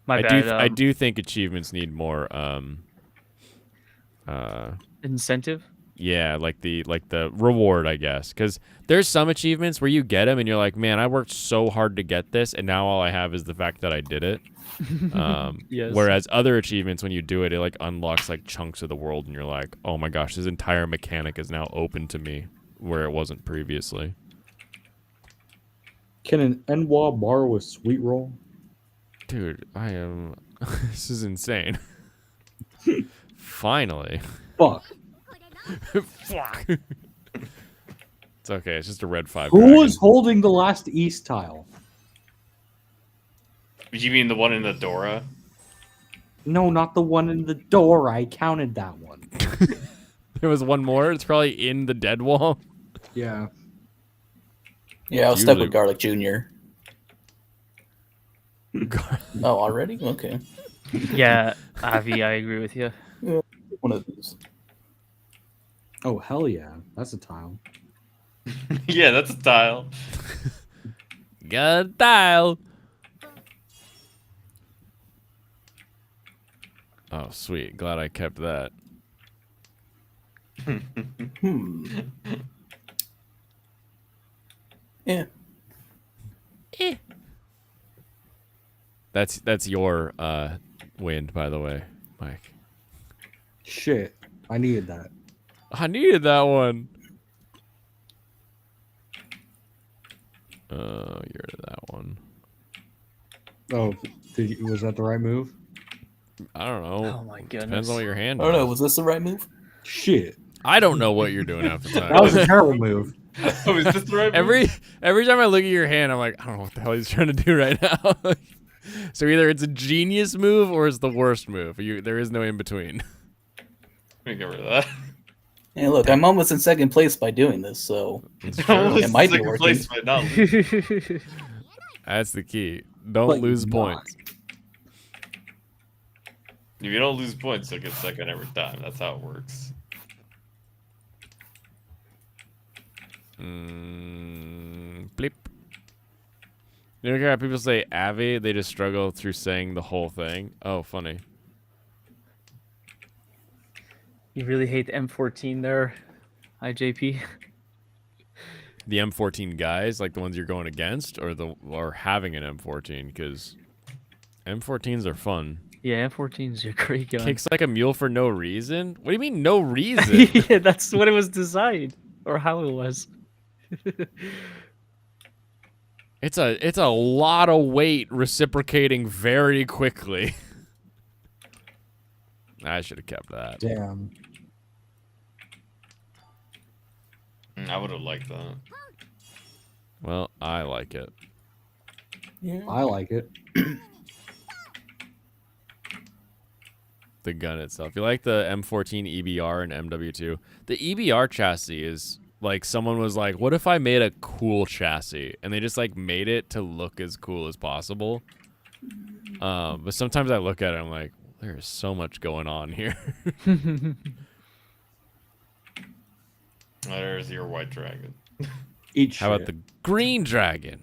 My I bad. do think achievements need more, Incentive. Yeah, like the reward, I guess, because there's some achievements where you get them and you're like, man, I worked so hard to get this, and now all I have is the fact that I did it. Yes. Whereas other achievements, when you do it, it like unlocks like chunks of the world, and you're like, oh my gosh, this entire mechanic is now open to me where it wasn't previously. Can an NWA borrow a sweet roll? Dude, I am. This is insane. Finally. Fuck. Fuck. It's okay. It's just a red 5. Who dragon. was holding the last east tile? You mean the one in the Dora? No, not the one in the door. I counted that one. There was one more. It's probably in the dead wall. Yeah. Yeah, I'll step Usually- with Garlic Jr. Oh, already? Okay. Yeah, Avi, I agree with you. One of these. Oh, hell yeah. That's a tile. Yeah, that's a tile. Got a tile. Oh, sweet. Glad I kept that. Yeah. That's your wind, by the way, Mike. Shit. I needed that. I needed that one. You're that one. Oh, was that the right move? I don't know. Oh my goodness. Depends on what your hand I don't know. does. Was this the right move? Shit. I don't know what you're doing half the time. That was a terrible move. Oh, is this the right move? Every time I look at your hand, I'm like, I don't know what the hell he's trying to do right now. So either it's a genius move or it's the worst move. There is no in between. Let me get rid of that. Hey, look, I'm almost in second place by doing this, so Almost it might be second working. place, but not lose. That's the key. Don't But lose not. points. If you don't lose points, you'll get second every time. That's how it works. Bleep. You know how people say Avi, they just struggle through saying the whole thing. Oh, funny. You really hate the M14 there, IJP? The M14 guys, like the ones you're going against, or having an M14, because M14s are fun. Yeah, M14's a great gun. Kicks like a mule for no reason? What do you mean no reason? Yeah, that's what it was designed, or how it was. It's a lot of weight reciprocating very quickly. I should have kept that. Damn. I would have liked that. Well, I like it. Yeah. I like it. The gun itself. You like the M14 EBR and MW2? The EBR chassis is like someone was like, what if I made a cool chassis? And they just like made it to look as cool as possible. But sometimes I look at it, I'm like, there's so much going on here. There's your white dragon. Eat How about the green dragon?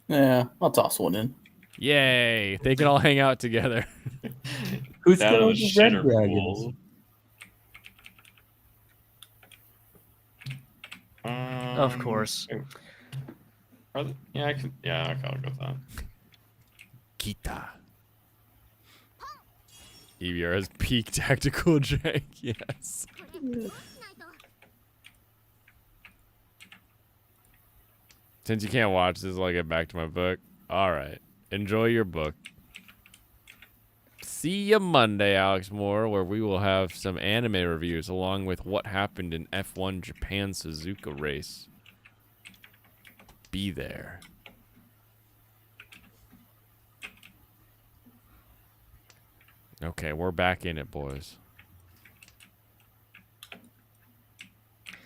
Yeah, I'll toss one in. Yay! They can all hang out together. Who's Down in going the to red shitter dragons? pool. Of course. Yeah, I can. Yeah, I gotta go with that. Kita. EBR has peak tactical jank. Yes. Since you can't watch this, I'll get back to my book. All right. Enjoy your book. See you Monday, Alex Moore, where we will have some anime reviews along with what happened in F1 Japan Suzuka race. Be there. Okay, we're back in it, boys.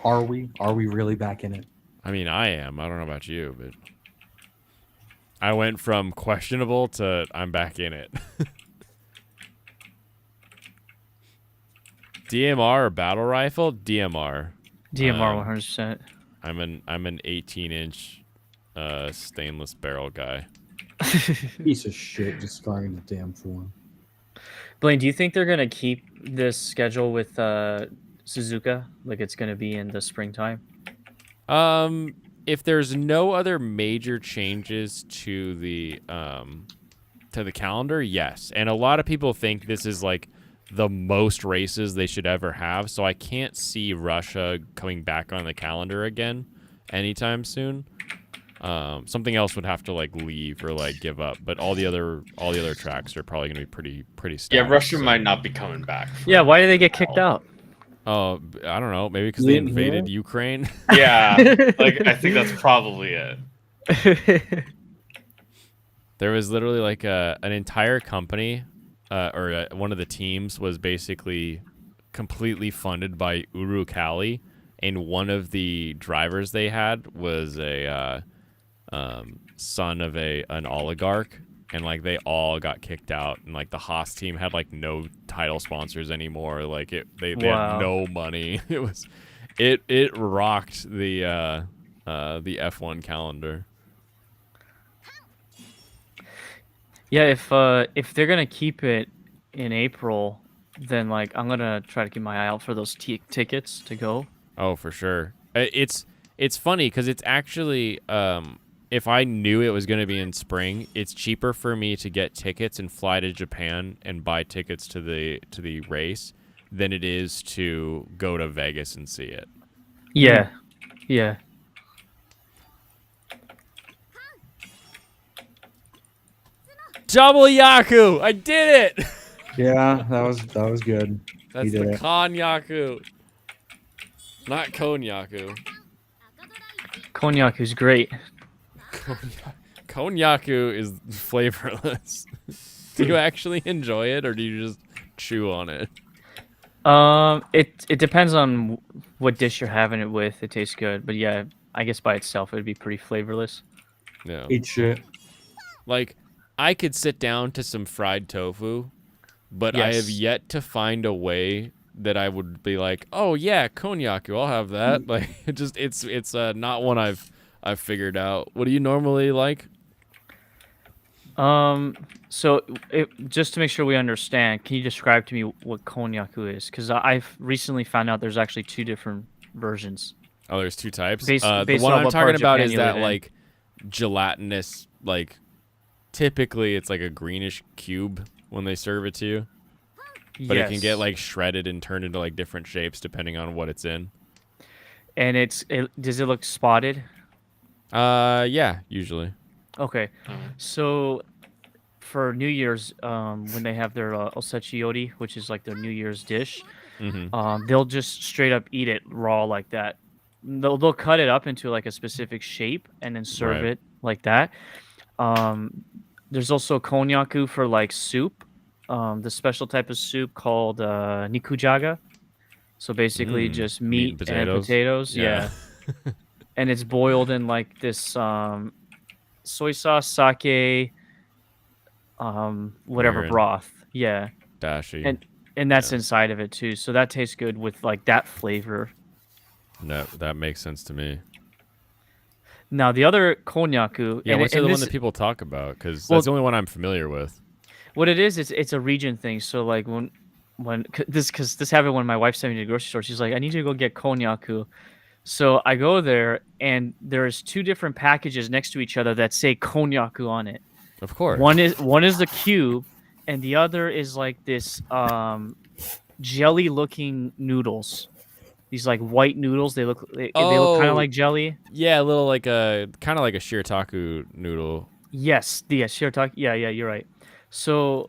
Are we? Are we really back in it? I mean, I am. I don't know about you, but I went from questionable to I'm back in it. DMR or battle rifle? DMR. DMR 100%. I'm an 18-inch stainless barrel guy. Piece of shit destroying the damn form. Blaine, do you think they're gonna keep this schedule with Suzuka, like it's gonna be in the springtime? If there's no other major changes to the calendar, yes. And a lot of people think this is like the most races they should ever have, so I can't see Russia coming back on the calendar again anytime soon. Something else would have to like leave or like give up, but all the other tracks are probably gonna be pretty static. Yeah, Russia might not be coming back. Yeah, why did they get kicked out? Oh, I don't know. Maybe because they invaded Ukraine. Yeah, like I think that's probably it. There was literally like an entire company, one of the teams was basically completely funded by Uralkali, and one of the drivers they had was a son of an oligarch, and like they all got kicked out, and like the Haas team had like no title sponsors anymore. Like they had no money. It rocked the F1 calendar. Yeah, if they're gonna keep it in April, then like I'm gonna try to keep my eye out for those tickets to go. Oh, for sure. It's funny because it's actually if I knew it was going to be in spring, it's cheaper for me to get tickets and fly to Japan and buy tickets to the race than it is to go to Vegas and see it. Yeah, yeah. Double Yaku! I did it! Yeah, that was good. That's the Konyaku. Not Konyaku. Konyaku's great. Konyaku is flavorless. Do you actually enjoy it, or do you just chew on it? It depends on what dish you're having it with. It tastes good, but yeah, I guess by itself it would be pretty flavorless. Yeah. Eat shit. Like, I could sit down to some fried tofu, but I have Yes. yet to find a way that I would be like, oh yeah, Konyaku, I'll have that. Like, it's not one I've figured out. What do you normally like? So just to make sure we understand, can you describe to me what konyaku is? Because I've recently found out there's actually two different versions. Oh, there's two types. Based The one on I'm what part talking of about Japan is you that live in. like gelatinous, like typically it's like a greenish cube when they serve it to you, but it can get like shredded and turned into like different shapes depending on what it's in. And does it look spotted? Yeah, usually. Okay, so for New Year's, when they have their osechi which is like their New Year's dish, they'll just straight up eat it raw like that. They'll cut it up into like a specific shape and then serve it like that. There's also konyaku for like soup, the special type of soup called nikujaga. So basically just meat and potatoes. Yeah. And it's boiled in like this soy sauce, sake, whatever Mirin. broth. Yeah. Dashi. And that's inside of it too. So that tastes good with like that flavor. No, that makes sense to me. Now the other konyaku. Yeah, what's the one that people talk about? Because that's the only one I'm familiar with. What it is, it's a region thing. So like because this happened when my wife sent me to the grocery store. She's like, I need you to go get konyaku. So I go there, and there's two different packages next to each other that say konyaku on it. Of course. One is the cube, and the other is like this jelly-looking noodles. These like white noodles. They look kind of like jelly. Yeah, a little like kind of like a shirataki noodle. Yes, shirataki. Yeah, you're right. So,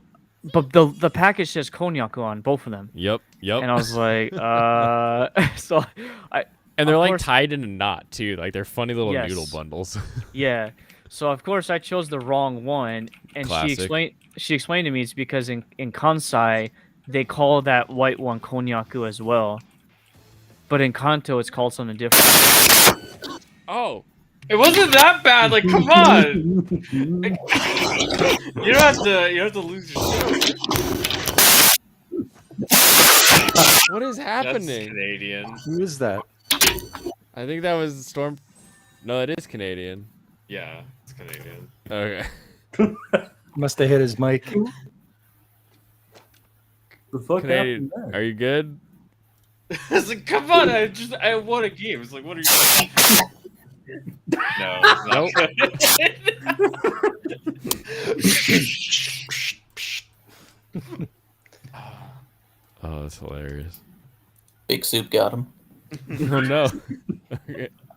but the package says konyaku on both of them. Yep. And I was like, so And they're like tied in a knot too. Like they're funny little noodle bundles. Yeah. So of course I chose the wrong one, and Classic. she explained to me it's because in Kansai they call that white one konyaku as well, but in Kanto it's called something different. Oh, it wasn't that bad. Like, come on. You don't have to lose your shit. what is happening? That's Canadian. Who is that? I think that was Storm. No, it is Canadian. Yeah, it's Canadian. Okay. Must have hit his mic. The fuck Canadian, happened are you good? I was like, come on, I won a game. It's like, what are you doing? No, it's not good. Oh, that's hilarious. Big Soup got him. Oh no.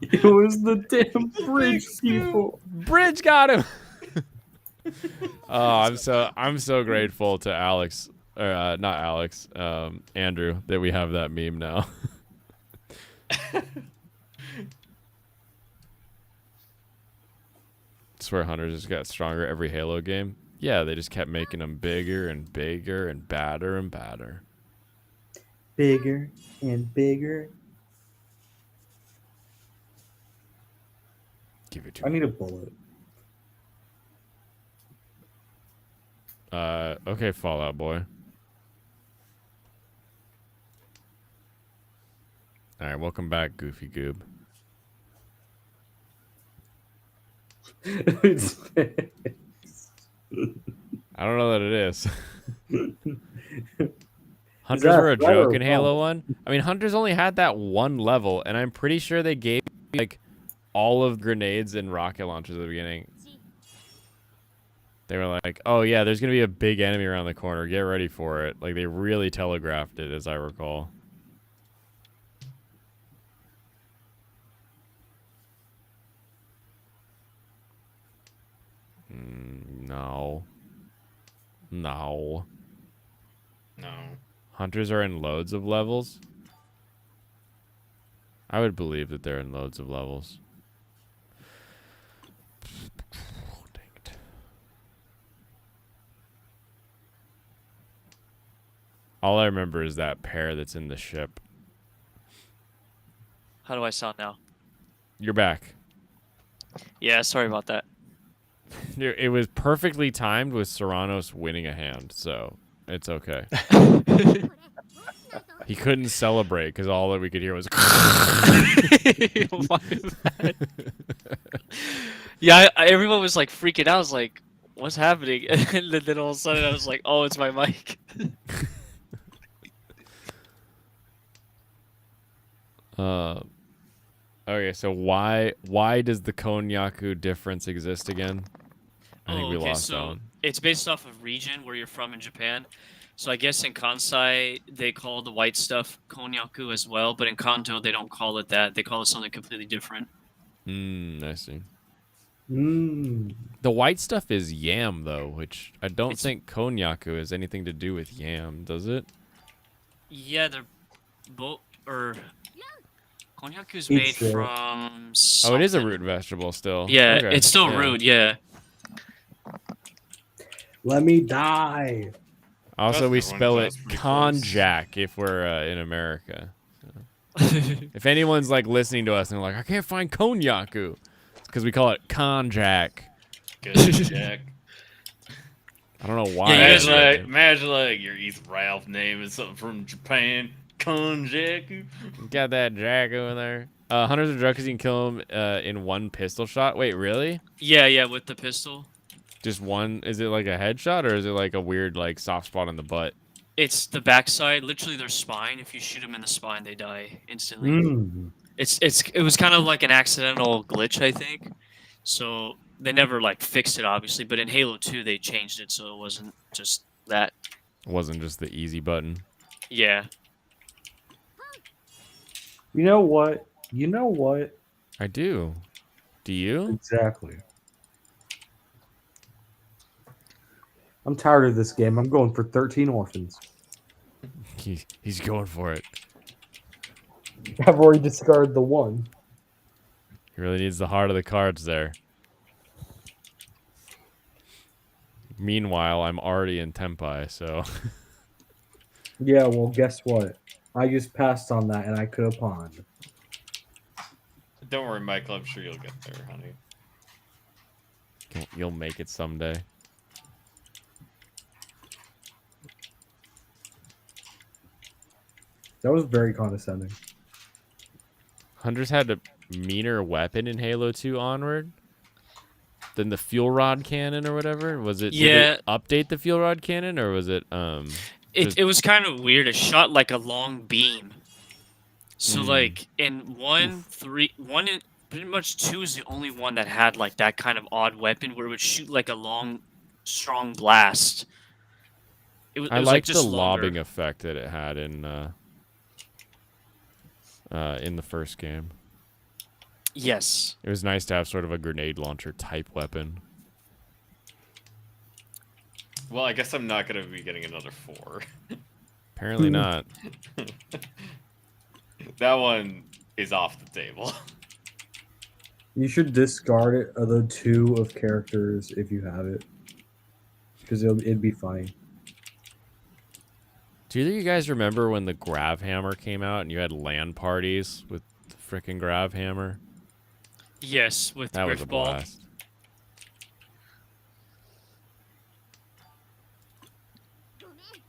It was the damn bridge people. Bridge got him. Oh, I'm so grateful to Alex, or not Alex, Andrew, that we have that meme now. I swear Hunters just got stronger every Halo game. Yeah, they just kept making them bigger and bigger and badder and badder. Bigger and bigger. Give it to I me. need a bullet. Okay, Fallout Boy. All right, welcome back, Goofy Goob. It's- I don't know that it is. Hunters that were a better joke or in Halo wrong? 1. I mean, Hunters only had that one level, and I'm pretty sure they gave like all of grenades and rocket launchers at the beginning. They were like, "Oh yeah, there's gonna be a big enemy around the corner. Get ready for it." Like they really telegraphed it, as I recall. No. No. No. Hunters are in loads of levels. I would believe that they're in loads of levels. Dang it. All I remember is that pair that's in the ship. How do I sound now? You're back. Yeah, sorry about that. It was perfectly timed with Serranos winning a hand, so it's okay. He couldn't celebrate because all that we could hear was. Yeah, everyone was like freaking out. I was like, "What's happening?" And then all of a sudden, I was like, "Oh, it's my mic." Okay, so why does the Konyaku difference exist again? I think we lost that one. It's based off of region where you're from in Japan. So I guess in Kansai they call the white stuff Konyaku as well, but in Kanto they don't call it that. They call it something completely different. I see. Mm. The white stuff is yam though, which I don't It's- think Konyaku has anything to do with yam, does it? Yeah, they're both or Konyaku is made It's, uh, from. Oh, it is a something. root vegetable still. Yeah, Okay, it's still yeah. root. Yeah. Let me die. Also, we That's the one spell it that's pretty close. konjac if we're in America. If anyone's like listening to us and they're like, I can't find Konyaku, it's because we call it konjac. Good Jack. I don't know why. Yeah, you guys Imagine like your Ethan Ralph name is something from Japan. Konjaku. Got that jack over there. Hunters are drunk because you can kill him in one pistol shot. Wait, really? Yeah, with the pistol. Just one? Is it like a headshot or is it like a weird like soft spot on the butt? It's the backside, literally their spine. If you shoot them in the spine, they die instantly. Mm. It was kind of like an accidental glitch, I think. So they never like fixed it, obviously. But in Halo 2, they changed it so it wasn't just that. It wasn't just the easy button. Yeah. You know what? You know what? I do. Do you? Exactly. I'm tired of this game. I'm going for 13 orphans. He's going for it. I've already discarded the one. He really needs the heart of the cards there. Meanwhile, I'm already in Tempai, so. Yeah, well, guess what? I just passed on that and I could have pawned. Don't worry, Michael. I'm sure you'll get there, honey. You'll make it someday. That was very condescending. Hunters had a meaner weapon in Halo 2 Onward than the fuel rod cannon or whatever. Was it? Yeah. Did they update the fuel rod cannon or was it? It was kind of weird. It shot like a long beam. So like in pretty much 2 is the only one that had like that kind of odd weapon where it would shoot like a long, strong blast. It was I like liked just the longer. lobbing effect that it had in the first game. Yes. It was nice to have sort of a grenade launcher type weapon. Well, I guess I'm not gonna be getting another 4. Apparently not. That one is off the table. You should discard it, the 2 of characters if you have it, because it'd be funny. Do either of you guys remember when the Grav Hammer came out and you had LAN parties with the frickin' Grav Hammer? Yes, with That was a Griffball. blast.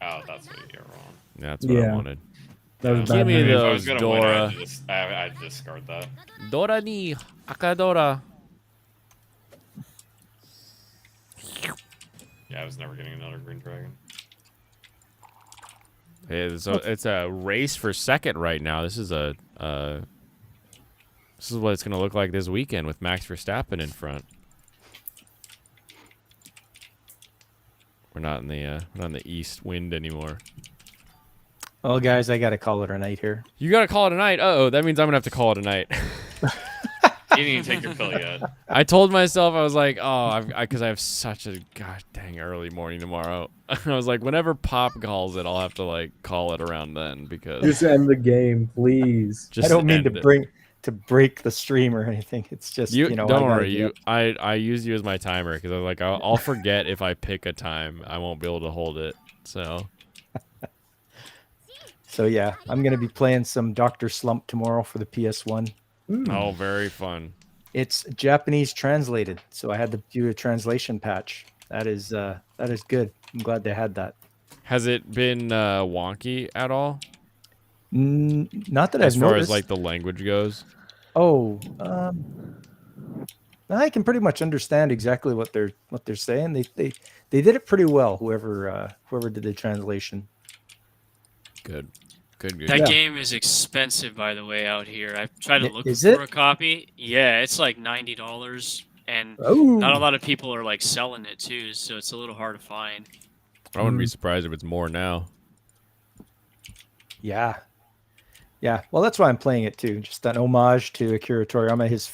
Oh, that's what you're wrong. That's what I wanted. That was Give bad me memory. If I was those, gonna win, Dora. I'd discard that. Dora ni Akadora. Yeah, I was never getting another green dragon. It's a race for second right now. This is what it's gonna look like this weekend with Max Verstappen in front. We're not in the east wind anymore. Well, guys, I gotta call it a night here. You gotta call it a night. Uh-oh, that means I'm gonna have to call it a night. You didn't even take your pill yet. I told myself, I was like, oh, because I have such a god dang early morning tomorrow. I was like, whenever Pop calls it, I'll have to like call it around then because Just end the game, please. just I don't mean end to it. break the stream or anything. It's just You, know. don't I gotta worry. get- I use you as my timer because I was like, I'll forget if I pick a time. I won't be able to hold it. So So yeah, I'm gonna be playing some Dr. Slump tomorrow for the PS1. oh, very fun. It's Japanese translated, so I had to do a translation patch. That is good. I'm glad they had that. Has it been wonky at all Not that as I've far noticed. as like the language goes? Oh, I can pretty much understand exactly what they're saying. They did it pretty well. Whoever did the translation. Good. That Yeah. game is expensive, by the way, out here. I tried to look Is for it? a copy. Yeah, it's like $90, and Oh, not a lot of people are like selling it too, so it's a little hard to find. I wouldn't be surprised if it's more now. yeah. Well, that's why I'm playing it too. Just an homage to Akira Toriyama. His,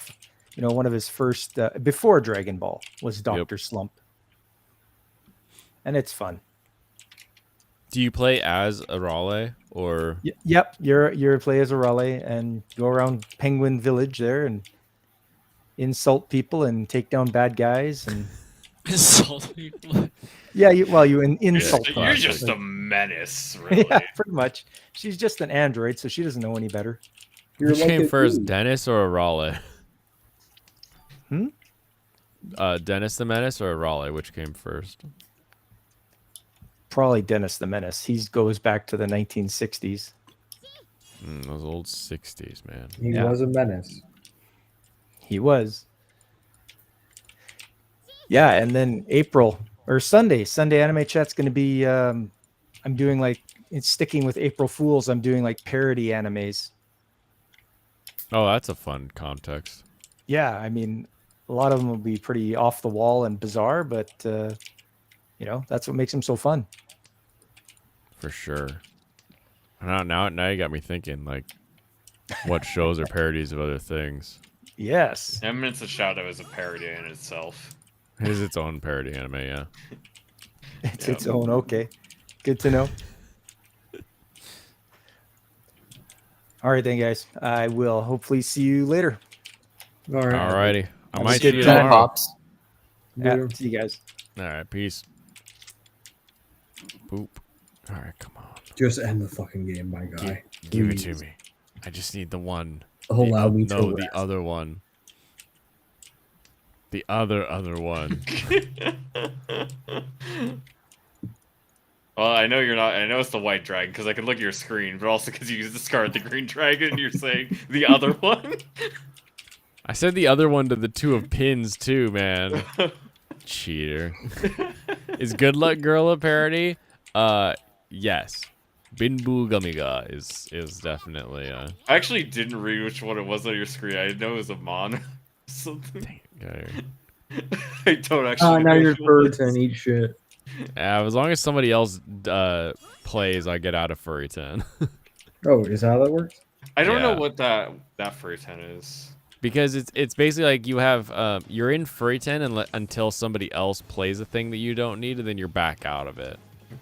one of his first before Dragon Ball was Dr. Slump, and it's fun. Do you play as Arale or? Yep, you're play as a Raleigh and go around Penguin Village there and insult people and take down bad guys and Insult people. yeah, you insult them. You're just a menace, really. Yeah, pretty much. She's just an android, so she doesn't know any better. You're Which like came a first, dude. Dennis or Arale? Hmm? Dennis the Menace or Arale? Which came first? Probably Dennis the Menace. He goes back to the 1960s. Those old 60s, man. He Yeah. was a menace. He was. Yeah, and then Sunday Anime Chat's going to be. I'm doing it's sticking with April Fools. I'm doing like parody animes. Oh, that's a fun context. Yeah, I mean, a lot of them will be pretty off the wall and bizarre, but that's what makes them so fun. For sure. Now you got me thinking, like, what shows are parodies of other things? Yes. Eminence of Shadow is a parody in itself. It is its own parody anime, yeah. It's its own. Okay. Good to know. All right, then, guys. I will hopefully see you later. All right. Alrighty. I Have a might good see you time. tomorrow. Pops. Yeah, Later. see you guys. Alright, peace. Boop. Alright, come on. Just end the fucking game, my guy. Give it to Please. me. I just need the one. Allow me to No, the rest. other one. The other one. Well, I know you're not. I know it's the white dragon because I can look at your screen, but also because you discarded the green dragon, you're saying the other one. I said the other one to the 2 of pins too, man. Cheater. Is Good Luck Girl a parody? Yes. Binbu Gamiga is definitely I actually didn't read which one it was on your screen. I know it was a mon. Something. I don't actually. Now know you're which one it Furry10, eat shit. As long as somebody else plays, I get out of Furry 10. Oh, is that how that works? I don't know Yeah. what that Furry 10 is. Because it's basically like you have you're in Furry 10 until somebody else plays a thing that you don't need, and then you're back out of it.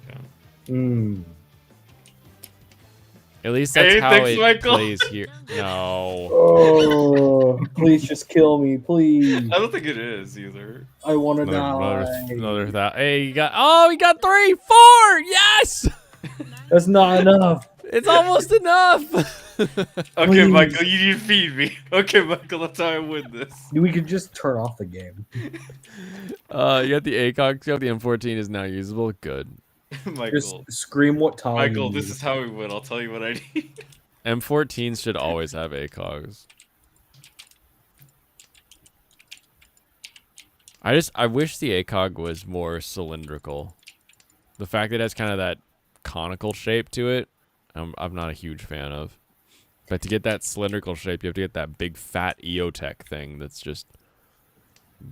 Okay. Mm. At least that's Hey, how thanks, it Michael. plays here. No. Oh, please just kill me, please. I don't think it is either. I want to die. Another that. Hey, you got 3, 4. Yes, That's not enough. it's almost enough. Okay, Please. Michael, you need to feed me. Okay, Michael, that's how I win this. We could just turn off the game. You got the ACOG. You have the M14 is now usable. Good. Michael, Just scream what Tom. Michael, this is how we win. I'll tell you what I need. M14s should always have ACOGs. I wish the ACOG was more cylindrical. The fact that it has kind of that conical shape to it, I'm not a huge fan of. But to get that cylindrical shape, you have to get that big fat EOTech thing that's just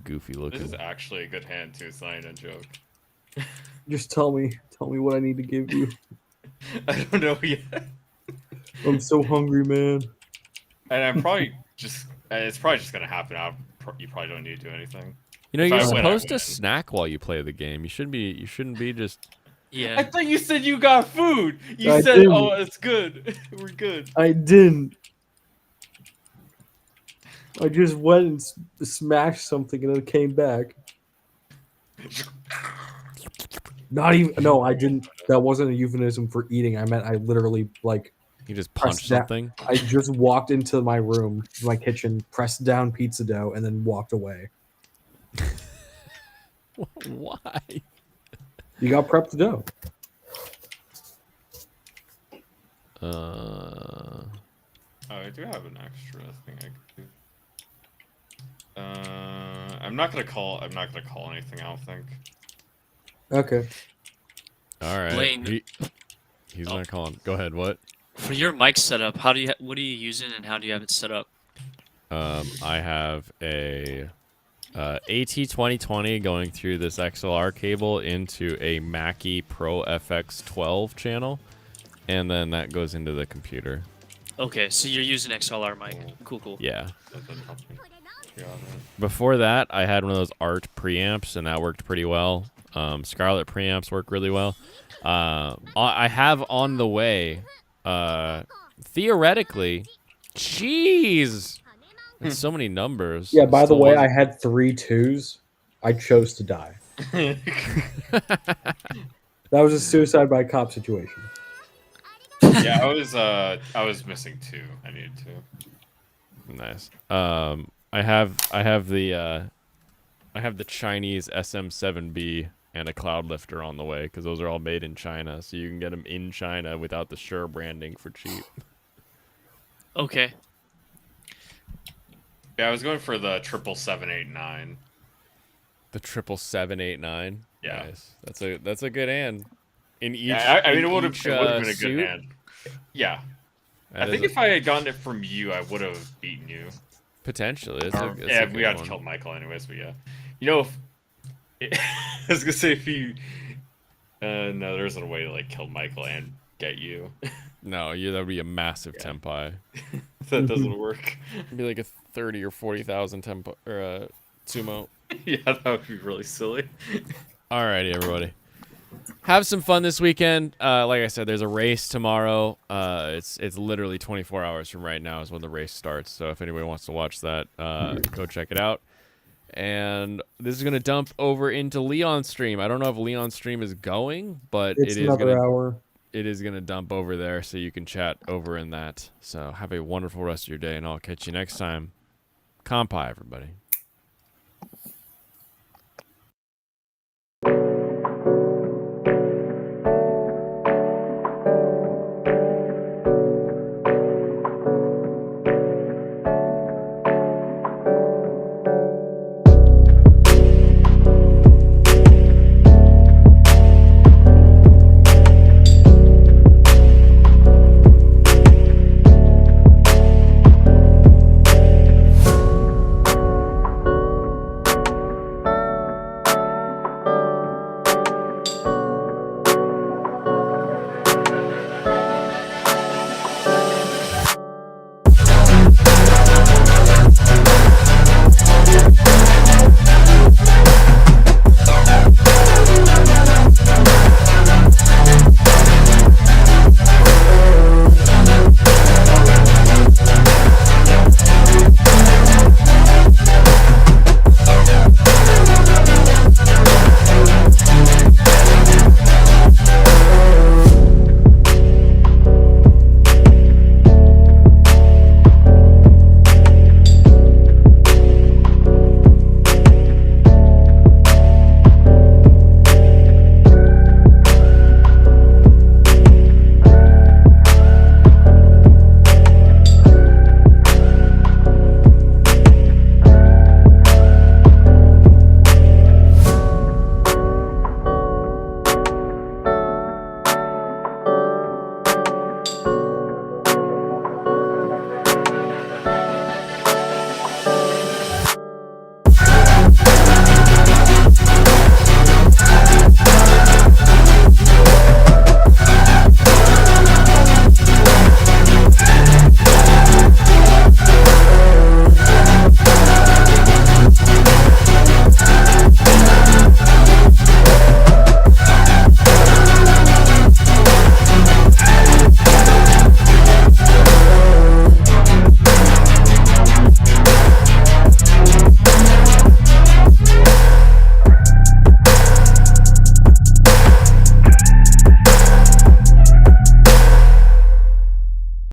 goofy looking. This is actually a good hand too. It's not even a joke. Just tell me what I need to give you. I don't know yet. I'm so hungry, man. And I'm probably just. It's probably just gonna happen. You probably don't need to do anything. You know, If you're I win, I supposed to win. snack while you play the game. You shouldn't be just. I Yeah. thought you said you got food. You I said, didn't. "Oh, it's good. We're good." I didn't. I just went and smashed something and then came back. Not even. No, I didn't. That wasn't a euphemism for eating. I meant I literally like. You just Press punch that- something. I just walked into my room, my kitchen, pressed down pizza dough, and then walked away. Why? You got prepped dough. Oh, I do have an extra thing I could do. I'm not gonna call anything. I don't think. Okay. All right. Blaine. He's not calling. Go ahead. What? For your mic setup, what are you using and how do you have it set up? I have a AT2020 going through this XLR cable into a Mackie Pro FX12 channel, and then that goes into the computer. Okay, so you're using XLR mic. Cool. Yeah. That doesn't help me. Forgot it. Before that, I had one of those ART preamps, and that worked pretty well. Scarlett preamps work really well. I have on the way, theoretically, jeez, that's so many numbers. Yeah, by the Still way, wasn't- I had 3 2s. I chose to die. That was a suicide by cop situation. Yeah, I was missing 2. I needed 2. Nice. I have the Chinese SM7B and a Cloud Lifter on the way because those are all made in China, so you can get them in China without the Shure branding for cheap. Okay. Yeah, I was going for the 77789. The 77789. Yeah. Nice. That's a good hand. In each. Yeah, I mean, in it would have each, been a good suit, hand. Yeah, that I think is if I had gotten it from you, I would have beaten you. potentially. Yeah, we had to kill Michael anyways, but yeah. You know, if I was gonna say if you, no, there isn't a way to like kill Michael and get you. No, that would be a massive tempai. That doesn't work. It'd be like a 30 or 40,000 tempo or sumo. Yeah, that would be really silly. Alrighty, everybody. Have some fun this weekend. Like I said, there's a race tomorrow. It's literally 24 hours from right now is when the race starts. So if anybody wants to watch that, go check it out. And this is gonna dump over into Leon's stream. I don't know if Leon's stream is going, but It's it is another gonna hour. it is gonna dump over there, so you can chat over in that. So have a wonderful rest of your day, and I'll catch you next time. Kampai, everybody.